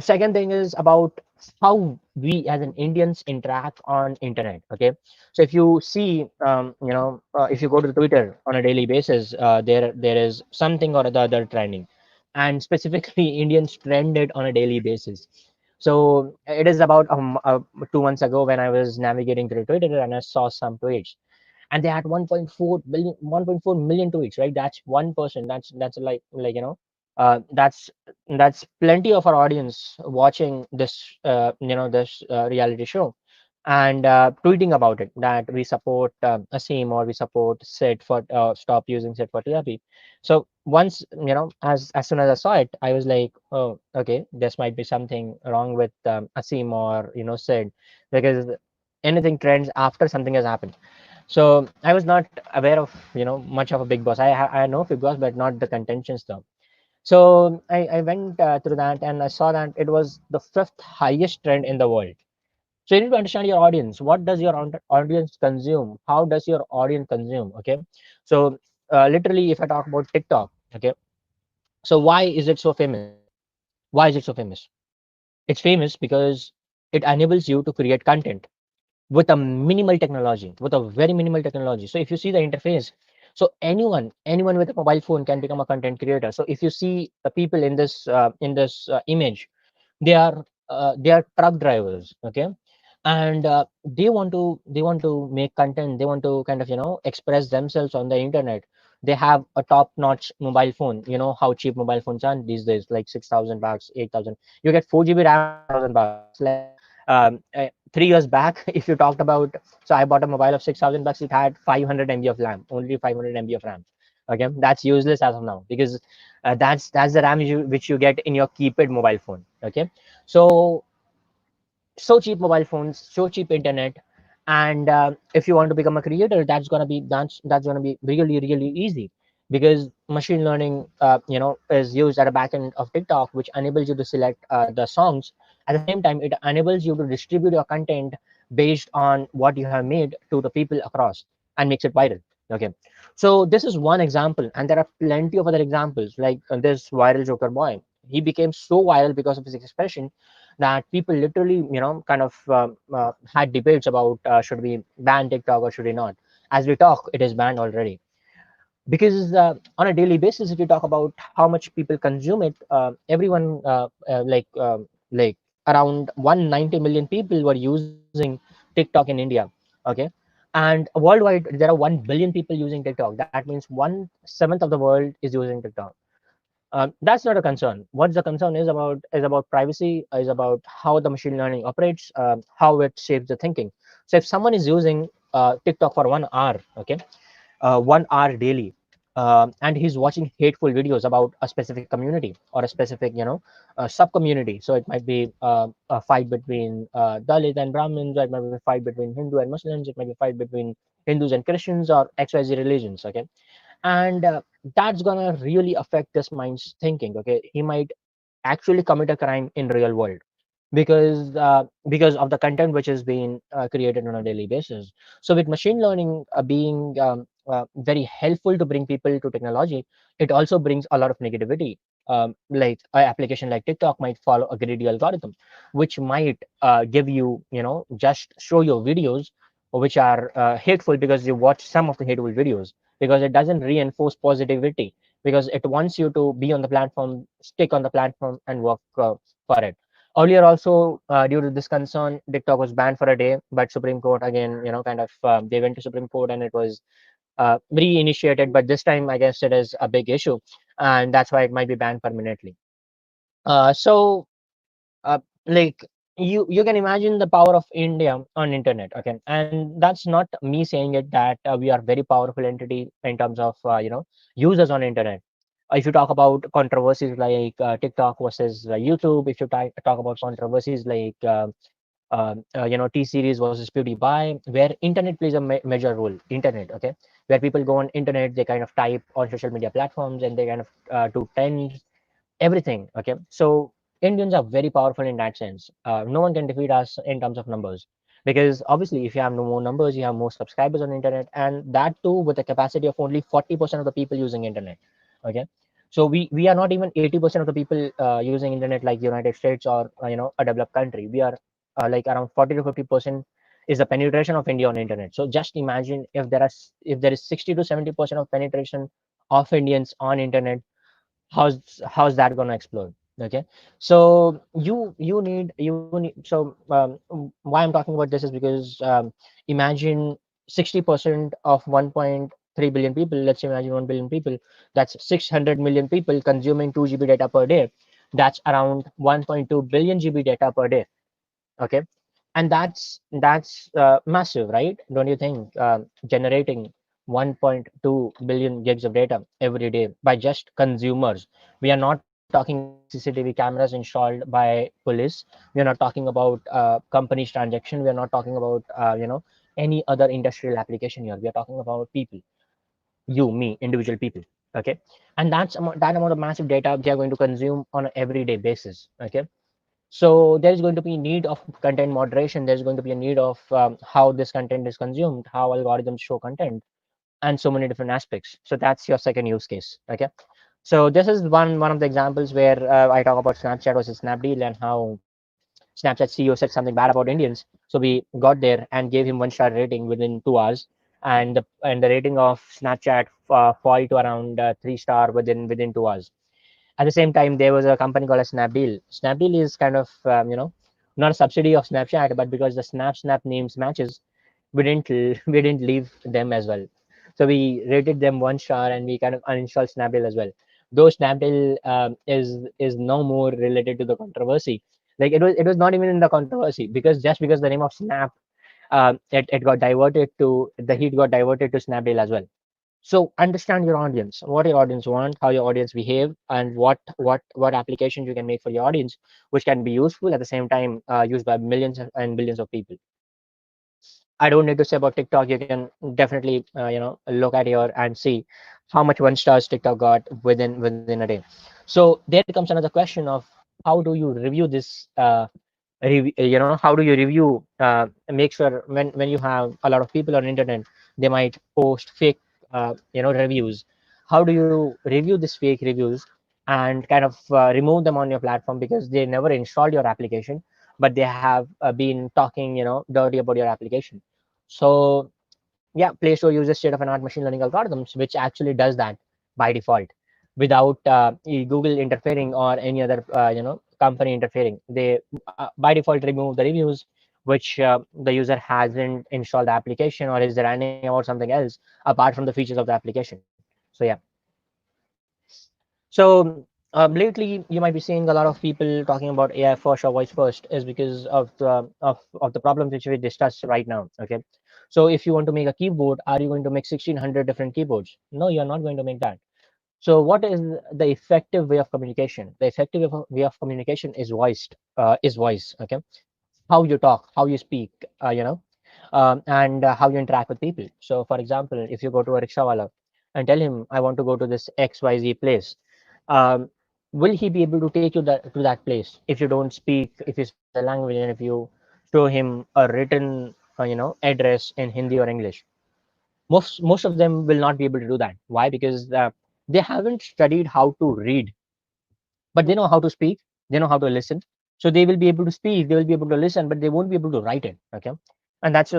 Second thing is about how we as an Indians interact on internet. Okay, so if you see, if you go to Twitter on a daily basis, there is something or the other trending, and specifically Indians trended on a daily basis. So it is about 2 months ago when I was navigating through Twitter and I saw some tweets, and they had 1.4 billion, 1.4 million tweets. Right, that's one person. That's like that's plenty of our audience watching this this reality show, and tweeting about it that we support Asim, or we support SIT for stop using SIT for TRP. So once as soon as I saw it, I was like, oh, okay, this might be something wrong with Asim or SIT, because anything trends after something has happened. So I was not aware of much of a Big Boss. I know Big Boss, but not the contentions though. So I went through that and I saw that it was the fifth highest trend in the world. So you need to understand your audience. What does your audience consume? How does your audience consume? Okay. So literally, if I talk about TikTok, okay. So why is it so famous? Why is it so famous? It's famous because it enables you to create content with a minimal technology, with a very minimal technology. So if you see the interface, so anyone with a mobile phone can become a content creator. So if you see the people in this image, they are truck drivers. Okay, and they want to make content, they want to kind of express themselves on the internet. They have a top notch mobile phone. You know how cheap mobile phones are these days, like 6,000 bucks, 8,000. You get 4 GB RAM for 6,000 bucks. It's like 3 years back, if you talked about, so I bought a mobile of 6,000 bucks. It had 500 MB of RAM, only 500 MB of RAM. Okay, that's useless as of now, because that's the RAM which you get in your keypad mobile phone. Okay, so so cheap mobile phones, so cheap internet, and if you want to become a creator, that's gonna be really really easy, because machine learning is used at a backend of TikTok, which enables you to select the songs. At the same time, it enables you to distribute your content based on what you have made to the people across, and makes it viral. Okay, so this is one example, and there are plenty of other examples, like this viral Joker boy. He became so viral because of his expression that people literally kind of had debates about should we ban TikTok or should we not. As we talk, it is banned already. because on a daily basis, if you talk about how much people consume it, everyone like around 190 million people were using TikTok in India. Okay, and worldwide there are 1 billion people using TikTok. That means 1/7 of the world is using TikTok. That's not a concern. What the concern is about privacy, is about how the machine learning operates, how it shapes the thinking. So if someone is using TikTok for 1 hour, okay, 1 hour daily, and he's watching hateful videos about a specific community or a specific, sub community. So it might be a fight between Dalit and Brahmins, or it might be a fight between Hindu and Muslims, it might be a fight between Hindus and Christians, or XYZ religions. Okay, and that's gonna really affect this mind's thinking. Okay, he might actually commit a crime in real world because of the content which is being created on a daily basis. So with machine learning being very helpful to bring people to technology, it also brings a lot of negativity. Like an application like TikTok might follow a greedy algorithm, which might give you, just show your videos which are hateful, because you watch some of the hateful videos, because it doesn't reinforce positivity, because it wants you to be on the platform, stick on the platform, and work for it. Earlier, also due to this concern, TikTok was banned for a day, but Supreme Court again, kind of they went to Supreme Court and it was reinitiated. But this time, I guess it is a big issue, and that's why it might be banned permanently. So uh, like you can imagine the power of India on internet. Okay, and that's not me saying it, that we are very powerful entity in terms of users on internet. If you talk about controversies like TikTok versus YouTube, if you talk about controversies like T series versus PewDiePie, where internet plays a major role. Internet, okay, where people go on internet, they kind of type on social media platforms, and they kind of do trends, everything. Okay, so Indians are very powerful in that sense. No one can defeat us in terms of numbers, because obviously if you have no more numbers, you have more subscribers on internet, and that too with a capacity of only 40% of the people using internet. Okay, so we are not even 80% of the people using internet like United States or a developed country. We are like around 40 to 50% is the penetration of India on internet. So just imagine if there is 60 to 70% of penetration of Indians on internet, how's that going to explode. Okay, so why I'm talking about this is because imagine 60% of 1.3 billion people. Let's imagine 1 billion people. That's 600 million people consuming 2 GB data per day. That's around 1.2 billion GB data per day. Okay, and that's massive, right? Don't you think? Generating 1.2 billion gigs of data every day by just consumers. We are not talking about CCTV cameras installed by police. We are not talking about companies transaction. We are not talking about any other industrial application here. We are talking about people, you, me, individual people. Okay, and that amount of massive data they are going to consume on an everyday basis. Okay, so there is going to be need of content moderation. There's going to be a need of how this content is consumed, how algorithms show content, and so many different aspects. So that's your second use case. Okay, so this is one of the examples where I talk about Snapchat versus Snapdeal, and how Snapchat CEO said something bad about Indians. So we got there and gave him 1 star rating within 2 hours, and the rating of Snapchat fall to around 3 star within 2 hours. At the same time, there was a company called as Snapdeal. Snapdeal is kind of not a subsidy of Snapchat, but because the Snap names matches, we didn't leave them as well. So we rated them 1 star, and we kind of uninstalled Snapdeal as well. Though Snapdeal is no more related to the controversy. Like it was not even in the controversy, because just because the name of Snap, it got diverted to the heat got diverted to Snapdeal as well. So understand your audience, what your audience want, how your audience behave, and what applications you can make for your audience, which can be useful at the same time, used by millions and billions of people. I don't need to say about TikTok. You can definitely look at your and see how much 1 stars TikTok got within a day. So there comes another question of how do you review this how do you review, make sure when you have a lot of people on internet, they might post fake reviews. How do you review these fake reviews and kind of remove them on your platform, because they never installed your application, but they have been talking dirty about your application. So yeah, Play Store uses state of an art machine learning algorithms, which actually does that by default without Google interfering or any other company interfering. They by default remove the reviews which the user hasn't installed the application or is running about something else apart from the features of the application. So yeah. So lately, you might be seeing a lot of people talking about AI first or voice first, is because of the problems which we discussed right now. Okay, so if you want to make a keyboard, are you going to make 1600 different keyboards? No, you're not going to make that. So what is the effective way of communication? The effective way of communication is voice. Okay, how you talk, how you speak, and how you interact with people. So, for example, if you go to a rickshawala and tell him, "I want to go to this XYZ place," um, will he be able to take you to that place if you don't speak, if you say the language, and if you show him a written, address in Hindi or English? Most of them will not be able to do that. Why? Because they haven't studied how to read, but they know how to speak, they know how to listen. So they will be able to speak, they will be able to listen, but they won't be able to write it. Okay, and that's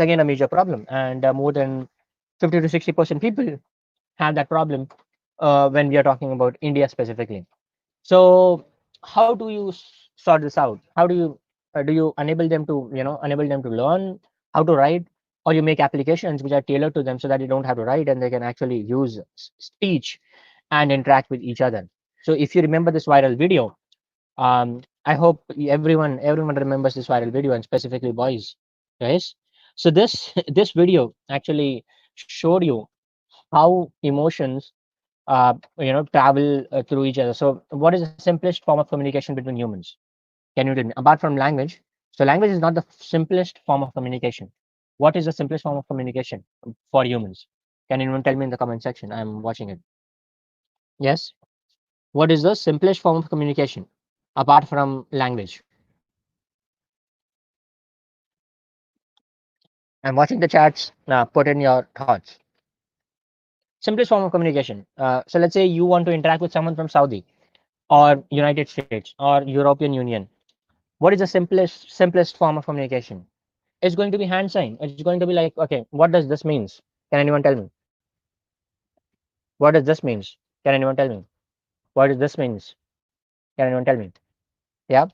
again a major problem, and more than 50 to 60% people have that problem when we are talking about India specifically. So how do you sort this out? How do you enable them to enable them to learn how to write, or you make applications which are tailored to them so that they don't have to write and they can actually use speech and interact with each other? So if you remember this viral video, I hope everyone remembers this viral video, and specifically boys, guys. So this this video actually showed you how emotions travel through each other. So what is the simplest form of communication between humans? Can you tell me, apart from language? So language is not the simplest form of communication. What is the simplest form of communication for humans? Can anyone tell me in the comment section? I'm watching it. Yes, what is the simplest form of communication apart from language? I'm watching the chats. Put in your thoughts. Simplest form of communication. So let's say you want to interact with someone from Saudi or United States or European Union. What is the simplest form of communication? It's going to be hand sign. It's going to be like, okay, what does this means? Can anyone tell me? What does this means? Can anyone tell me? What does this means? Can anyone tell me? Yeah.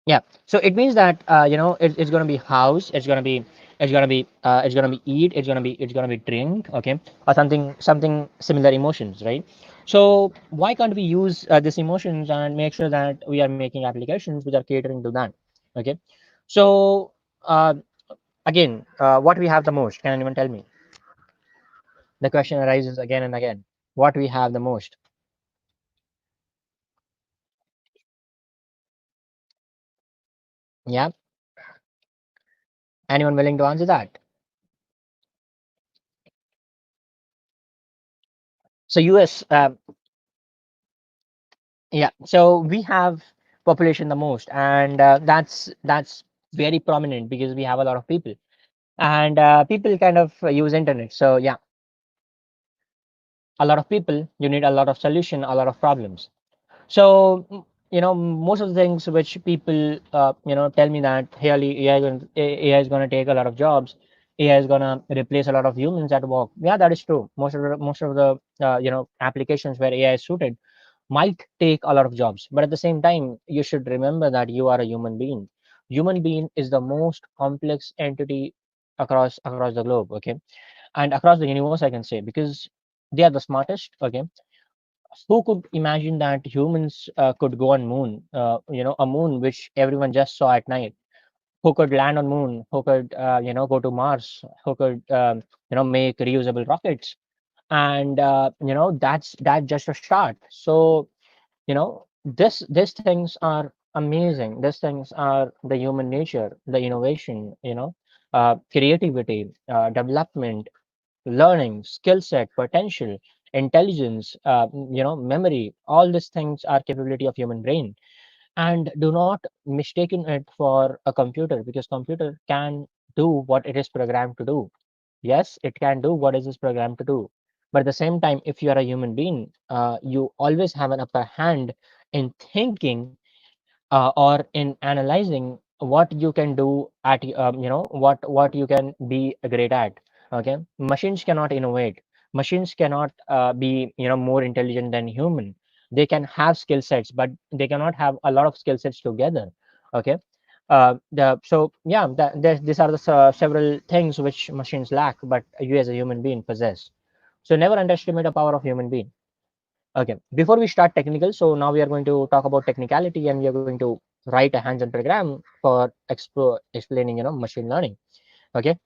Yeah, so it means that it's going to be house, it's going to be eat, it's going to be drink, okay, or something similar emotions, right? So why can't we use these emotions and make sure that we are making applications which are catering to that? Okay, so uh, again, what we have the most? Can anyone tell me? The question arises again and again. What we have the most? Yeah, anyone willing to answer that? So US, yeah, so we have population the most, and that's very prominent because we have a lot of people, and people kind of use internet. So yeah, a lot of people, you need a lot of solution, a lot of problems. So most of the things which people tell me that hey Ali, AI is going to take a lot of jobs, AI is going to replace a lot of humans at work. Yeah, that is true. Most of the applications where AI is suited might take a lot of jobs, but at the same time you should remember that you are a human being. Human being is the most complex entity across the globe, okay, and across the universe, I can say, because they are the smartest. Okay, who could imagine that humans could go on moon, a moon which everyone just saw at night? Who could land on moon? Who could go to Mars? Who could make reusable rockets? And that's just a start. So these things are amazing. These things are the human nature, the innovation, creativity, development, learning, skill set, potential, intelligence, memory. All these things are capability of human brain. And do not mistaken it for a computer, because computer can do what it is programmed to do. Yes, it can do what is this programmed to do. But at the same time, if you are a human being, you always have an upper hand in thinking or in analyzing what you can do at what you can be great at. Okay, machines cannot innovate. Machines cannot be more intelligent than human. They can have skill sets, but they cannot have a lot of skill sets together. Okay, so yeah, these are the several things which machines lack, but you as a human being possess. So never underestimate the power of human being. Okay, before we start technical, so now we are going to talk about technicality, and we are going to write a hands-on program for explaining machine learning. Okay,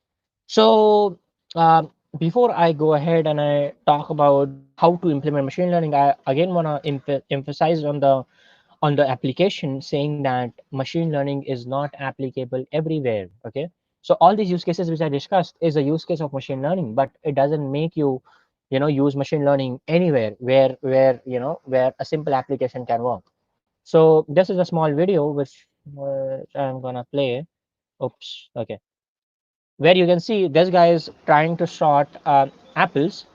so um, before I go ahead and I talk about how to implement machine learning, I again want to emphasize on the application, saying that machine learning is not applicable everywhere. Okay, so all these use cases which I discussed is a use case of machine learning, but it doesn't make you use machine learning anywhere where a simple application can work. So this is a small video which I'm gonna play. Oops. Okay, where you can see this guy is trying to sort apples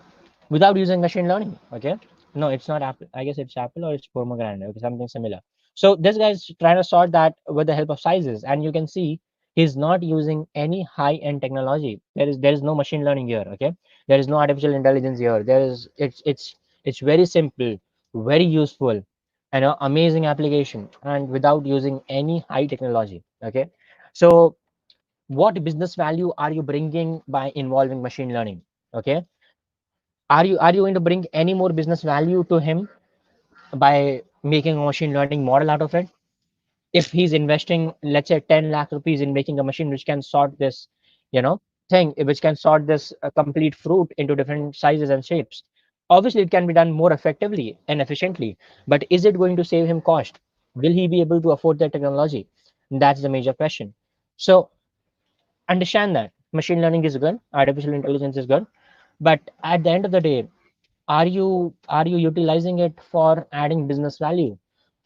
without using machine learning. Okay, no, it's not apple. I guess it's apple or it's pomegranate. Okay, something similar. So this guy's trying to sort that with the help of sizes, and you can see he's not using any high-end technology. There is no machine learning here. Okay, there is no artificial intelligence here. There is it's very simple, very useful, and an amazing application, and without using any high technology. Okay, so what business value are you bringing by involving machine learning? Okay, are you going to bring any more business value to him by making a machine learning model out of it? If he's investing, let's say, 10 lakh rupees in making a machine which can sort this you know thing, which can sort this complete fruit into different sizes and shapes, obviously it can be done more effectively and efficiently, but is it going to save him cost? Will he be able to afford that technology? That's the major question. So understand that machine learning is good, artificial intelligence is good, but at the end of the day, are you utilizing it for adding business value?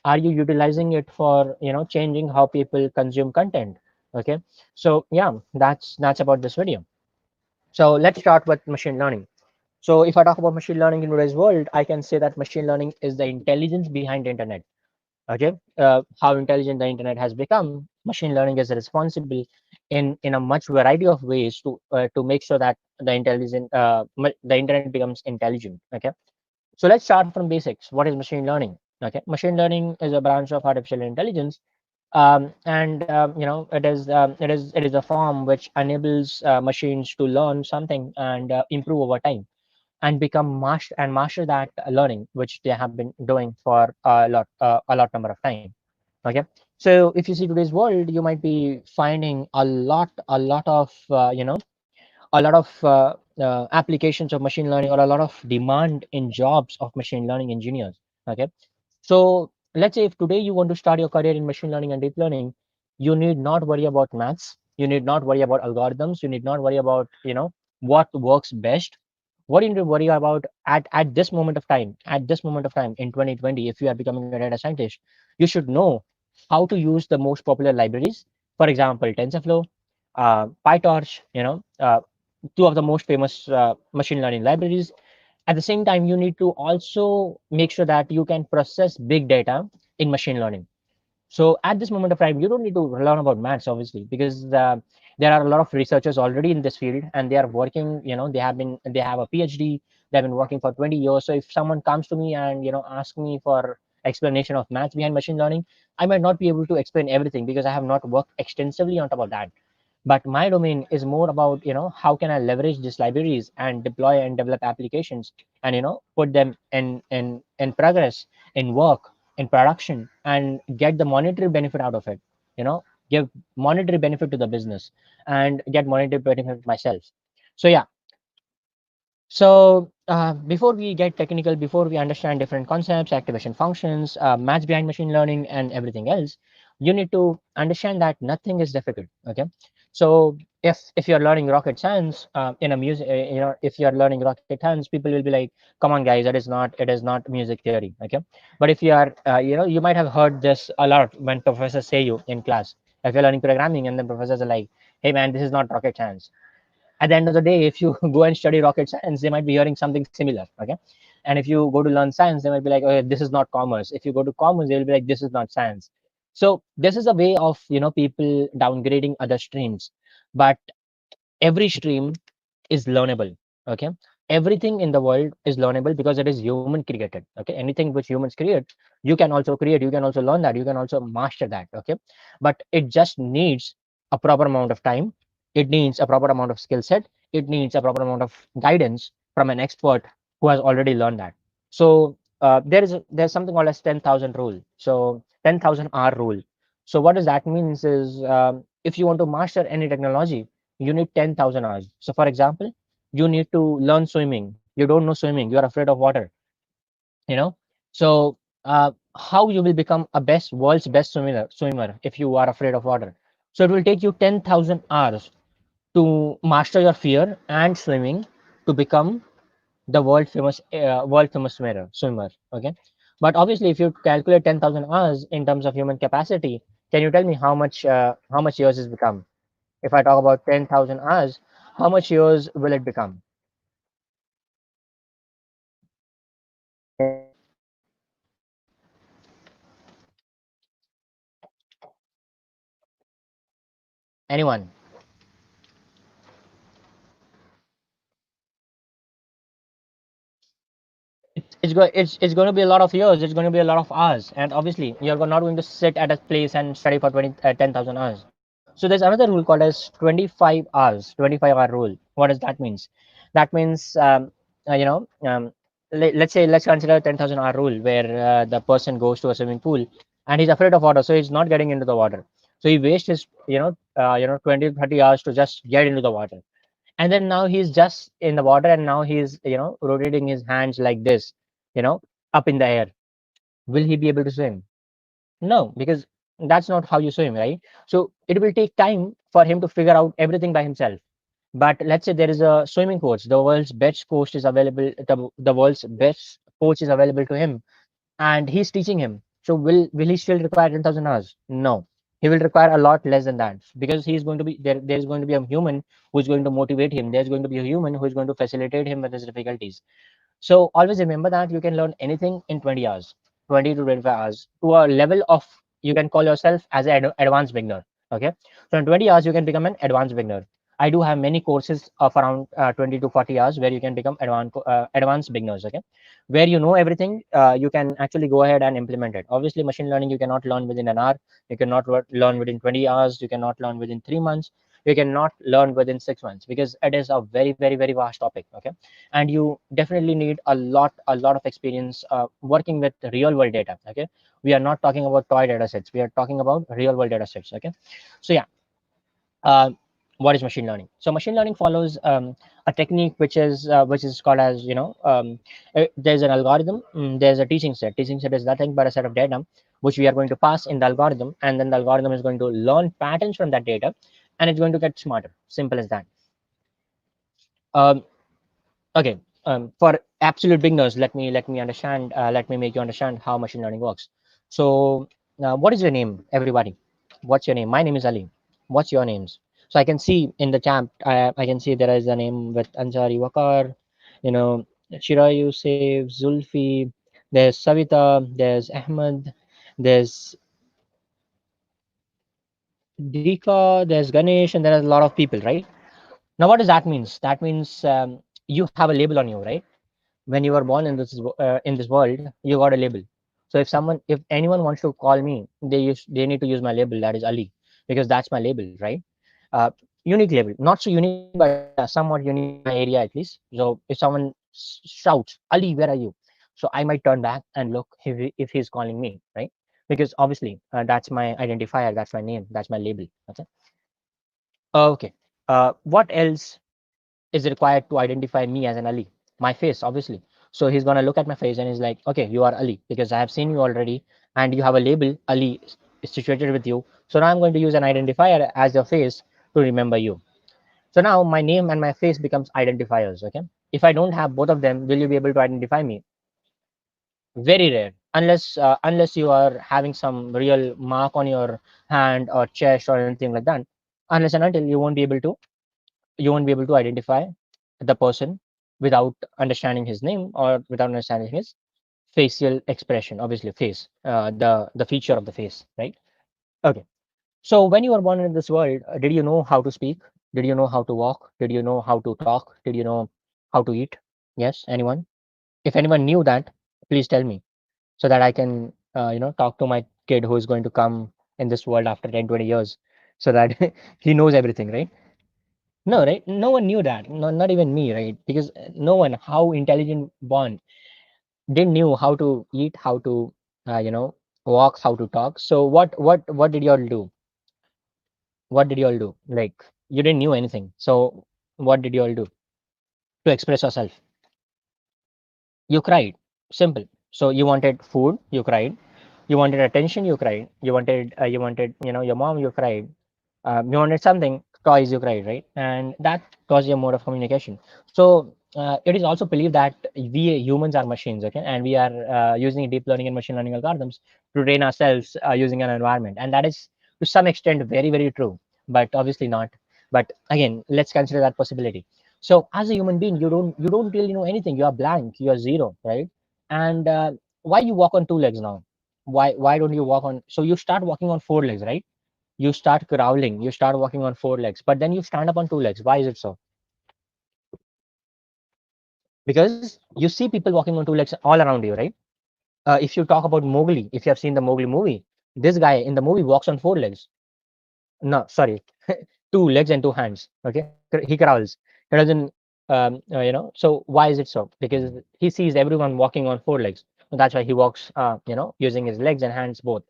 Are you utilizing it for changing how people consume content? Okay, so yeah, that's about this video. So let's start with machine learning. So if I talk about machine learning in today's world, I can say that machine learning is the intelligence behind the internet. Okay, how intelligent the internet has become, machine learning is responsible in a much variety of ways to make sure that the internet becomes intelligent. Okay, so let's start from basics. What is machine learning? Okay, machine learning is a branch of artificial intelligence, and it is a form which enables machines to learn something and improve over time and become master that learning which they have been doing for a lot number of time. Okay, so if you see today's world, you might be finding a lot of applications of machine learning, or a lot of demand in jobs of machine learning engineers. Okay, so let's say if today you want to start your career in machine learning and deep learning, you need not worry about maths, you need not worry about algorithms, you need not worry about what works best. What you need to worry about at this moment of time in 2020, if you are becoming a data scientist, you should know how to use the most popular libraries. For example, TensorFlow, PyTorch, two of the most famous machine learning libraries. At the same time, you need to also make sure that you can process big data in machine learning. So at this moment of time, you don't need to learn about maths, obviously, because there are a lot of researchers already in this field, and they are working. They have a PhD. They've been working for 20 years. So if someone comes to me and ask me for explanation of maths behind machine learning, I might not be able to explain everything because I have not worked extensively on top of that. But my domain is more about how can I leverage these libraries and deploy and develop applications, and put them in progress, in work, in production, and get the monetary benefit out of it. you know give monetary benefit to the business and get monetary benefit myself. So yeah, so before we get technical, before we understand different concepts, activation functions, maths behind machine learning, and everything else, you need to understand that nothing is difficult. Okay, so if you're learning rocket science in a music, if you're learning rocket science, people will be like, "Come on, guys, it is not music theory." Okay, but if you are, you might have heard this a lot when professors say you in class. If you're learning programming, and then professors are like, "Hey, man, this is not rocket science." At the end of the day, if you go and study rocket science, they might be hearing something similar. Okay, and if you go to learn science, they might be like, "Oh, this is not commerce." If you go to commerce, they'll be like, "This is not science." So this is a way of people downgrading other streams, but every stream is learnable. Okay, everything in the world is learnable because it is human created. Okay, anything which humans create, you can also create, you can also learn that, you can also master that. Okay, but it just needs a proper amount of time, it needs a proper amount of skill set, it needs a proper amount of guidance from an expert who has already learned that. So there's something called as 10,000 rule. So 10,000 hour rule. So what does that means is, if you want to master any technology, you need 10,000 hours. So for example, you need to learn swimming, you don't know swimming, you are afraid of water, you know. So how you will become a world's best swimmer if you are afraid of water? So it will take you 10,000 hours to master your fear and swimming to become the world famous swimmer. Okay, but obviously if you calculate 10,000 hours in terms of human capacity, can you tell me how much years is become? If I talk about 10,000 hours, how much years will it become? Anyone? It's going to be a lot of years, it's going to be a lot of hours, and obviously you're not going to sit at a place and study for 10,000 hours. So there's another rule called as 25 hours, 25-hour rule. What does that means? That means, let's consider a 10,000 hour rule where the person goes to a swimming pool and he's afraid of water, so he's not getting into the water. So he wastes his 20 to 30 hours to just get into the water, and then now he's just in the water, and now he's rotating his hands like this, you know up in the air. Will he be able to swim? No, because that's not how you swim, right? So it will take time for him to figure out everything by himself. But let's say there is a swimming coach, the world's best coach is available, the world's best coach is available to him, and he's teaching him. So will he still require 10,000 hours? No, he will require a lot less than that, because he's going to be there. There is going to be a human who's going to motivate him. There's going to be a human who is going to facilitate him with his difficulties. So always remember that you can learn anything in 20 hours, 20 to 25 hours, to a level of, you can call yourself as an advanced beginner. Okay. So in 20 hours, you can become an advanced beginner. I do have many courses of around 20 to 40 hours where you can become advanced beginners. Okay. Where you know everything, you can actually go ahead and implement it. Obviously, machine learning, you cannot learn within an hour. You cannot learn within 20 hours. You cannot learn within 3 months. You cannot learn within 6 months, because it is a very, very, very vast topic. Okay, and you definitely need a lot of experience working with real world data. Okay, we are not talking about toy data sets, we are talking about real world data sets. Okay, so yeah, uh, what is machine learning? So machine learning follows a technique which is called as, there's an algorithm, there's a teaching set is nothing but a set of data which we are going to pass in the algorithm, and then the algorithm is going to learn patterns from that data, and it's going to get smarter. Simple as that. um, Okay, for absolute beginners, let me make you understand how machine learning works. So, what is your name, everybody? What's your name? My name is Ali. What's your names? So I can see in the chat, I can see there is a name with Ansari Wakar, you know, Shira Yusuf, Zulfi, there's Savita, there's Ahmed, there's Dika, there's Ganesh, and there are a lot of people, right? Now, what does that means? That means you have a label on you, right? When you were born in this world, you got a label. So if anyone wants to call me, they need to use my label, that is Ali, because that's my label, right? uh, Unique label, not so unique, but somewhat unique in my area at least. So if someone shouts, Ali, where are you? So I might turn back and look if he's calling me, right? Because obviously that's my identifier, that's my name, that's my label. Okay. Okay. What else is required to identify me as an Ali? My face, obviously. So he's gonna look at my face and he's like, okay, you are Ali because I have seen you already, and you have a label Ali is situated with you. So now I'm going to use an identifier as your face to remember you. So now my name and my face becomes identifiers. Okay. If I don't have both of them, will you be able to identify me? Very rare, unless you are having some real mark on your hand or chest or anything like that. Unless and until you won't be able to identify the person without understanding his name or without understanding his facial expression. Obviously face, the feature of the face, right? Okay. So when you were born in this world, did you know how to speak? Did you know how to walk? Did you know how to talk? Did you know how to eat? Yes, anyone? If anyone knew that, please tell me so that I can, talk to my kid who is going to come in this world after 10, 20 years so that he knows everything, right? No, right? No one knew that. No, not even me, right? Because no one, how intelligent born, didn't knew how to eat, how to, uh, you know, walk, how to talk. So what did y'all do? What did y'all do? Like you didn't knew anything. So what did y'all do to express yourself? You cried. Simple. So you wanted food, you cried. You wanted attention, you cried. You wanted, your mom, you cried. You wanted something, toys, you cried, right? And that was your mode of communication. So it is also believed that we humans are machines, okay, and we are using deep learning and machine learning algorithms to train ourselves using an environment, and that is to some extent very very true, but obviously not. But again, let's consider that possibility. So as a human being, you don't really know anything. You are blank. You are zero, right? And why you walk on two legs now? Why don't you walk on? So you start walking on four legs, right? You start crawling, you start walking on four legs, but then you stand up on two legs. Why is it so? Because you see people walking on two legs all around you, right? If you talk about Mowgli, if you have seen the Mowgli movie, this guy in the movie walks on four legs. No, sorry, two legs and two hands. Okay, he crawls. He doesn't. So why is it so? Because he sees everyone walking on four legs. So that's why he walks. Using his legs and hands both.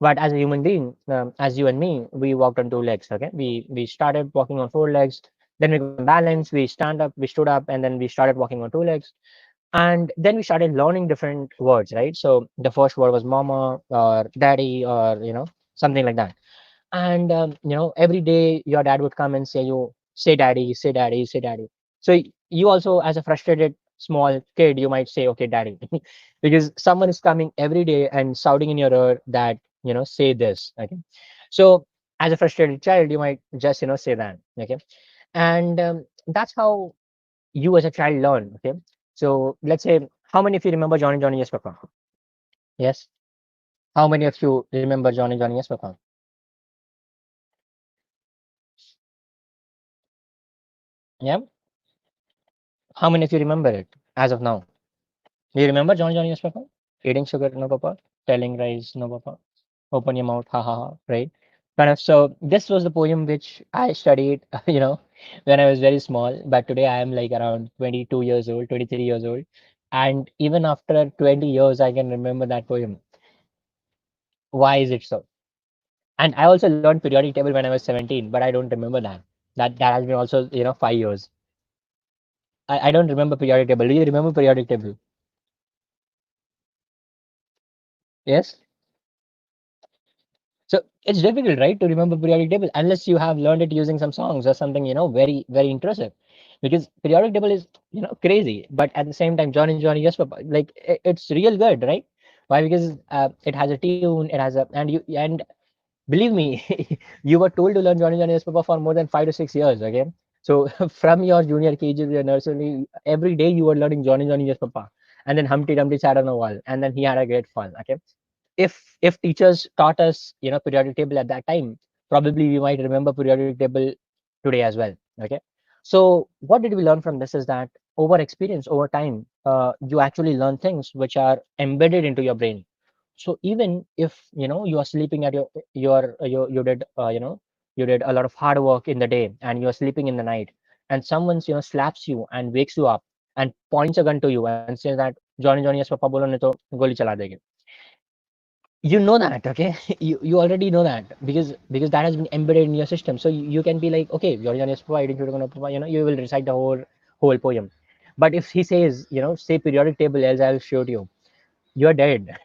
But as a human being, as you and me, we walked on two legs. Okay, we started walking on four legs. Then we got unbalanced. We stand up. We stood up, and then we started walking on two legs. And then we started learning different words, right? So the first word was mama or daddy or something like that. And every day your dad would come and say, you say daddy, say daddy, say daddy. So you also, as a frustrated small kid, you might say okay daddy, because someone is coming every day and shouting in your ear that say this. Okay, so as a frustrated child you might just say that. Okay, and that's how you as a child learn. Okay, so let's say, how many of you remember Johnny Johnny Yes Papa? Yes. How many of you remember Johnny Johnny Yes Papa? Yeah. How many of you remember it as of now? Do you remember John Johnny Papa? Eating sugar, no papa. Telling lies, no papa. Open your mouth, ha ha ha. Right? Kind of. So this was the poem which I studied, when I was very small. But today I am like around 22 years old, 23 years old, and even after 20 years, I can remember that poem. Why is it so? And I also learned periodic table when I was 17, but I don't remember that. That has been also 5 years. I don't remember periodic table. Do you remember periodic table? Yes. So it's difficult, right, to remember periodic table unless you have learned it using some songs or something, very, very intrusive. Because periodic table is, crazy. But at the same time, Johnny Johnny Yes Papa, like it's real good, right? Why? Because it has a tune, it has a and believe me, you were told to learn Johnny Johnny Yes Papa for more than 5 to 6 years. Okay, so from your junior KG to your nursery, every day you were learning Johnny Johnny Yes Papa, and then Humpty Dumpty sat on a wall, and then he had a great fall. Okay, if teachers taught us periodic table at that time, probably we might remember periodic table today as well. Okay, so what did we learn from this is that over experience, over time, you actually learn things which are embedded into your brain. So even if you are sleeping at you did you did a lot of hard work in the day and you're sleeping in the night, and someone's slaps you and wakes you up and points a gun to you and says that Johnny Johnny yes papa bolo nahi to goli chala denge. You know that, okay? You already know that because that has been embedded in your system. So you can be like, okay, you're on you will recite the whole poem. But if he says, say periodic table, else I'll shoot you, you're dead.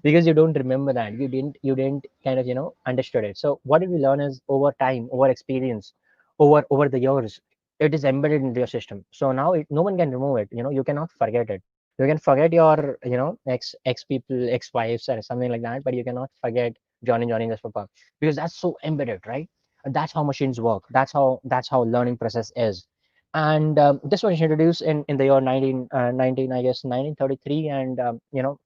Because you don't remember that, you didn't kind of understood it. So what did we learn is over time, over experience, over the years, it is embedded into your system. So now no one can remove it. You cannot forget it. You can forget your ex people, ex wives or something like that, but you cannot forget Johnny Just Papa, because that's so embedded, right? And that's how machines work. That's how learning process is. And this was introduced in the year 19, I guess 1933. And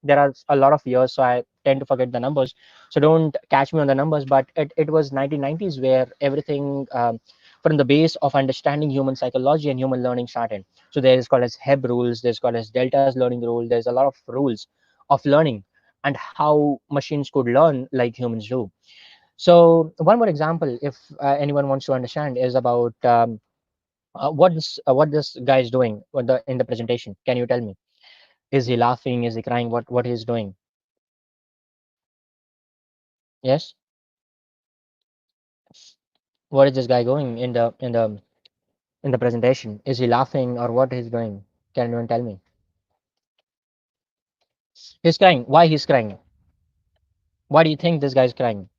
there are a lot of years, so I tend to forget the numbers, so don't catch me on the numbers. But it was 1990s where everything, from the base of understanding human psychology and human learning started. So there is called as heb rules, there's called as delta's learning rule, there's a lot of rules of learning and how machines could learn like humans do. So one more example, if anyone wants to understand, is about what this guy is doing in the presentation. Can you tell me? Is he laughing? Is he crying? What he's doing? Yes. What is this guy going in the presentation? Is he laughing or what he's doing? Can anyone tell me? He's crying. Why he's crying? Why do you think this guy's crying?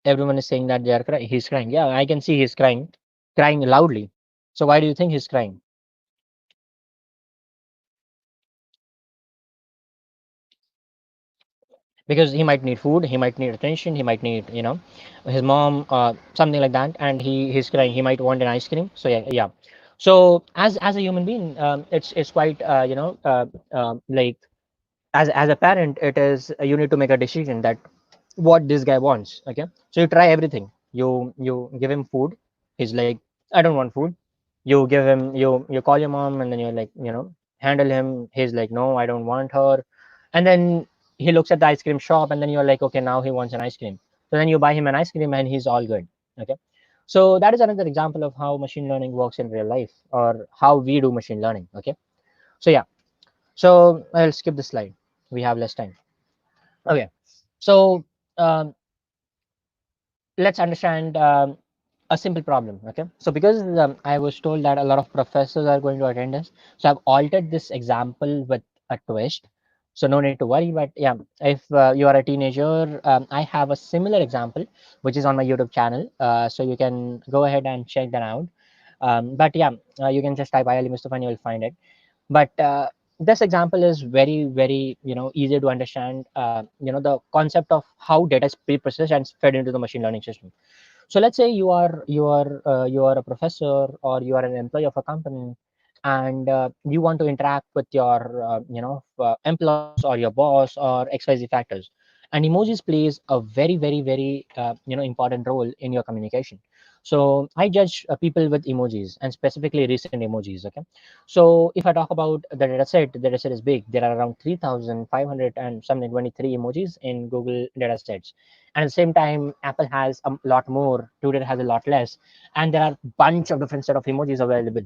Everyone is saying that they are crying. He's crying. Yeah, I can see he's crying loudly. So why do you think he's crying? Because he might need food, he might need attention, he might need, his mom, something like that, and he's crying. He might want an ice cream. So yeah, yeah. So as a human being, it's quite, like, as a parent, it is, you need to make a decision that what this guy wants. Okay, so you try everything. You give him food. He's like, I don't want food. You give him, you call your mom, and then you're like, handle him. He's like, no, I don't want her. And then he looks at the ice cream shop, and then you're like, okay, now he wants an ice cream. So then you buy him an ice cream and he's all good. Okay, so that is another example of how machine learning works in real life, or how we do machine learning. Okay, so yeah, so I'll skip this slide, we have less time. Okay, so um, let's understand a simple problem. Okay, so because I was told that a lot of professors are going to attend this, so I've altered this example with a twist. So no need to worry. But yeah, if you are a teenager, I have a similar example which is on my YouTube channel, so you can go ahead and check that out. But yeah, you can just type Ali Mustafa and you'll find it. But this example is very, very, easy to understand. The concept of how data is pre-processed and fed into the machine learning system. So let's say you are a professor, or you are an employee of a company, and you want to interact with your employees or your boss or xyz factors. And emojis plays a very, very, very important role in your communication. So I judge people with emojis, and specifically recent emojis. Okay, so if I talk about the data set is big. There are around 3,500 and something 23 emojis in Google data sets. And at the same time, Apple has a lot more, Twitter has a lot less, and there are bunch of different set of emojis available.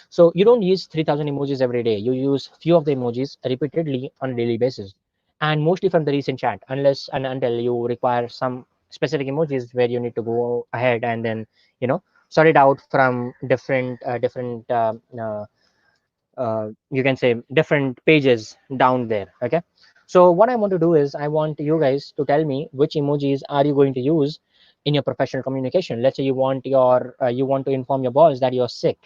So you don't use 3,000 emojis every day. You use few of the emojis repeatedly on a daily basis, and mostly from the recent chat, unless and until you require some specific emojis where you need to go ahead and then sort it out from different you can say different pages down there. Okay, so what I want to do is I want you guys to tell me which emojis are you going to use in your professional communication. Let's say you want to inform your boss that you're sick.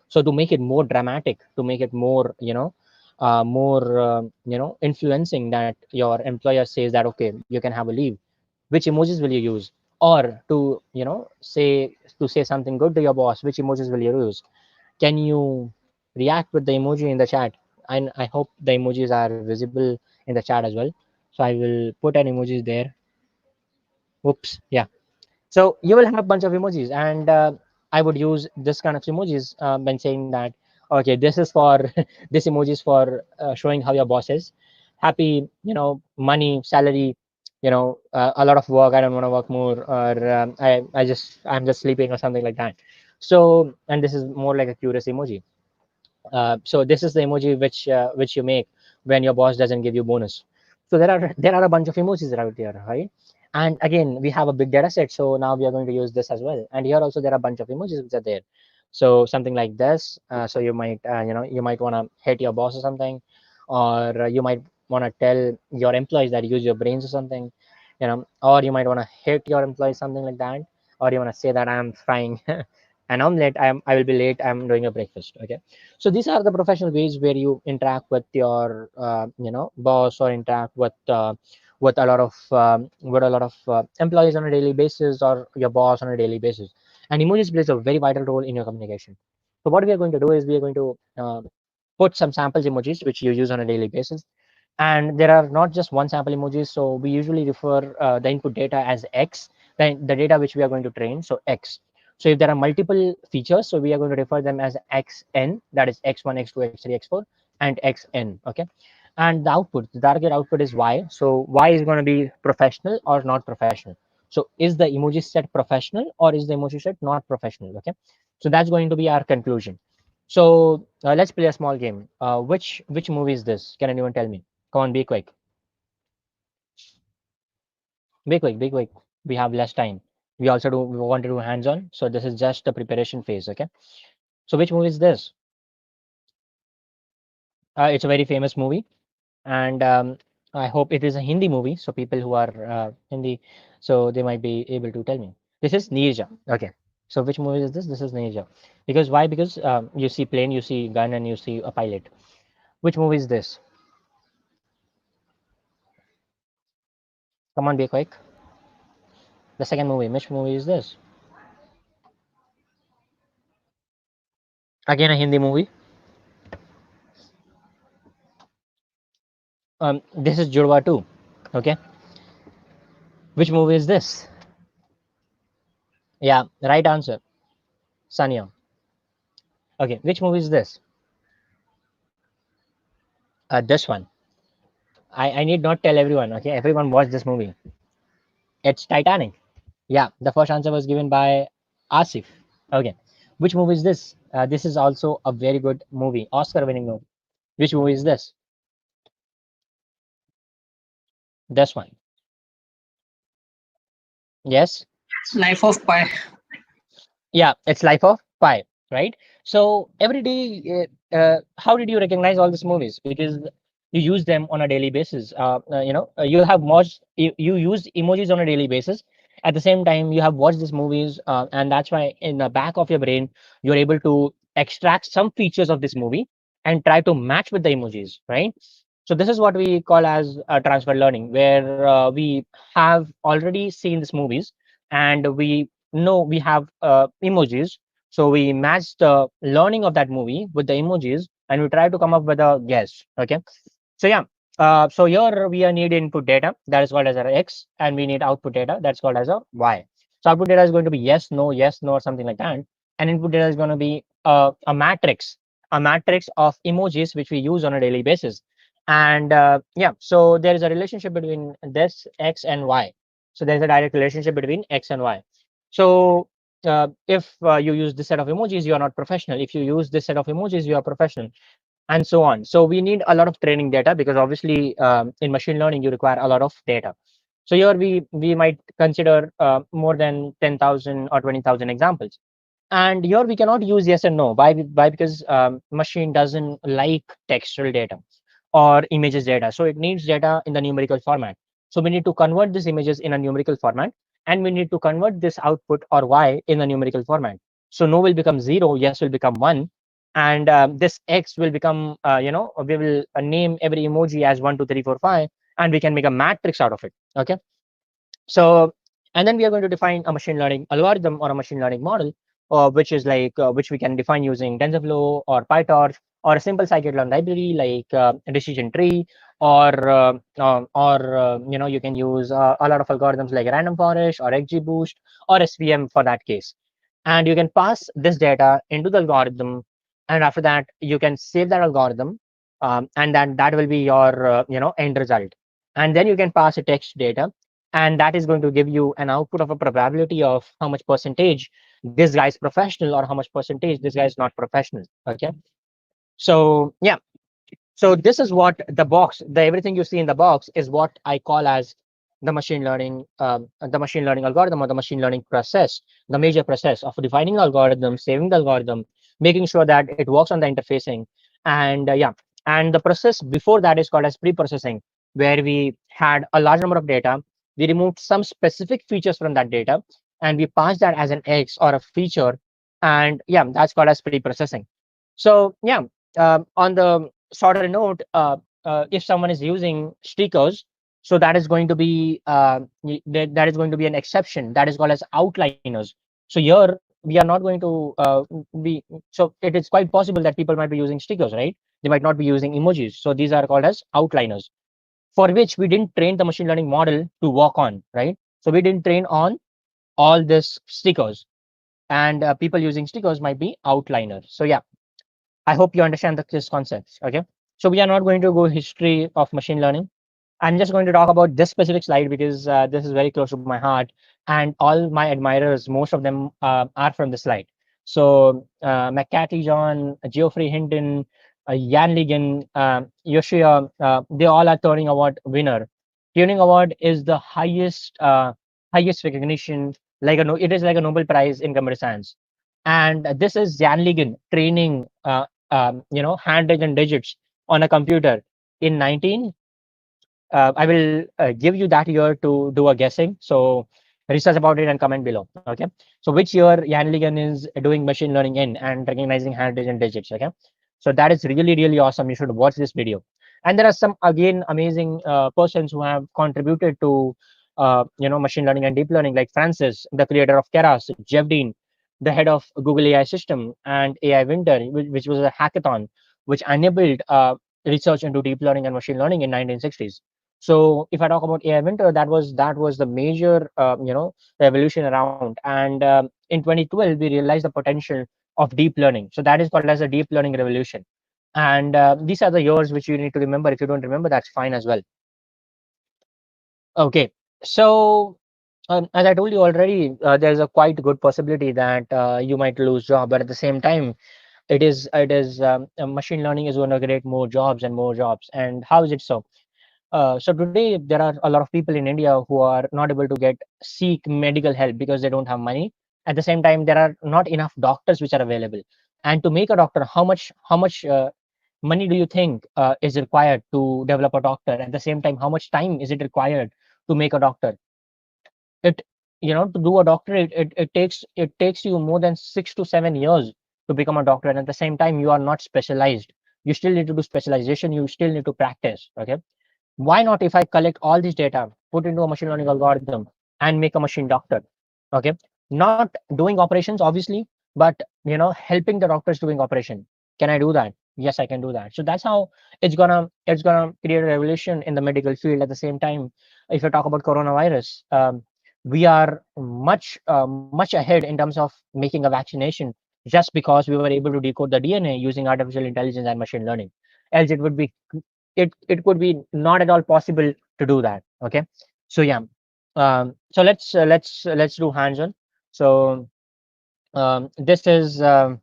So to make it more dramatic, to make it more more influencing, that your employer says that okay, you can have a leave, which emojis will you use? Or to say something good to your boss, which emojis will you use? Can you react with the emoji in the chat? And I hope the emojis are visible in the chat as well. So I will put an emojis there. Oops, yeah. So you will have a bunch of emojis, and I would use this kind of emojis when saying that okay, this is for this emoji is for showing how your boss is happy, money, salary, a lot of work, I don't want to work more, or I'm just sleeping or something like that. So, and this is more like a curious emoji. So this is the emoji which you make when your boss doesn't give you bonus. So there are a bunch of emojis out there, right? And again, we have a big data set, so now we are going to use this as well. And here also there are a bunch of emojis which are there. So something like this. So you might want to hit your boss or something, or you might want to tell your employees that use your brains or something, or you might want to hit your employees, something like that, or you want to say that I'm frying an omelette. I will be late. I'm doing a breakfast. Okay, so these are the professional ways where you interact with your boss, or interact with a lot of employees on a daily basis, or your boss on a daily basis. and emojis plays a very vital role in your communication. So what we are going to do is we are going to put some samples emojis which you use on a daily basis, and there are not just one sample emojis. So we usually refer the input data as X, then the data which we are going to train, so X. So if there are multiple features, so we are going to refer them as xn, that is x1, x2, x3, x4, and xn. Okay, and the output, the target output is Y. So Y is going to be professional or not professional. So is the emoji set professional or is the emoji set not professional? Okay, so that's going to be our conclusion. So let's play a small game. Which movie is this? Can anyone tell me? Come on, be quick. Be quick, be quick. We have less time. We want to do hands on. So this is just the preparation phase. Okay. So which movie is this? It's a very famous movie, and I hope it is a Hindi movie. So people who are Hindi, so they might be able to tell me. This is Neerja. Okay. So which movie is this? This is Neerja. Because why? Because you see plane, you see gun, and you see a pilot. Which movie is this? Come on, be quick. The second movie. Which movie is this? Again, a Hindi movie. This is Jurwa 2. Okay. Which movie is this? Yeah, right answer. Sanya. Okay, which movie is this? This one. I need not tell everyone. Okay, everyone watch this movie. It's Titanic. Yeah, the first answer was given by Asif. Okay, which movie is this? This is also a very good movie, Oscar-winning movie. Which movie is this? This one. Yes.
Life of Pi.
Yeah, it's Life of Pi, right? So every day, how did you recognize all these movies? Because you use them on a daily basis. You have watched, you use emojis on a daily basis. At the same time, you have watched these movies, and that's why in the back of your brain, you're able to extract some features of this movie and try to match with the emojis, right? So this is what we call as transfer learning, where we have already seen these movies and we know we have emojis. So we match the learning of that movie with the emojis and we try to come up with a guess. Okay. So yeah. So here we need input data that is called as a X, and we need output data that's called as a Y. So output data is going to be yes, no, or something like that. And input data is going to be a matrix of emojis which we use on a daily basis. And yeah, so there is a relationship between this X and Y. So there's a direct relationship between X and Y. So if you use this set of emojis, you are not professional. If you use this set of emojis, you are professional, and so on. So we need a lot of training data because obviously in machine learning you require a lot of data. So here we might consider more than 10,000 or 20,000 examples. And here we cannot use yes and no. Why? Because machine doesn't like textual data or images data. So it needs data in the numerical format. So we need to convert these images in a numerical format, and we need to convert this output or y in a numerical format. So no will become 0, yes will become 1, and this X will become, we will name every emoji as 1, 2, 3, 4, 5, and we can make a matrix out of it. Okay. So, and then we are going to define a machine learning algorithm or a machine learning model, which is like which we can define using TensorFlow or PyTorch or a simple scikit-learn library like a decision tree, or you can use a lot of algorithms like random forest or XGBoost or SVM for that case. And you can pass this data into the algorithm, and after that you can save that algorithm, and then that will be your end result. And then you can pass a text data, and that is going to give you an output of a probability of how much percentage this guy is professional or how much percentage this guy is not professional. Okay. So yeah, so this is what the box, the everything you see in the box is what I call as the machine learning algorithm or the machine learning process, the major process of defining the algorithm, saving the algorithm, making sure that it works on the interfacing, and yeah, and the process before that is called as pre-processing, where we had a large number of data, we removed some specific features from that data, and we passed that as an X or a feature, and yeah, that's called as pre-processing. So yeah, on the shorter note, if someone is using stickers, so that is going to be that is going to be an exception that is called as outliners. So here we are not going to be, so it is quite possible that people might be using stickers, right? They might not be using emojis. So these are called as outliners, for which we didn't train the machine learning model to work on, right? So we didn't train on all this stickers, and people using stickers might be outliners. So yeah, I hope you understand this concept. Okay. So we are not going to go history of machine learning. I'm just going to talk about this specific slide because this is very close to my heart, and all my admirers, most of them are from this slide. So McCarthy John, Geoffrey Hinton, Jan Ligon, Yoshia, they all are Turing Award winner. Turing Award is the highest recognition, like it is like a Nobel Prize in computer science. And this is Jan Ligon training, handwritten digits on a computer in 19, I will give you that year to do a guessing. So research about it and comment below. Okay. So which year Jan Ligan is doing machine learning in and recognizing handwritten digits. Okay. So that is really, really awesome. You should watch this video. And there are some again amazing persons who have contributed to machine learning and deep learning, like Francis, the creator of Keras, Jeff Dean, the head of Google AI system, and AI Winter, which was a hackathon which enabled research into deep learning and machine learning in 1960s. So if I talk about AI Winter, that was the major revolution around. And in 2012, we realized the potential of deep learning. So that is called as a deep learning revolution. And these are the years which you need to remember. If you don't remember, that's fine as well. Okay, so as I told you already, there's a quite good possibility that you might lose job, but at the same time, machine learning is going to create more jobs and more jobs. And how is it so? So today there are a lot of people in India who are not able to seek medical help because they don't have money. At the same time, there are not enough doctors which are available. And to make a doctor, how much money do you think is required to develop a doctor? At the same time, how much time is it required to make a doctor? It To do a doctorate, it takes you more than 6 to 7 years to become a doctor. And at the same time, you are not specialized. You still need to do specialization. You still need to practice. Okay, why not if I collect all this data, put into a machine learning algorithm, and make a machine doctor? Okay, not doing operations obviously, but helping the doctors doing operation. Can I do that? Yes, I can do that. So that's how it's gonna create a revolution in the medical field. At the same time, if you talk about coronavirus, we are much ahead in terms of making a vaccination, just because we were able to decode the DNA using artificial intelligence and machine learning. Else it could be not at all possible to do that. Okay, so yeah, so let's do hands on. So this is the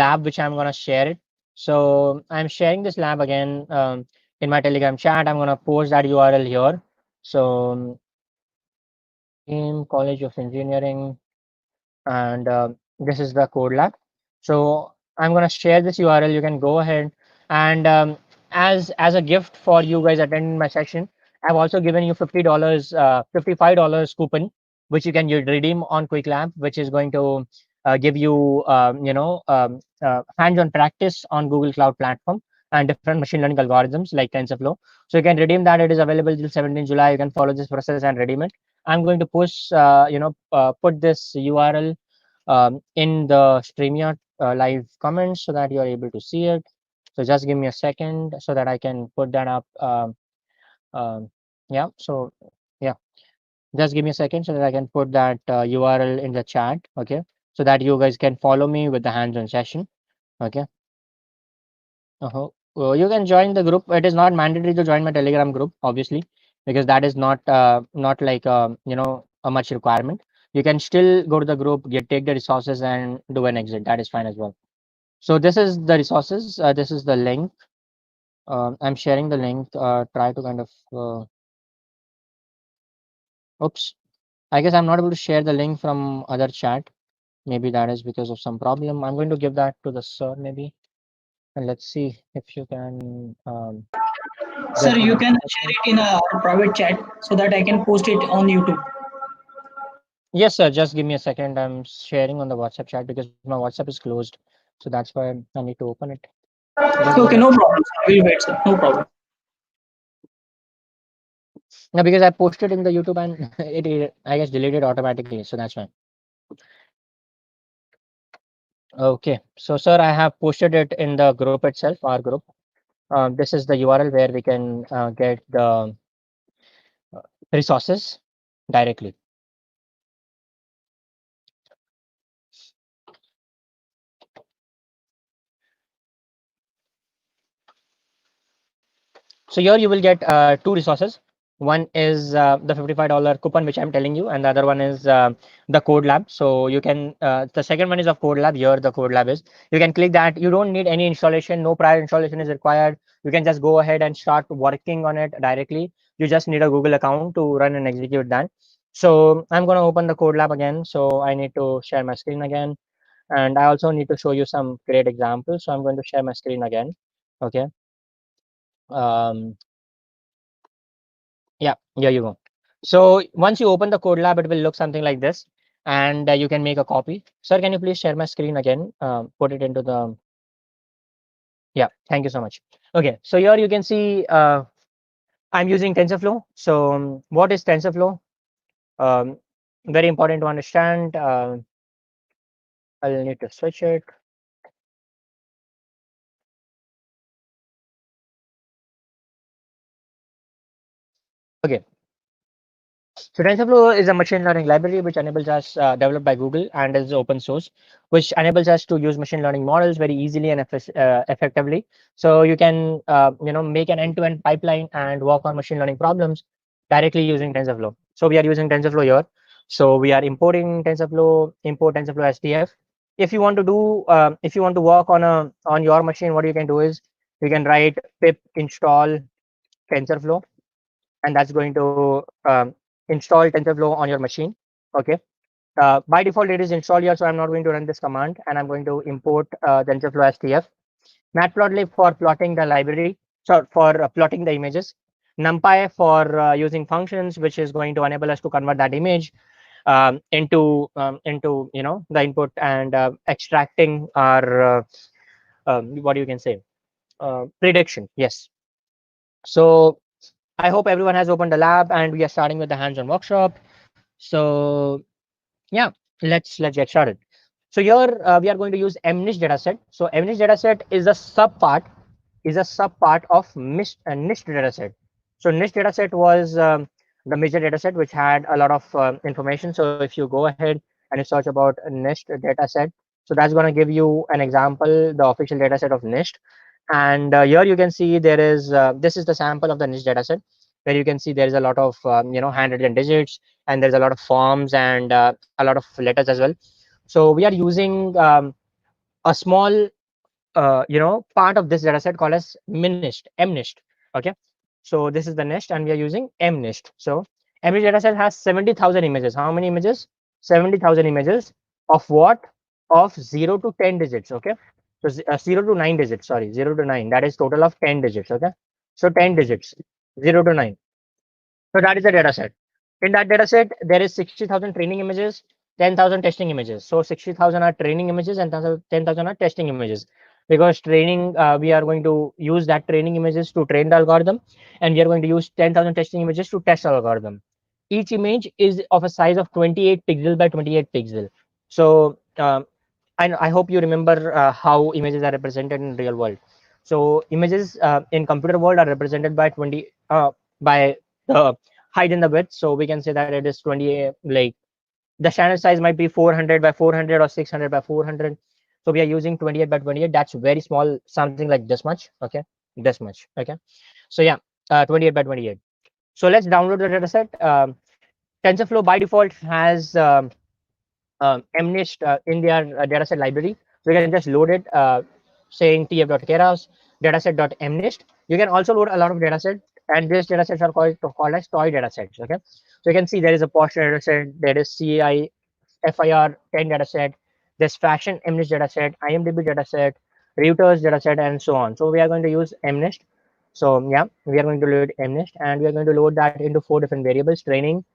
lab which I'm going to share it. So I'm sharing this lab again in my Telegram chat. I'm going to post that URL here. So in College of Engineering, and this is the code lab. So I'm going to share this URL. You can go ahead, and as a gift for you guys attending my session, I've also given you $50, $55 coupon, which you can redeem on Quick Lab, which is going to give you hands-on practice on Google Cloud Platform and different machine learning algorithms like TensorFlow. So you can redeem that. It is available till 17th July. You can follow this process and redeem it. I'm going to put this URL in the StreamYard live comments so that you are able to see it. So just give me a second so that I can put that up. Yeah, so yeah, just give me a second so that I can put that URL in the chat. Okay, so that you guys can follow me with the hands-on session. Okay. You can join the group. It is not mandatory to join my Telegram group, obviously, because that is not like a much requirement. You can still go to the group, take the resources, and do an exit. That is fine as well. So this is the resources. This is the link. I'm sharing the link. Try to kind of. Oops. I guess I'm not able to share the link from other chat. Maybe that is because of some problem. I'm going to give that to the sir maybe, and let's see if you can.
Sir,
Just give
you
me
can
a
share
second.
it in a private chat so that I can post it on YouTube.
Yes, sir. Just give me a second. I'm sharing on the WhatsApp chat because my WhatsApp is closed. So that's why I need to open it. Just give
Okay,
me a
no
second.
problem. Sir. We'll wait, sir. No problem.
No, because I posted in the YouTube and it I guess deleted automatically. So that's why. Okay, so sir, I have posted it in the group itself, our group. This is the URL where we can get the uh, resources directly. So here you will get two resources. One is the $55 coupon, which I'm telling you, and the other one is the code lab. So you can, the second one is of code lab. Here the code lab is. You can click that. You don't need any installation. No prior installation is required. You can just go ahead and start working on it directly. You just need a Google account to run and execute that. So I'm going to open the code lab again. So I need to share my screen again. And I also need to show you some great examples. So I'm going to share my screen again. Okay. Um, Yeah, here you go. So once you open the code lab, it will look something like this, and you can make a copy. Sir, can you please share my screen again? Put it into the, yeah, thank you so much. Okay, so here you can see I'm using TensorFlow. So what is TensorFlow? Um, Very important to understand. I'll need to switch it. Okay, so TensorFlow is a machine learning library which enables us, developed by Google and is open source, which enables us to use machine learning models very easily and effectively. So you can, make an end-to-end pipeline and work on machine learning problems directly using TensorFlow. So we are using TensorFlow here. So we are importing TensorFlow, import TensorFlow SDF. If you want to work on your machine, what you can do is you can write pip install TensorFlow, and that's going to install TensorFlow on your machine. Okay. By default, it is installed here, so I'm not going to run this command, and I'm going to import TensorFlow STF. Matplotlib for plotting the library, so for plotting the images. NumPy for using functions, which is going to enable us to convert that image into the input and extracting our what you can say prediction. Yes. So I hope everyone has opened the lab, and we are starting with the hands-on workshop. So yeah, let's get started. So here we are going to use MNIST dataset. So MNIST dataset is a subpart of NIST dataset. So NIST dataset was the major dataset which had a lot of information. So if you go ahead and you search about NIST dataset, so that's going to give you an example, the official dataset of NIST. And here you can see there is this is the sample of the NIST dataset, where you can see there is a lot of handwritten digits, and there's a lot of forms and a lot of letters as well. So we are using a small part of this data set called as MNIST. Okay. So this is the NIST, and we are using MNIST. So every data set has 70,000 images. How many images? 70,000 images of what? Of 0 to 10 digits. Okay. So 0 to 9 digits. Sorry, 0 to 9. That is total of 10 digits. Okay. So 10 digits, 0 to 9. So that is the data set. In that data set, there is 60,000 training images, 10,000 testing images. So 60,000 are training images and 10,000 are testing images. Because training, we are going to use that training images to train the algorithm, and we are going to use 10,000 testing images to test the algorithm. Each image is of a size of 28 pixel by 28 pixel. So I hope you remember how images are represented in real world. So images in computer world are represented by 20 by the height and the width. So we can say that it is 20, like the standard size might be 400 by 400 or 600 by 400. So we are using 28 by 28. That's very small, something like this much. Okay, this much. Okay. So yeah, 28 by 28. So let's download the dataset. TensorFlow by default has MNIST in their dataset library. So you can just load it saying tf.keras dataset.mnist. You can also load a lot of dataset, and these datasets are called as toy datasets. Okay, so you can see there is a Porsche dataset, there is CI FIR 10 dataset, there's fashion MNIST dataset, IMDb dataset, Reuters dataset, and so on. So we are going to use MNIST. So yeah, we are going to load MNIST, and we are going to load that into 4 different variables: training,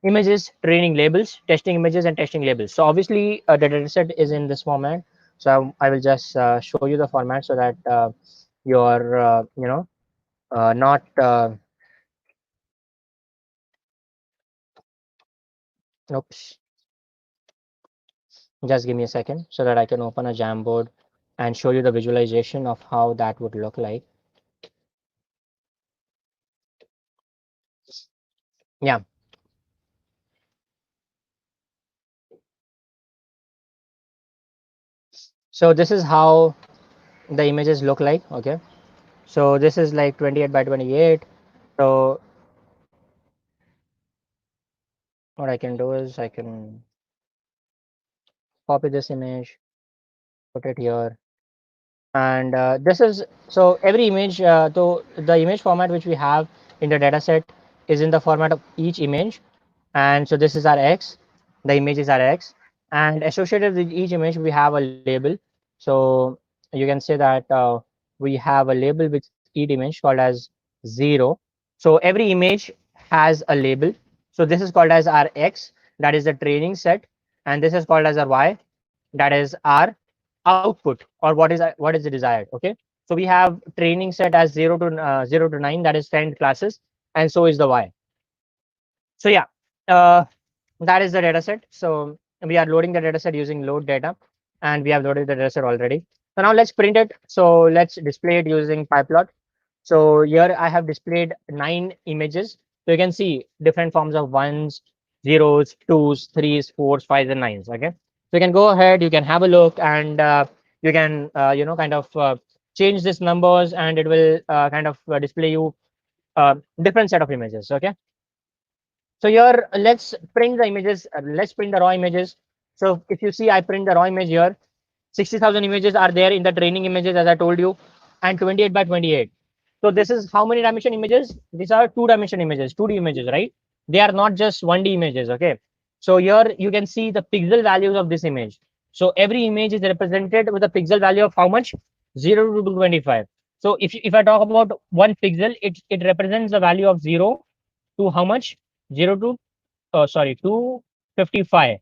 images, training labels, testing images, and testing labels. So obviously the dataset is in this format. So I will just show you the format so that you're not oops. Just give me a second so that I can open a Jamboard and show you the visualization of how that would look like. Yeah. So this is how the images look like. Okay. So this is like 28 by 28. So what I can do is I can copy this image, put it here, and this is so every image. So the image format which we have in the data set is in the format of each image, and so this is our X. The images are X, and associated with each image we have a label. So you can say that we have a label with each image called as 0. So every image has a label. So this is called as our X, that is the training set, and this is called as our Y, that is our output, or what is the desired. Okay, so we have training set as 0 to 9, that is 10 classes, and so is the Y. So yeah, uh, that is the data set. So we are loading the data set using load data, and we have loaded the data set already. So now let's print it. So let's display it using pyplot. So here I have displayed 9 images. So you can see different forms of ones, zeros, twos, threes, fours, fives, and nines. Okay. So you can go ahead, you can have a look, and you can kind of change these numbers, and it will kind of display you different set of images. Okay. So here, let's print the images. Let's print the raw images. So if you see, I print the raw image here. 60,000 images are there in the training images, as I told you, and 28 by 28. So this is how many dimension images? These are two-dimension images, 2D images, right? They are not just 1D images. Okay. So here you can see the pixel values of this image. So every image is represented with a pixel value of how much? 0 to 225. So if I talk about one pixel, it represents the value of 0 to how much? 0 to 255.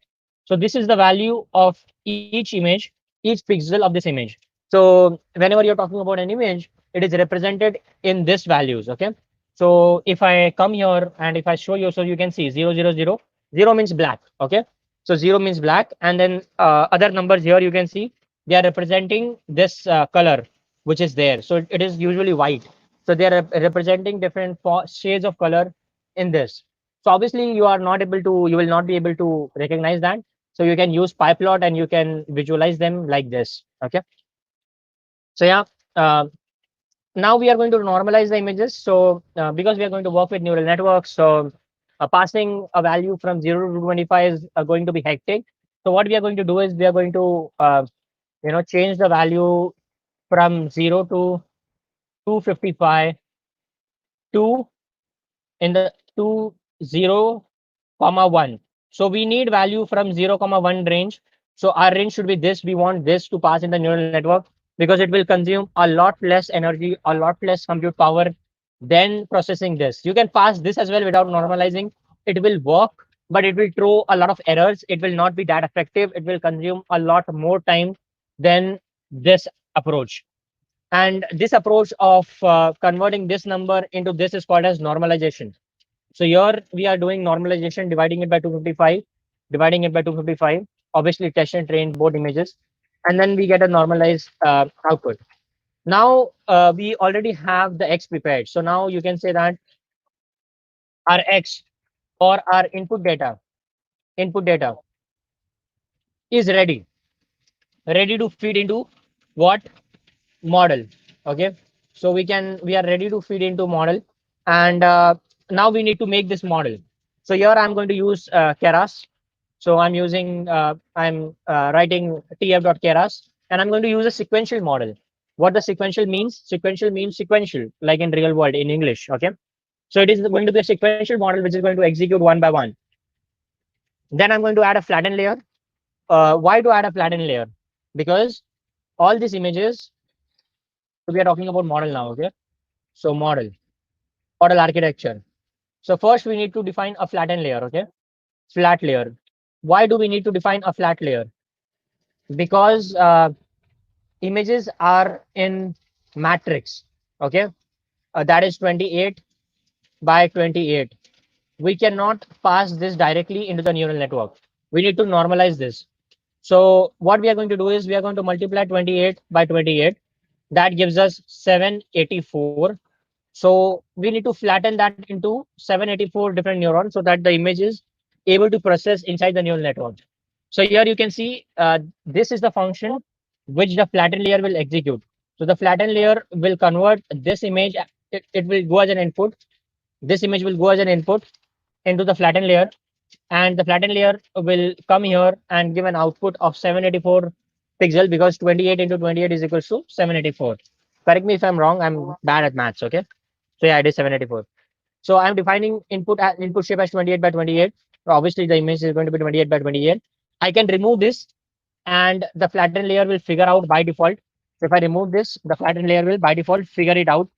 So this is the value of each image, each pixel of this image. So whenever you're talking about an image, it is represented in this values. Okay. So if I come here and if I show you, so you can see 000. 0 means black. Okay. So 0 means black, and then other numbers here you can see they are representing this color which is there. So it is usually white. So they are representing different shades of color in this. So obviously you will not be able to recognize that. So you can use pyplot and you can visualize them like this. Okay. So yeah, uh, now we are going to normalize the images. So because we are going to work with neural networks, so passing a value from 0 to 25 is going to be hectic. So what we are going to do is we are going to change the value from 0 to 255 to in the 20 comma 1. So we need value from 0 comma 1 range. So our range should be this. We want this to pass in the neural network because it will consume a lot less energy, a lot less compute power than processing this. You can pass this as well without normalizing. It will work, but it will throw a lot of errors. It will not be that effective. It will consume a lot more time than this approach. And this approach of converting this number into this is called as normalization. So here we are doing normalization, dividing it by 255, dividing it by 255. Obviously, test and train both images, and then we get a normalized output. Now we already have the X prepared. So now you can say that our X or our input data is ready to feed into what model. Okay, so we are ready to feed into model, and now we need to make this model. So here I'm going to use keras. So I'm writing tf.keras, and I'm going to use a sequential model. What the sequential means sequential, like in real world in English. Okay, so it is going to be a sequential model which is going to execute one by one. Then I'm going to add a flatten layer. Why to add a flatten layer? Because all these images, so we are talking about model now. Okay, so model architecture. So first we need to define a flatten layer. Okay, flat layer. Why do we need to define a flat layer? Because images are in matrix. Okay, that is 28 by 28. We cannot pass this directly into the neural network. We need to normalize this. So what we are going to do is we are going to multiply 28 by 28. That gives us 784. So we need to flatten that into 784 different neurons so that the image is able to process inside the neural network. So here you can see this is the function which the flattened layer will execute. So the flattened layer will convert this image. It will go as an input. This image will go as an input into the flattened layer, and the flattened layer will come here and give an output of 784 pixel, because 28 into 28 is equals to 784. Correct me if I'm wrong. I'm bad at maths. Okay. So yeah, it is 784. So I'm defining input shape as 28 by 28. So obviously the image is going to be 28 by 28. I can remove this, and the flattened layer will figure out by default. So if I remove this, the flattened layer will by default figure it out,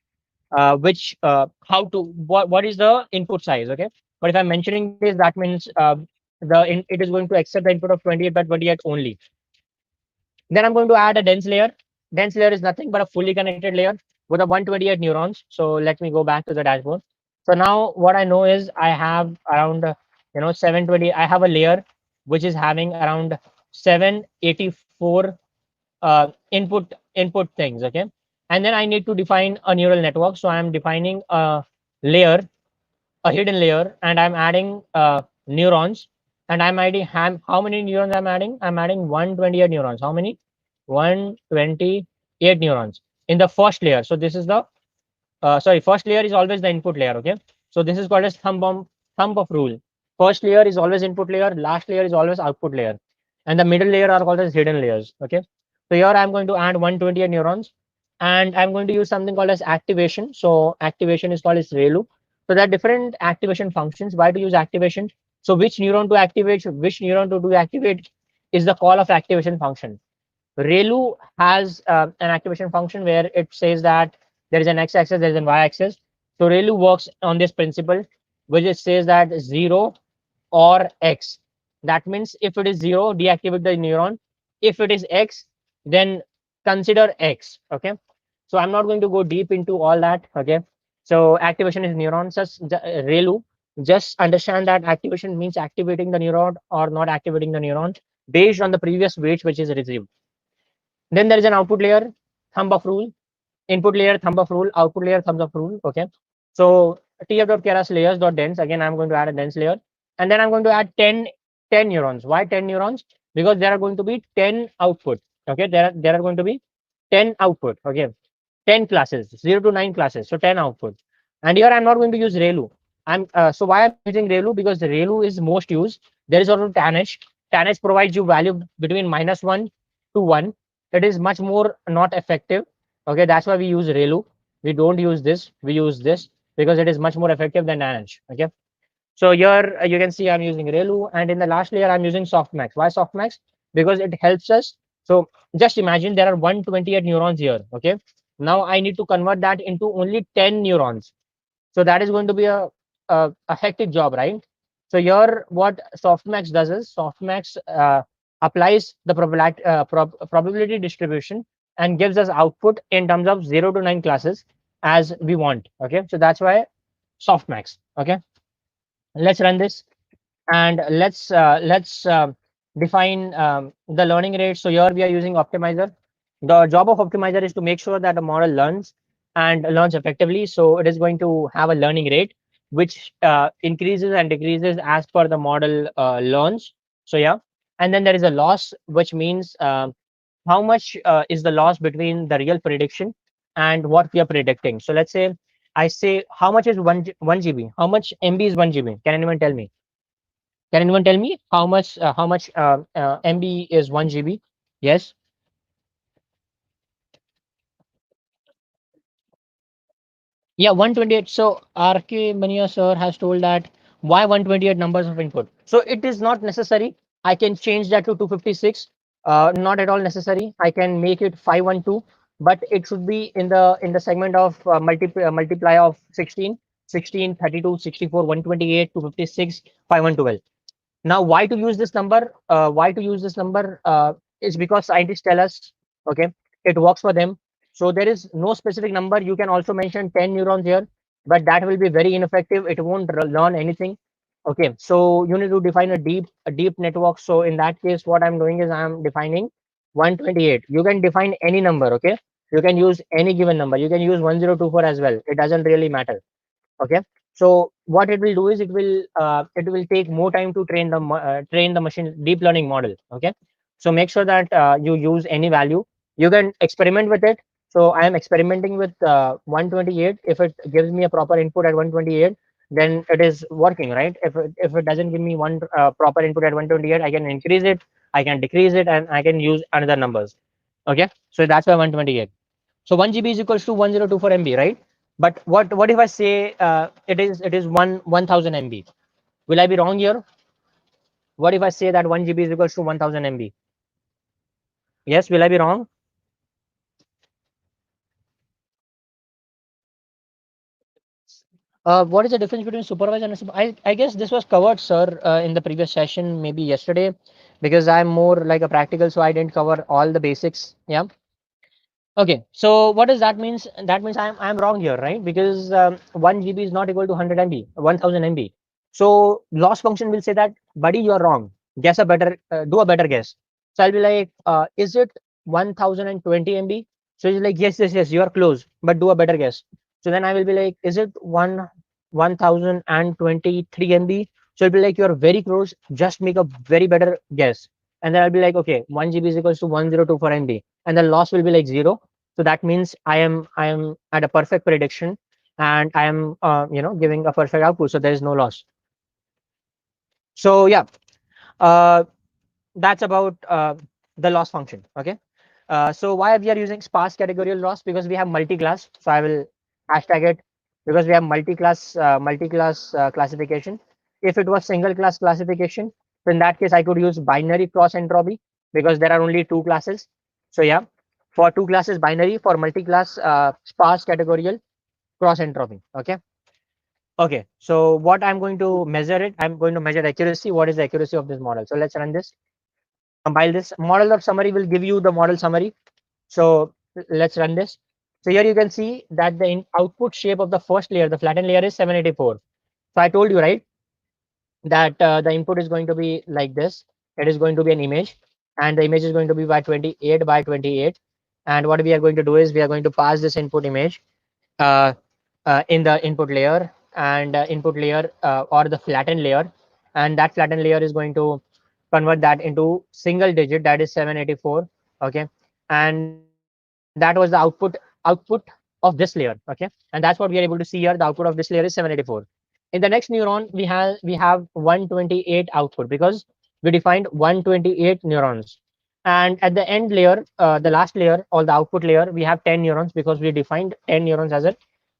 which how to what is the input size. Okay. But if I'm mentioning this, that means it is going to accept the input of 28 by 28 only. Then I'm going to add a dense layer. Dense layer is nothing but a fully connected layer with a 128 neurons. So let me go back to the dashboard. So now what I know is I have around 720. I have a layer which is having around 784 input things. Okay. And then I need to define a neural network. So I'm defining layer a hidden layer, and I'm adding neurons. And I'm adding how many neurons I'm adding? I'm adding 128 neurons. How many? 128 neurons in the first layer. So this is the sorry, first layer is always the input layer. Okay. So this is called as thumb of rule. First layer is always input layer. Last layer is always output layer, and the middle layer are called as hidden layers. Okay. So here I'm going to add 128 neurons, and I'm going to use something called as activation. So activation is called as ReLU. So there are different activation functions. Why to use activation? So which neuron to activate, which neuron to do activate is the call of activation function. ReLU has an activation function where it says that there is an x-axis, there is an y-axis. So ReLU works on this principle, which it says that 0 or x. That means if it is 0, deactivate the neuron. If it is x, then consider x. Okay. So I'm not going to go deep into all that. Okay. So activation is neurons. ReLU. Just understand that activation means activating the neuron or not activating the neuron based on the previous weights which is received. Then there is an output layer, thumb of rule, input layer, thumb of rule, output layer, thumbs of rule. Okay. So tf.keras layers dot dense. Again, I'm going to add a dense layer. And then I'm going to add 10 neurons. Why 10 neurons? Because there are going to be 10 output. Okay. There are going to be 10 output. Okay. 10 classes, 0 to 9 classes. So 10 output. And here I'm not going to use ReLU. So why I'm using ReLU? Because the ReLU is most used. There is also TANH. TANH provides you value between -1 to 1. It is much more not effective. Okay, that's why we use ReLU. We don't use this. We use this because it is much more effective than TANH. Okay. So here you can see I'm using ReLU, and in the last layer I'm using softmax. Why softmax? Because it helps us. So just imagine there are 128 neurons here. Okay. Now I need to convert that into only 10 neurons. So that is going to be a hectic job, right? So here what softmax does is softmax applies the probability distribution and gives us output in terms of 0 to 9 classes as we want. Okay. So that's why softmax. Okay. Let's run this, and let's define the learning rate. So here we are using optimizer. The job of optimizer is to make sure that the model learns and learns effectively. So it is going to have a learning rate which increases and decreases as per the model learns. So yeah, and then there is a loss, which means how much is the loss between the real prediction and what we are predicting. So let's say I say how much is 1 GB, how much MB is 1 GB. Can anyone tell me? Can anyone tell me how much MB is 1 GB? Yes. Yeah, 128. So RK Mania sir has told that why 128 numbers of input. So it is not necessary. I can change that to 256. Not at all necessary. I can make it 512, but it should be in the segment of multiply of 16, 16, 32, 64, 128, 256, 5112. Now, why to use this number? Why to use this number is because scientists tell us, okay, it works for them. So there is no specific number. You can also mention 10 neurons here, but that will be very ineffective. It won't learn anything. Okay, so you need to define a deep network. So in that case, what I'm doing is I'm defining 128. You can define any number. Okay, you can use any given number. You can use 1024 as well. It doesn't really matter. Okay, so what it will do is it will take more time to train the machine deep learning model. Okay, so make sure that you use any value. You can experiment with it. So I am experimenting with 128. If it gives me a proper input at 128, then it is working, right? If it doesn't give me one proper input at 128, I can increase it, I can decrease it, and I can use another numbers. Okay, so that's why 128. So 1 GB is equals to 1024 MB, right? But what if I say it is 1000 MB? Will I be wrong here? What if I say that 1 GB is equals to 1000 MB? Yes, will I be wrong? What is the difference between supervised and I guess this was covered, sir, in the previous session, maybe yesterday, because I'm more like a practical, so I didn't cover all the basics. Yeah. Okay, so what does that means? That means I'm wrong here, right? Because 1 GB is not equal to 100 MB, 1000 MB. So loss function will say that, buddy, you are wrong. Guess a better, do a better guess. So I'll be like, is it 1020 MB? So he's like, yes, yes, yes, you are close, but do a better guess. So then I will be like, is it 1023 MB? So it'll be like, you're very close. Just make a very better guess. And then I'll be like, okay, 1 GB is equals to 1024 MB, and the loss will be like zero. So that means I am at a perfect prediction, and I am giving a perfect output, so there is no loss. So yeah, uh, that's about the loss function. Okay, so why we are using sparse categorical loss? Because we have multi-class. So I will hashtag it, because we have multi-class classification. If it was single class classification, so in that case I could use binary cross entropy, because there are only two classes. So yeah, for two classes binary, for multi-class sparse categorical cross entropy. Okay. Okay. So what I'm going to measure it, I'm going to measure accuracy. What is the accuracy of this model? So let's run this. Compile this. Model of summary will give you the model summary. So let's run this. So here you can see that the output shape of the first layer, the flattened layer, is 784. So I told you, right, that the input is going to be like this. It is going to be an image, and the image is going to be by 28 by 28. And what we are going to do is we are going to pass this input image uh, in the input layer, and input layer or the flattened layer, and that flattened layer is going to convert that into single digit, that is 784. Okay, and that was the output of this layer. Okay, and that's what we are able to see here. The output of this layer is 784. In the next neuron we have 128 output, because we defined 128 neurons. And at the end layer, the last layer, or the output layer, we have 10 neurons, because we defined 10 neurons as an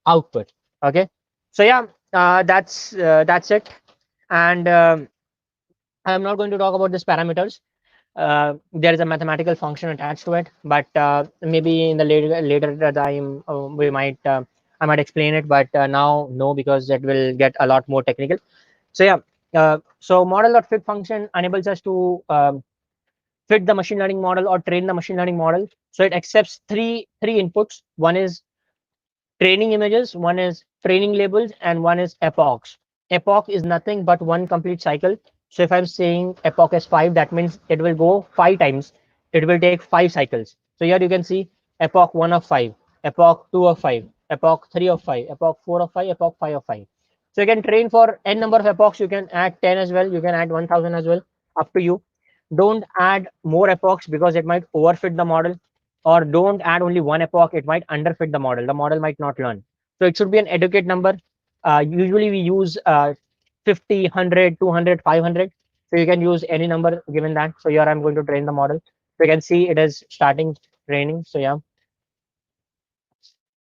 output. Okay, so yeah, that's it. And I am not going to talk about these parameters. There is a mathematical function attached to it, but maybe in the later time we might I might explain it, but now no, because it will get a lot more technical. So yeah, so model.fit function enables us to fit the machine learning model or train the machine learning model. So it accepts three inputs. One is training images, one is training labels, and one is epochs. Epoch is nothing but one complete cycle. So if I'm saying epoch is 5, that means it will go 5 times. It will take 5 cycles. So here you can see epoch 1 of 5, epoch 2 of 5, epoch 3 of 5, epoch 4 of 5, epoch 5 of 5. So you can train for n number of epochs. You can add 10 as well. You can add 1000 as well. Up to you. Don't add more epochs, because it might overfit the model, or don't add only one epoch, it might underfit the model might not learn. So it should be an adequate number. Usually we use 50, 100, 200, 500. So you can use any number given that. So here I'm going to train the model. So you can see it is starting training. So yeah,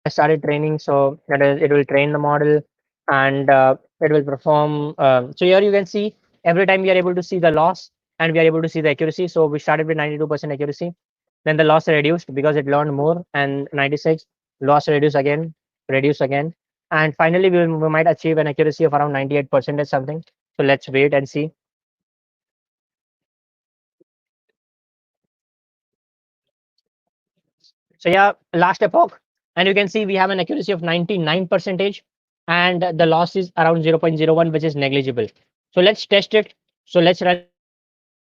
I started training. So it will train the model, and it will perform. So here you can see every time we are able to see the loss, and we are able to see the accuracy. So we started with 92% accuracy, then the loss reduced because it learned more, and 96 loss reduce again, and finally we might achieve an accuracy of around 98% or something. So let's wait and see. So yeah, last epoch, and you can see we have an accuracy of 99 percentage, and the loss is around 0.01, which is negligible. So let's test it. So let's run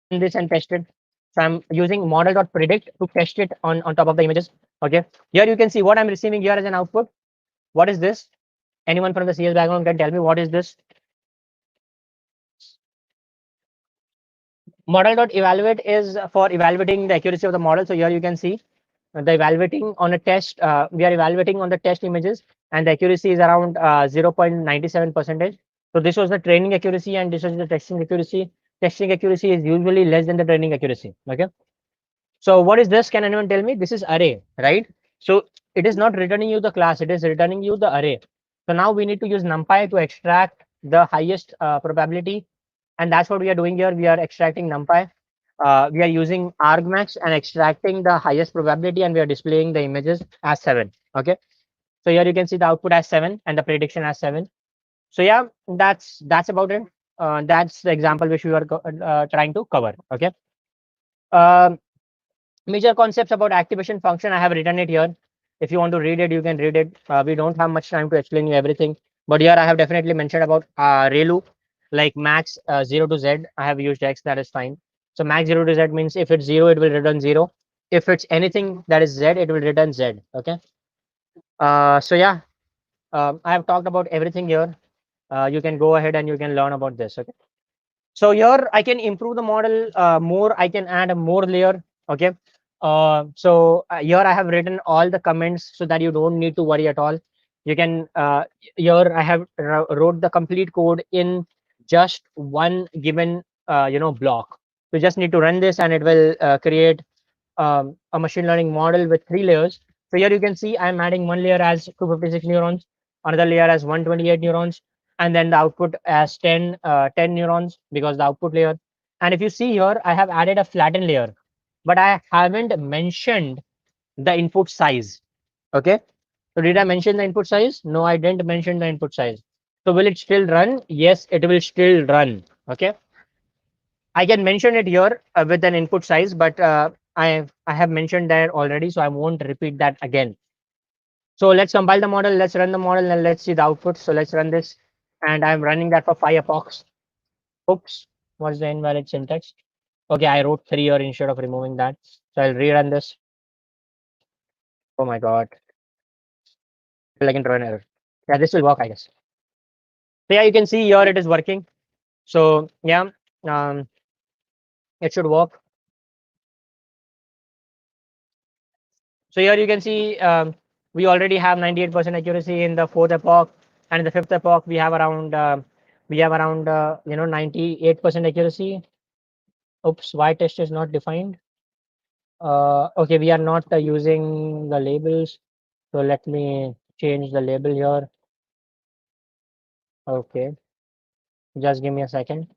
this and test it. So I'm using model.predict to test it on top of the images. Okay. Here you can see what I'm receiving here as an output. What is this? Anyone from the CS background can tell me what is this? Model.evaluate is for evaluating the accuracy of the model. So here you can see the evaluating on a test. We are evaluating on the test images, and the accuracy is around 0.97 percentage. So this was the training accuracy, and this was the testing accuracy. Testing accuracy is usually less than the training accuracy. Okay. So what is this? Can anyone tell me? This is array, right? So it is not returning you the class; it is returning you the array. So now we need to use NumPy to extract the highest probability, and that's what we are doing here. We are extracting NumPy. We are using argmax and extracting the highest probability, and we are displaying the images as 7. Okay. So here you can see the output as 7 and the prediction as 7. So yeah, that's about it. That's the example which we were trying to cover. Okay. Um, Major concepts about activation function, I have written it here. If you want to read it, you can read it. We don't have much time to explain you everything, but here I have definitely mentioned about ReLU, like max 0 to Z. I have used X, that is fine. So max 0 to Z means if it's 0, it will return 0. If it's anything that is Z, it will return Z. Okay. So yeah, I have talked about everything here. You can go ahead and you can learn about this. Okay. So here I can improve the model more. I can add a more layer. Okay. Here I have written all the comments so that you don't need to worry at all. You can here I have wrote the complete code in just one given block. You just need to run this and it will create a machine learning model with 3 layers. So here you can see I'm adding one layer as 256 neurons, another layer as 128 neurons, and then the output as 10 neurons because the output layer. And if you see here, I have added a flattened layer, but I haven't mentioned the input size. Okay. So did I mention the input size? No, I didn't mention the input size. So will it still run? Yes, it will still run. Okay. I can mention it here with an input size, but I have mentioned that already, so I won't repeat that again. So let's compile the model, let's run the model, and let's see the output. So let's run this, and I'm running that for 5 epochs. Oops, what's the invalid syntax? Okay, I wrote 3 here instead of removing that. So I'll rerun this. Oh my god, like an error. Yeah, this will work, I guess. So yeah, you can see here it is working. So yeah, um, it should work. So here you can see we already have 98% accuracy in the 4th epoch, and in the 5th epoch we have around 98% accuracy. Oops, y test is not defined. Okay, we are not using the labels, so let me change the label here. Okay, just give me a second.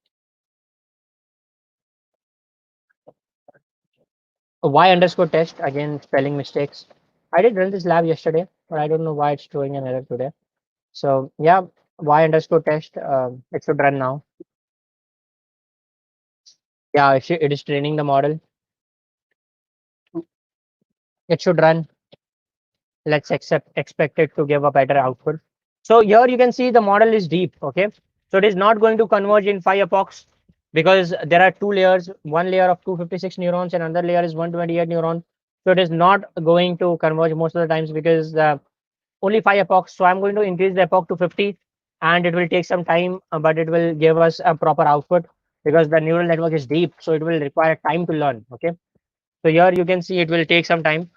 Y underscore test, again spelling mistakes. I did run this lab yesterday, but I don't know why it's throwing an error today. So yeah, y underscore test, it should run now. Yeah, it is training the model. It should run. Let's expect it to give a better output. So here you can see the model is deep. Okay, so it is not going to converge in 5 epochs because there are 2 layers. One layer of 256 neurons and another layer is 128 neurons. So it is not going to converge most of the times because only 5 epochs. So I'm going to increase the epoch to 50, and it will take some time, but it will give us a proper output because the neural network is deep. So it will require time to learn. Okay. So here you can see it will take some time.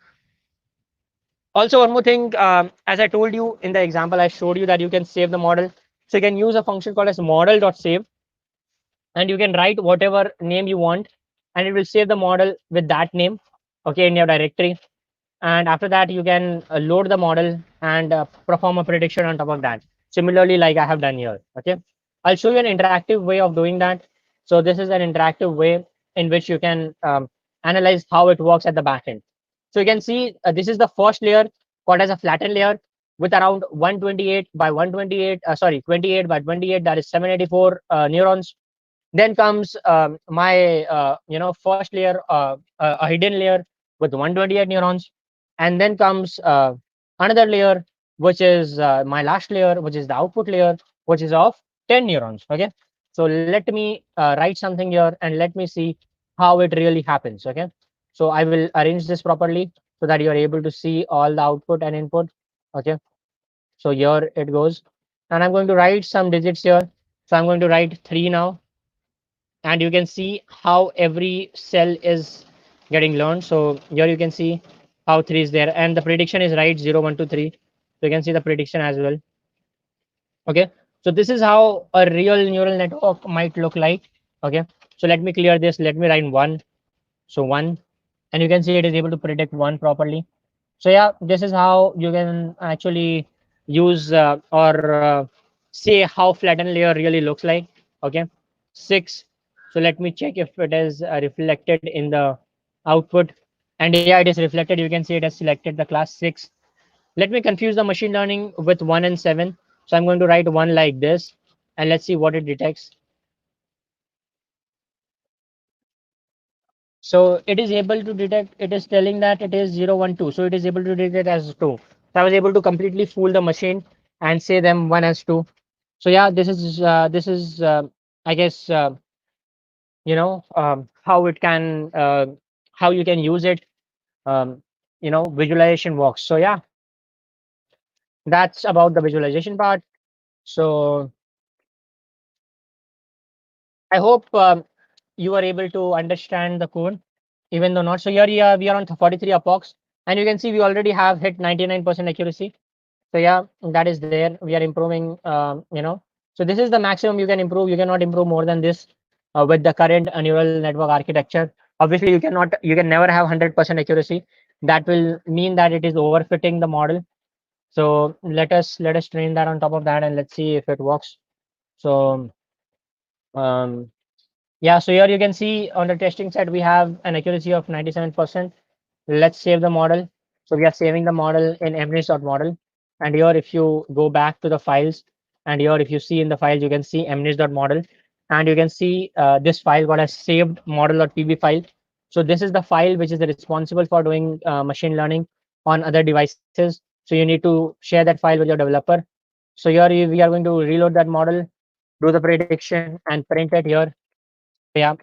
Also, one more thing, as I told you in the example, I showed you that you can save the model. So you can use a function called as model.save, and you can write whatever name you want, and it will save the model with that name, okay, in your directory. And after that, you can load the model and perform a prediction on top of that. Similarly, like I have done here. Okay, I'll show you an interactive way of doing that. So this is an interactive way in which you can analyze how it works at the back end. So you can see this is the first layer called as a flattened layer with around 128 by 128, 28 by 28, that is 784 neurons. Then comes my first layer, a hidden layer with 128 neurons, and then comes another layer which is my last layer, which is the output layer, which is of 10 neurons. Okay, so let me write something here and let me see how it really happens. Okay, so I will arrange this properly so that you are able to see all the output and input. Okay, so here it goes, and I'm going to write some digits here. So I'm going to write 3 now, and you can see how every cell is getting learned. So here you can see how 3 is there, and the prediction is right, 0 1 2 3. So you can see the prediction as well. Okay, so this is how a real neural network might look like. Okay, so let me clear this, let me write 1. So 1, and you can see it is able to predict 1 properly. So yeah, this is how you can actually use or say how flattened layer really looks like. Okay, 6. So let me check if it is reflected in the output, and yeah, it is reflected. You can see it has selected the class 6. Let me confuse the machine learning with 1 and 7. So I'm going to write 1 like this, and let's see what it detects. So it is able to detect, it is telling that it is 0 1 2. So it is able to detect as 2. So I was able to completely fool the machine and say them 1 as 2. So yeah, this is I guess how it can how you can use it. Um, visualization works. So yeah, that's about the visualization part. So I hope you are able to understand the code, even though not. So here we are on 43 epochs, and you can see we already have hit 99% accuracy. So yeah, that is there. We are improving. So this is the maximum you can improve. You cannot improve more than this with the current neural network architecture. Obviously, you can never have 100% accuracy. That will mean that it is overfitting the model. So let us train that on top of that, and let's see if it works. So um, yeah, so here you can see on the testing set, we have an accuracy of 97%. Let's save the model. So we are saving the model in mnish.model. And here, if you go back to the files, and here, if you see in the files, you can see mnish.model. And you can see this file got a saved model.pb file. So this is the file which is responsible for doing machine learning on other devices. So you need to share that file with your developer. So here we are going to reload that model, do the prediction, and print it here. Yeah,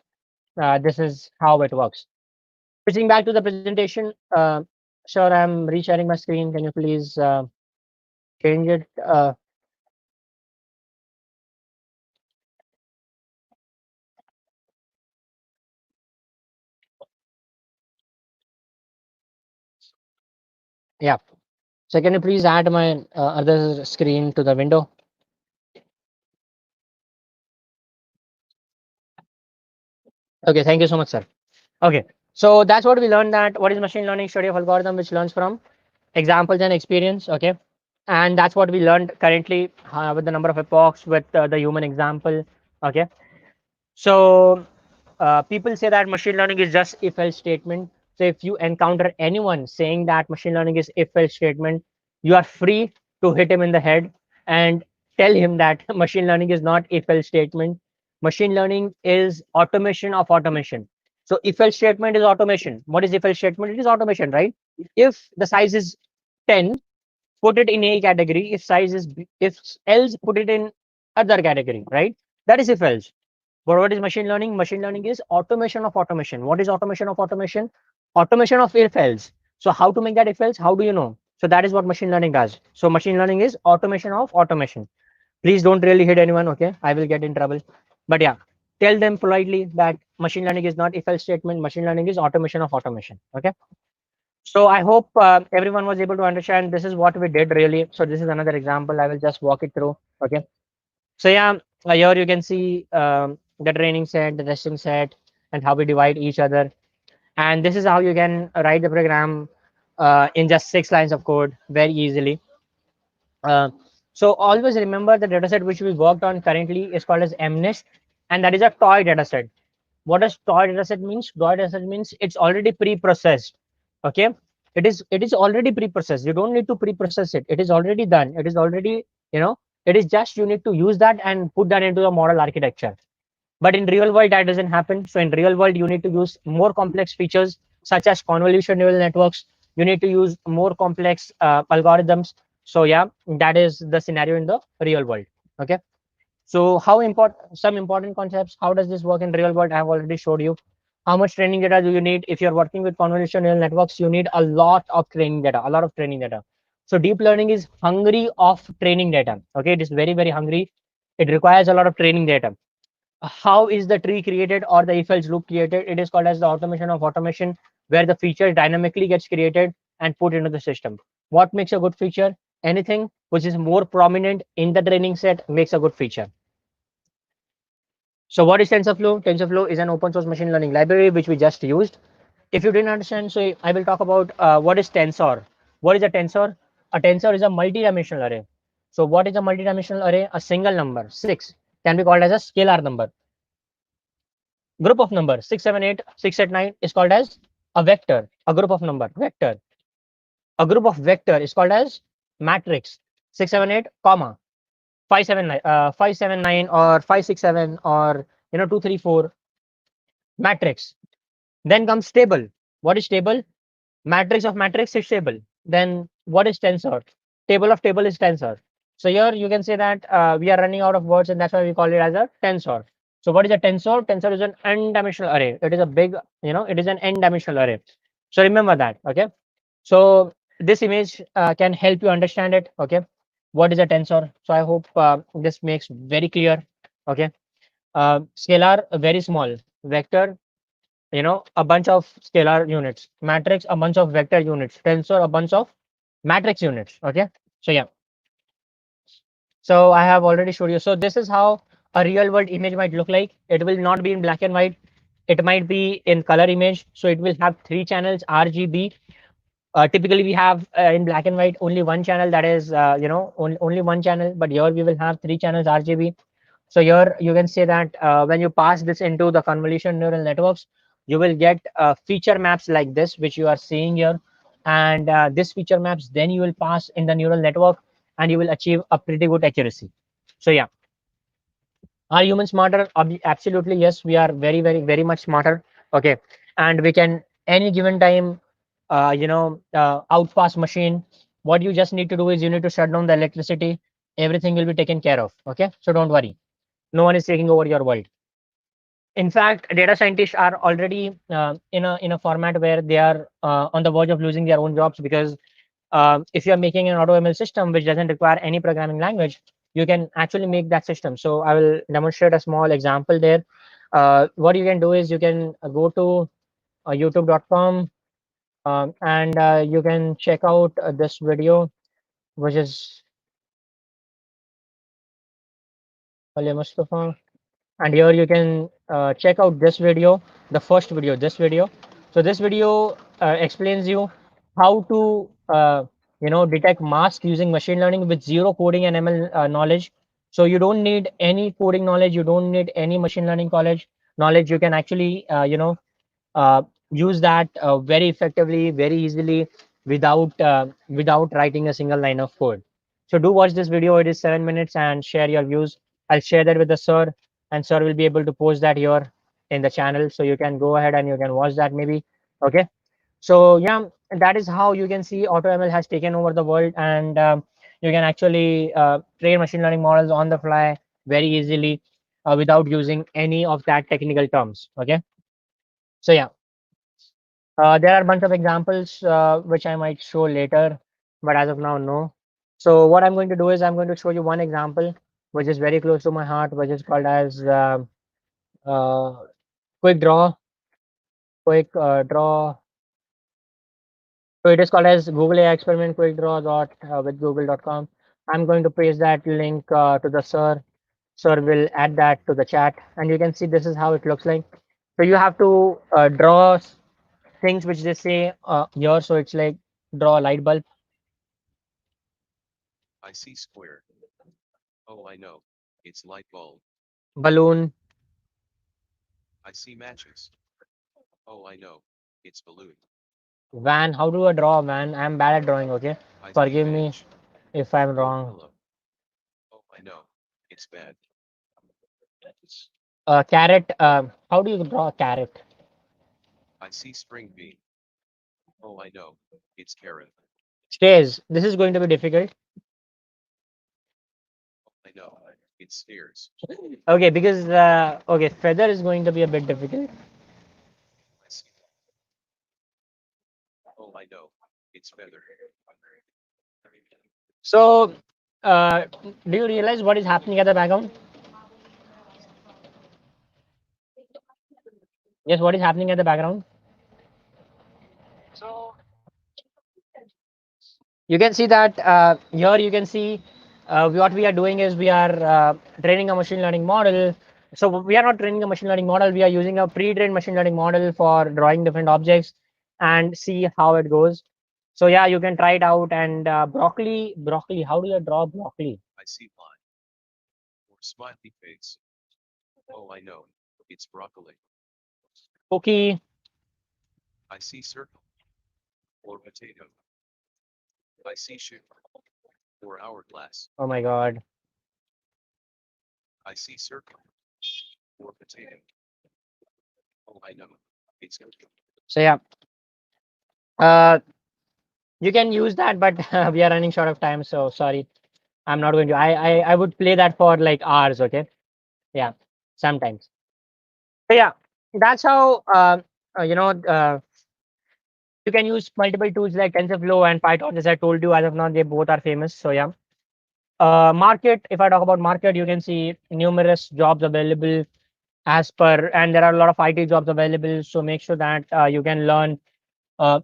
this is how it works. Switching back to the presentation, sure, I'm resharing my screen. Can you please change it? Yeah. So can you please add my other screen to the window? Okay, thank you so much, sir. Okay, so that's what we learned, that what is machine learning? Study of algorithm which learns from examples and experience. Okay, and that's what we learned currently with the number of epochs, with the human example. Okay, so people say that machine learning is just if else statement. So if you encounter anyone saying that machine learning is if else statement, you are free to hit him in the head and tell him that machine learning is not if else statement. Machine learning is automation of automation. So if else statement is automation. What is if else statement? It is automation, right? If the size is 10, put it in a category. If size is if else, put it in other category, right? That is if else. But what is machine learning? Machine learning is automation of automation. What is automation of automation? Automation of if else. So how to make that if else? How do you know? So that is what machine learning does. So machine learning is automation of automation. Please don't really hit anyone, okay? I will get in trouble. But yeah, tell them politely that machine learning is not if else statement. Machine learning is automation of automation. Okay. So I hope everyone was able to understand. This is what we did really. So this is another example. I will just walk it through. Okay. So yeah, here you can see the training set, the testing set, and how we divide each other. And this is how you can write the program in just 6 lines of code very easily. Uh, so always remember the dataset which we worked on currently is called as MNIST, and that is a toy dataset. What does toy dataset means? Toy dataset means it's already pre-processed. Okay, it is already pre-processed. You don't need to pre-process it. It is already done. It is already, you know, it is just you need to use that and put that into the model architecture. But in real world, that doesn't happen. So in real world, you need to use more complex features such as convolution neural networks. You need to use more complex algorithms. So yeah, that is the scenario in the real world. Okay. So how important, some important concepts, how does this work in real world? I have already showed you. How much training data do you need? If you're working with convolutional neural networks, you need a lot of training data, a lot of training data. So deep learning is hungry of training data. Okay, it is very, very hungry. It requires a lot of training data. How is the tree created or the if else loop created? It is called as the automation of automation, where the feature dynamically gets created and put into the system. What makes a good feature? Anything which is more prominent in the training set makes a good feature. So what is TensorFlow? TensorFlow is an open source machine learning library which we just used. If you didn't understand, so I will talk about what is tensor. What is a tensor? A tensor is a multi-dimensional array. So what is a multi-dimensional array? A single number, 6, can be called as a scalar number. Group of numbers, 6, 7, 8, 6, 8, 9 is called as a vector. A group of number, vector. A group of vector is called as matrix. 6, 7, 8, comma. 5, 7, 9, 5, 7, 9 or 5, 6, 7 or 2, 3, 4, matrix. Then comes table. What is table? Matrix of matrix is table. Then what is tensor? Table of table is tensor. So here you can say that we are running out of words, and that's why we call it as a tensor. So what is a tensor? Tensor is an n-dimensional array. It is a big, it is an n-dimensional array. So remember that. Okay. So this image can help you understand it. Okay. What is a tensor? So I hope this makes very clear. Okay. Scalar, very small. Vector, a bunch of scalar units. Matrix, a bunch of vector units. Tensor, a bunch of matrix units. Okay. So yeah. So I have already showed you. So this is how a real world image might look like. It will not be in black and white. It might be in color image. So it will have 3 channels RGB. Typically we have in black and white only one channel, that is only one channel, but here we will have 3 channels RGB. So here you can say that when you pass this into the convolution neural networks, you will get feature maps like this, which you are seeing here. And this feature maps, then you will pass in the neural network and you will achieve a pretty good accuracy. So yeah, are humans smarter? Absolutely, yes. We are very, very, very much smarter. Okay, and we can any given time, outpass machine. What you just need to do is you need to shut down the electricity. Everything will be taken care of. Okay, so don't worry. No one is taking over your world. In fact, data scientists are already in a format where they are on the verge of losing their own jobs, because if you are making an AutoML system which doesn't require any programming language, you can actually make that system. So I will demonstrate a small example there. What you can do is you can go to youtube.com, and you can check out this video, which is Ali Mustafa. And here you can check out this video, the first video, this video. So this video explains you how to detect mask using machine learning with zero coding and ML knowledge. So you don't need any coding knowledge, you don't need any machine learning knowledge. You can actually uh, use that very effectively, very easily, without writing a single line of code. So do watch this video. It is 7 minutes, and share your views. I'll share that with the sir, and sir will be able to post that here in the channel. So you can go ahead and you can watch that maybe. Okay. So yeah, that is how you can see AutoML has taken over the world, and you can actually train machine learning models on the fly very easily without using any of that technical terms. Okay. So yeah. There are a bunch of examples which I might show later, but as of now, no. So what I'm going to do is I'm going to show you one example which is very close to my heart, which is called as uh, quick draw. Quick draw. So it is called as Google AI experiment quick draw dot with google.com. I'm going to paste that link to the sir. Sir will add that to the chat, and you can see this is how it looks like. So you have to draw things which they say here. So it's like draw a light bulb,
I see square. Oh, I know. It's light bulb.
balloon,
I see matches. Oh, I know. It's balloon.
van. How do I draw a van? I'm bad at drawing. Okay,
I see
forgive me
bench.
if I'm
Oh,
wrong.
hello. Oh, I know. It's bad.
Carrot. How do you draw a carrot?
I see string bean. Oh, I know. It's carrot.
Stairs. This is going to be difficult.
know. It's stairs.
Okay, because okay, feather is going to be a bit difficult.
I see. Oh, I know. It's feather.
So, do you realize what is happening at the background? Yes, what is happening at the background? You can see that here you can see what we are doing is we are training a machine learning model. So we are not training a machine learning model. We are using a pre-trained machine learning model for drawing different objects and see how it goes. So yeah, you can try it out. And broccoli. How do you draw broccoli?
I see line. Or smiley face. Oh, I know. It's broccoli.
Cookie.
I see circle. Or potato. I see ship. Or hourglass.
Oh my God.
I see circle. Or potato. Oh, I know. It's cookie.
So yeah, uh, you can use that, but we are running short of time. So sorry, I'm not going to. I would play that for like hours. Okay. Yeah, sometimes. So yeah, that's how you can use multiple tools like TensorFlow and Python. As I told you, as of now, they both are famous. So yeah, market. If I talk about market, you can see numerous jobs available as per, and there are a lot of IT jobs available. So make sure that you can learn.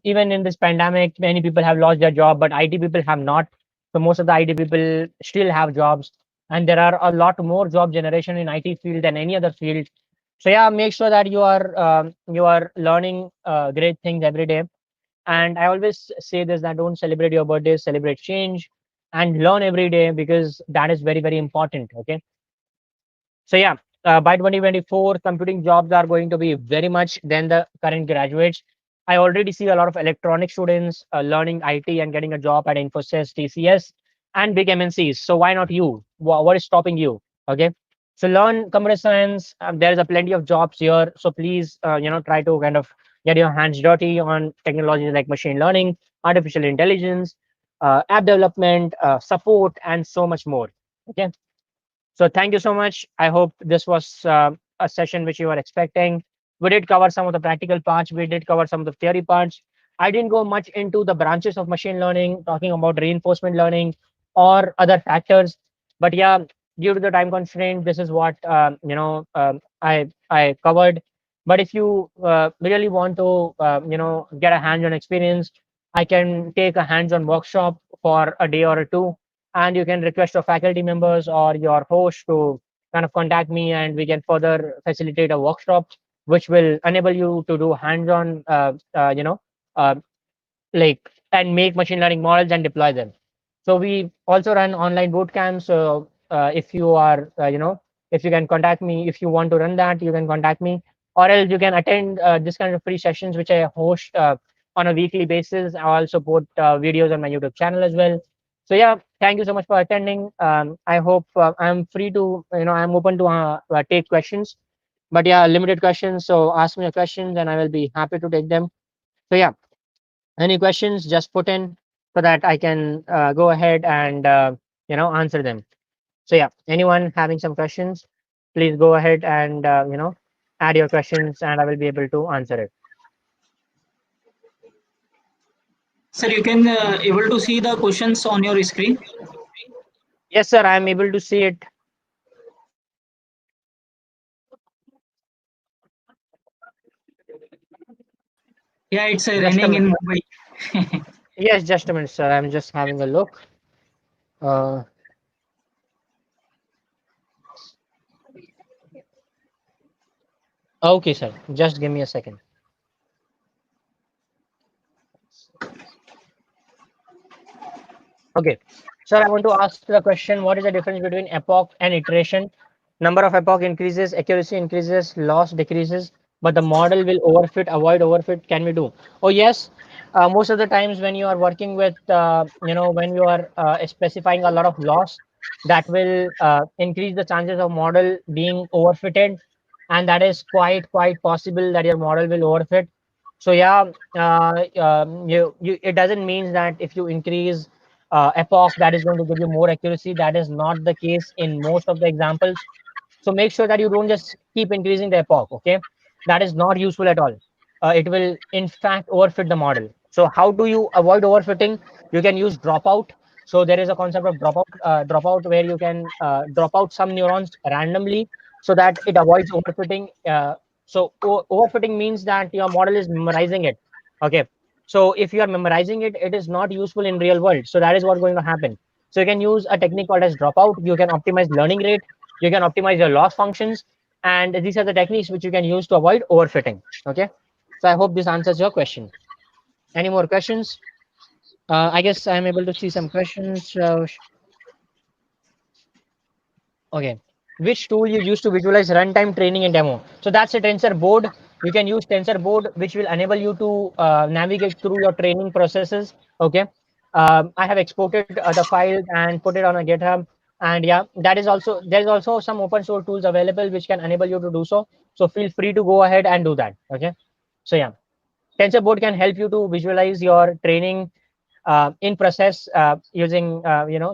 Even in this pandemic, many people have lost their job, but IT people have not. So most of the IT people still have jobs, and there are a lot more job generation in IT field than any other field. So yeah, make sure that you are learning great things every day. And I always say this, that don't celebrate your birthday, celebrate change, and learn every day, because that is very very important. Okay. So yeah, by 2024, computing jobs are going to be very much than the current graduates. I already see a lot of electronic students learning IT and getting a job at Infosys, TCS, and big MNCs. So why not you? What is stopping you? Okay. So learn computer science. There is a plenty of jobs here. So please, try to kind of get your hands dirty on technologies like machine learning, artificial intelligence, app development, support, and so much more. Okay. So thank you so much. I hope this was a session which you were expecting. We did cover some of the practical parts. We did cover some of the theory parts. I didn't go much into the branches of machine learning, talking about reinforcement learning or other factors. But yeah, due to the time constraint, this is what I covered. But if you really want to get a hands-on experience, I can take a hands-on workshop for a day or two, and you can request your faculty members or your host to kind of contact me, and we can further facilitate a workshop which will enable you to do hands-on uh, like and make machine learning models and deploy them. So we also run online boot camps. So if you are if you can contact me, if you want to run that, you can contact me, or else you can attend this kind of free sessions which I host on a weekly basis. I also put videos on my YouTube channel as well. So yeah, thank you so much for attending. I hope I'm free to I'm open to take questions, but yeah, limited questions. So ask me your questions and I will be happy to take them. So yeah, any questions, just put in so that I can go ahead and answer them. So yeah, anyone having some questions, please go ahead and add your questions, and I will be able to answer it.
Sir, you can able to see the questions on your screen.
Yes, sir, I am able to see it.
Yeah, it's
Just a
raining
minute.
in Mumbai.
Yes, just a minute, sir. I'm just having a look. Uh, okay, sir. Just give me a second. Okay. Sir, I want to ask the question, what is the difference between epoch and iteration? Number of epoch increases, accuracy increases, loss decreases, but the model will overfit, avoid overfit. Can we do? Oh, yes. Most of the times when you are working with, when you are specifying a lot of loss, that will increase the chances of model being overfitted. And that is quite possible that your model will overfit. So yeah, it doesn't mean that if you increase epoch that is going to give you more accuracy. That is not the case in most of the examples. So make sure that you don't just keep increasing the epoch. Okay, that is not useful at all. It will in fact overfit the model. So how do you avoid overfitting? You can use dropout. So there is a concept of dropout where you can drop out some neurons randomly so that it avoids overfitting. Overfitting means that your model is memorizing it. Okay. So if you are memorizing it, it is not useful in real world. So that is what's going to happen. So you can use a technique called as dropout. You can optimize learning rate. You can optimize your loss functions. And these are the techniques which you can use to avoid overfitting. Okay. So I hope this answers your question. Any more questions? I guess I'm able to see some questions. Okay. Which tool you use to visualize runtime training and demo? So that's a tensor board. You can use tensor board, which will enable you to navigate through your training processes. Okay. I have exported the file and put it on a GitHub. And yeah, that is also, there's also some open source tools available which can enable you to do so. So feel free to go ahead and do that. Okay. So yeah, tensor board can help you to visualize your training in process using,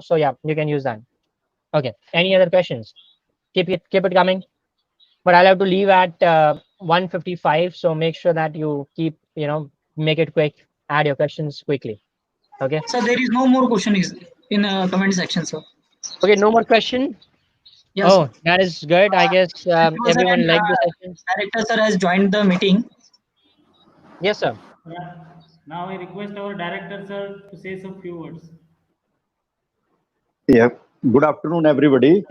so yeah, you can use that. Okay. Any other questions? Keep it coming. But I'll have to leave at 1:55. So make sure that you keep, make it quick. Add your questions quickly. Okay.
So there is no more question is in comment section, sir.
Okay. No more question.
Yes, sir.
Oh, that is good. I guess
Sir,
everyone
and
liked the session.
director sir has joined the meeting.
Yes, sir.
Yeah. Now I request our director, sir, to say some few words.
Yeah. Good afternoon, everybody,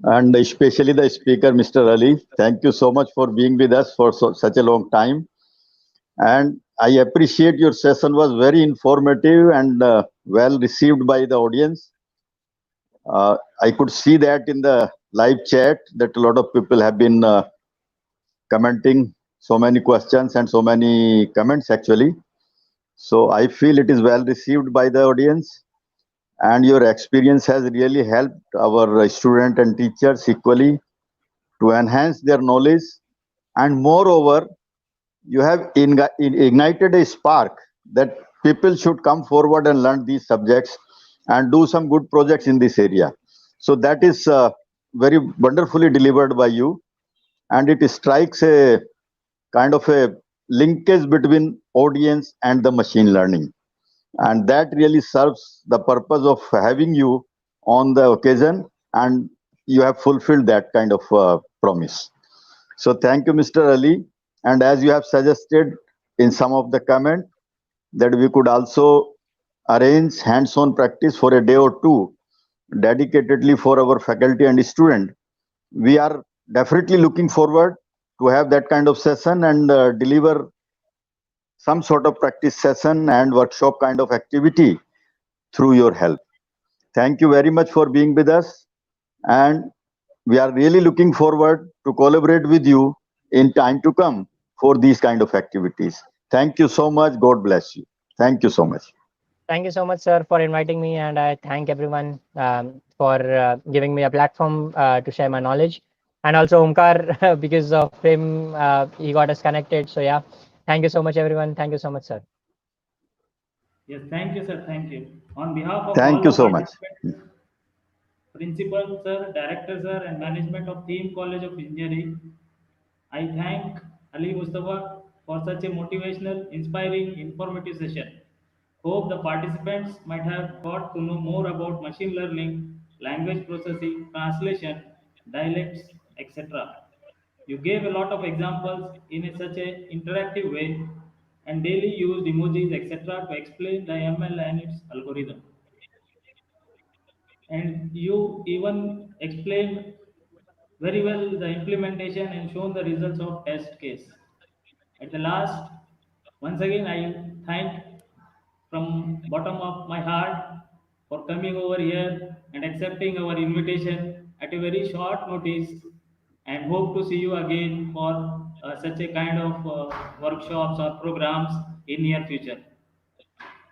and especially the speaker, Mr. Ali. Thank you so much for being with us for such a long time. And I appreciate your session was very informative and well received by the audience. I could see that in the live chat that a lot of people have been commenting so many questions and so many comments actually. So I feel it is well received by the audience, and your experience has really helped our student and teachers equally to enhance their knowledge. And moreover, you have ignited a spark that people should come forward and learn these subjects and do some good projects in this area. So that is very wonderfully delivered by you, and it strikes a kind of a linkage between audience and the machine learning, and that really serves the purpose of having you on the occasion, and you have fulfilled that kind of promise. So thank you, Mr. Ali. And as you have suggested in some of the comment that we could also arrange hands-on practice for a day or two dedicatedly for our faculty and student, we are definitely looking forward to have that kind of session and deliver some sort of practice session and workshop kind of activity through your help. Thank you very much for being with us, and we are really looking forward to collaborate with you in time to come for these kind of activities. Thank you so much. God bless you. Thank you so much.
Thank you so much, sir, for inviting me, and I thank everyone for giving me a platform to share my knowledge, and also Omkar because of him he got us connected. So yeah, thank you so much, everyone. Thank you so much, sir.
Yes, thank you, sir. Thank you. On behalf of all
Thank you
the
so much.
participants, principal, sir, director, sir, and management of THEEM College of Engineering, I thank Ali Mustafa for such a motivational, inspiring, informative session. Hope the participants might have got to know more about machine learning, language processing, translation, dialects, etc. You gave a lot of examples in such an interactive way and daily used emojis, etc. to explain the ML and its algorithm. And you even explained very well the implementation and shown the results of test case. At the last, once again, I thank from bottom of my heart for coming over here and accepting our invitation at a very short notice, and hope to see you again for such a kind of workshops or programs in near future.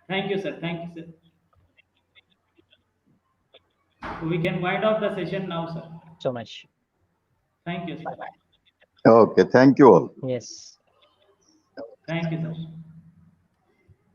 Thank you, sir. Thank you, sir. So we can wind up the session now, sir.
So much.
Thank you, sir.
Okay. Thank you all.
Yes.
Thank you, sir.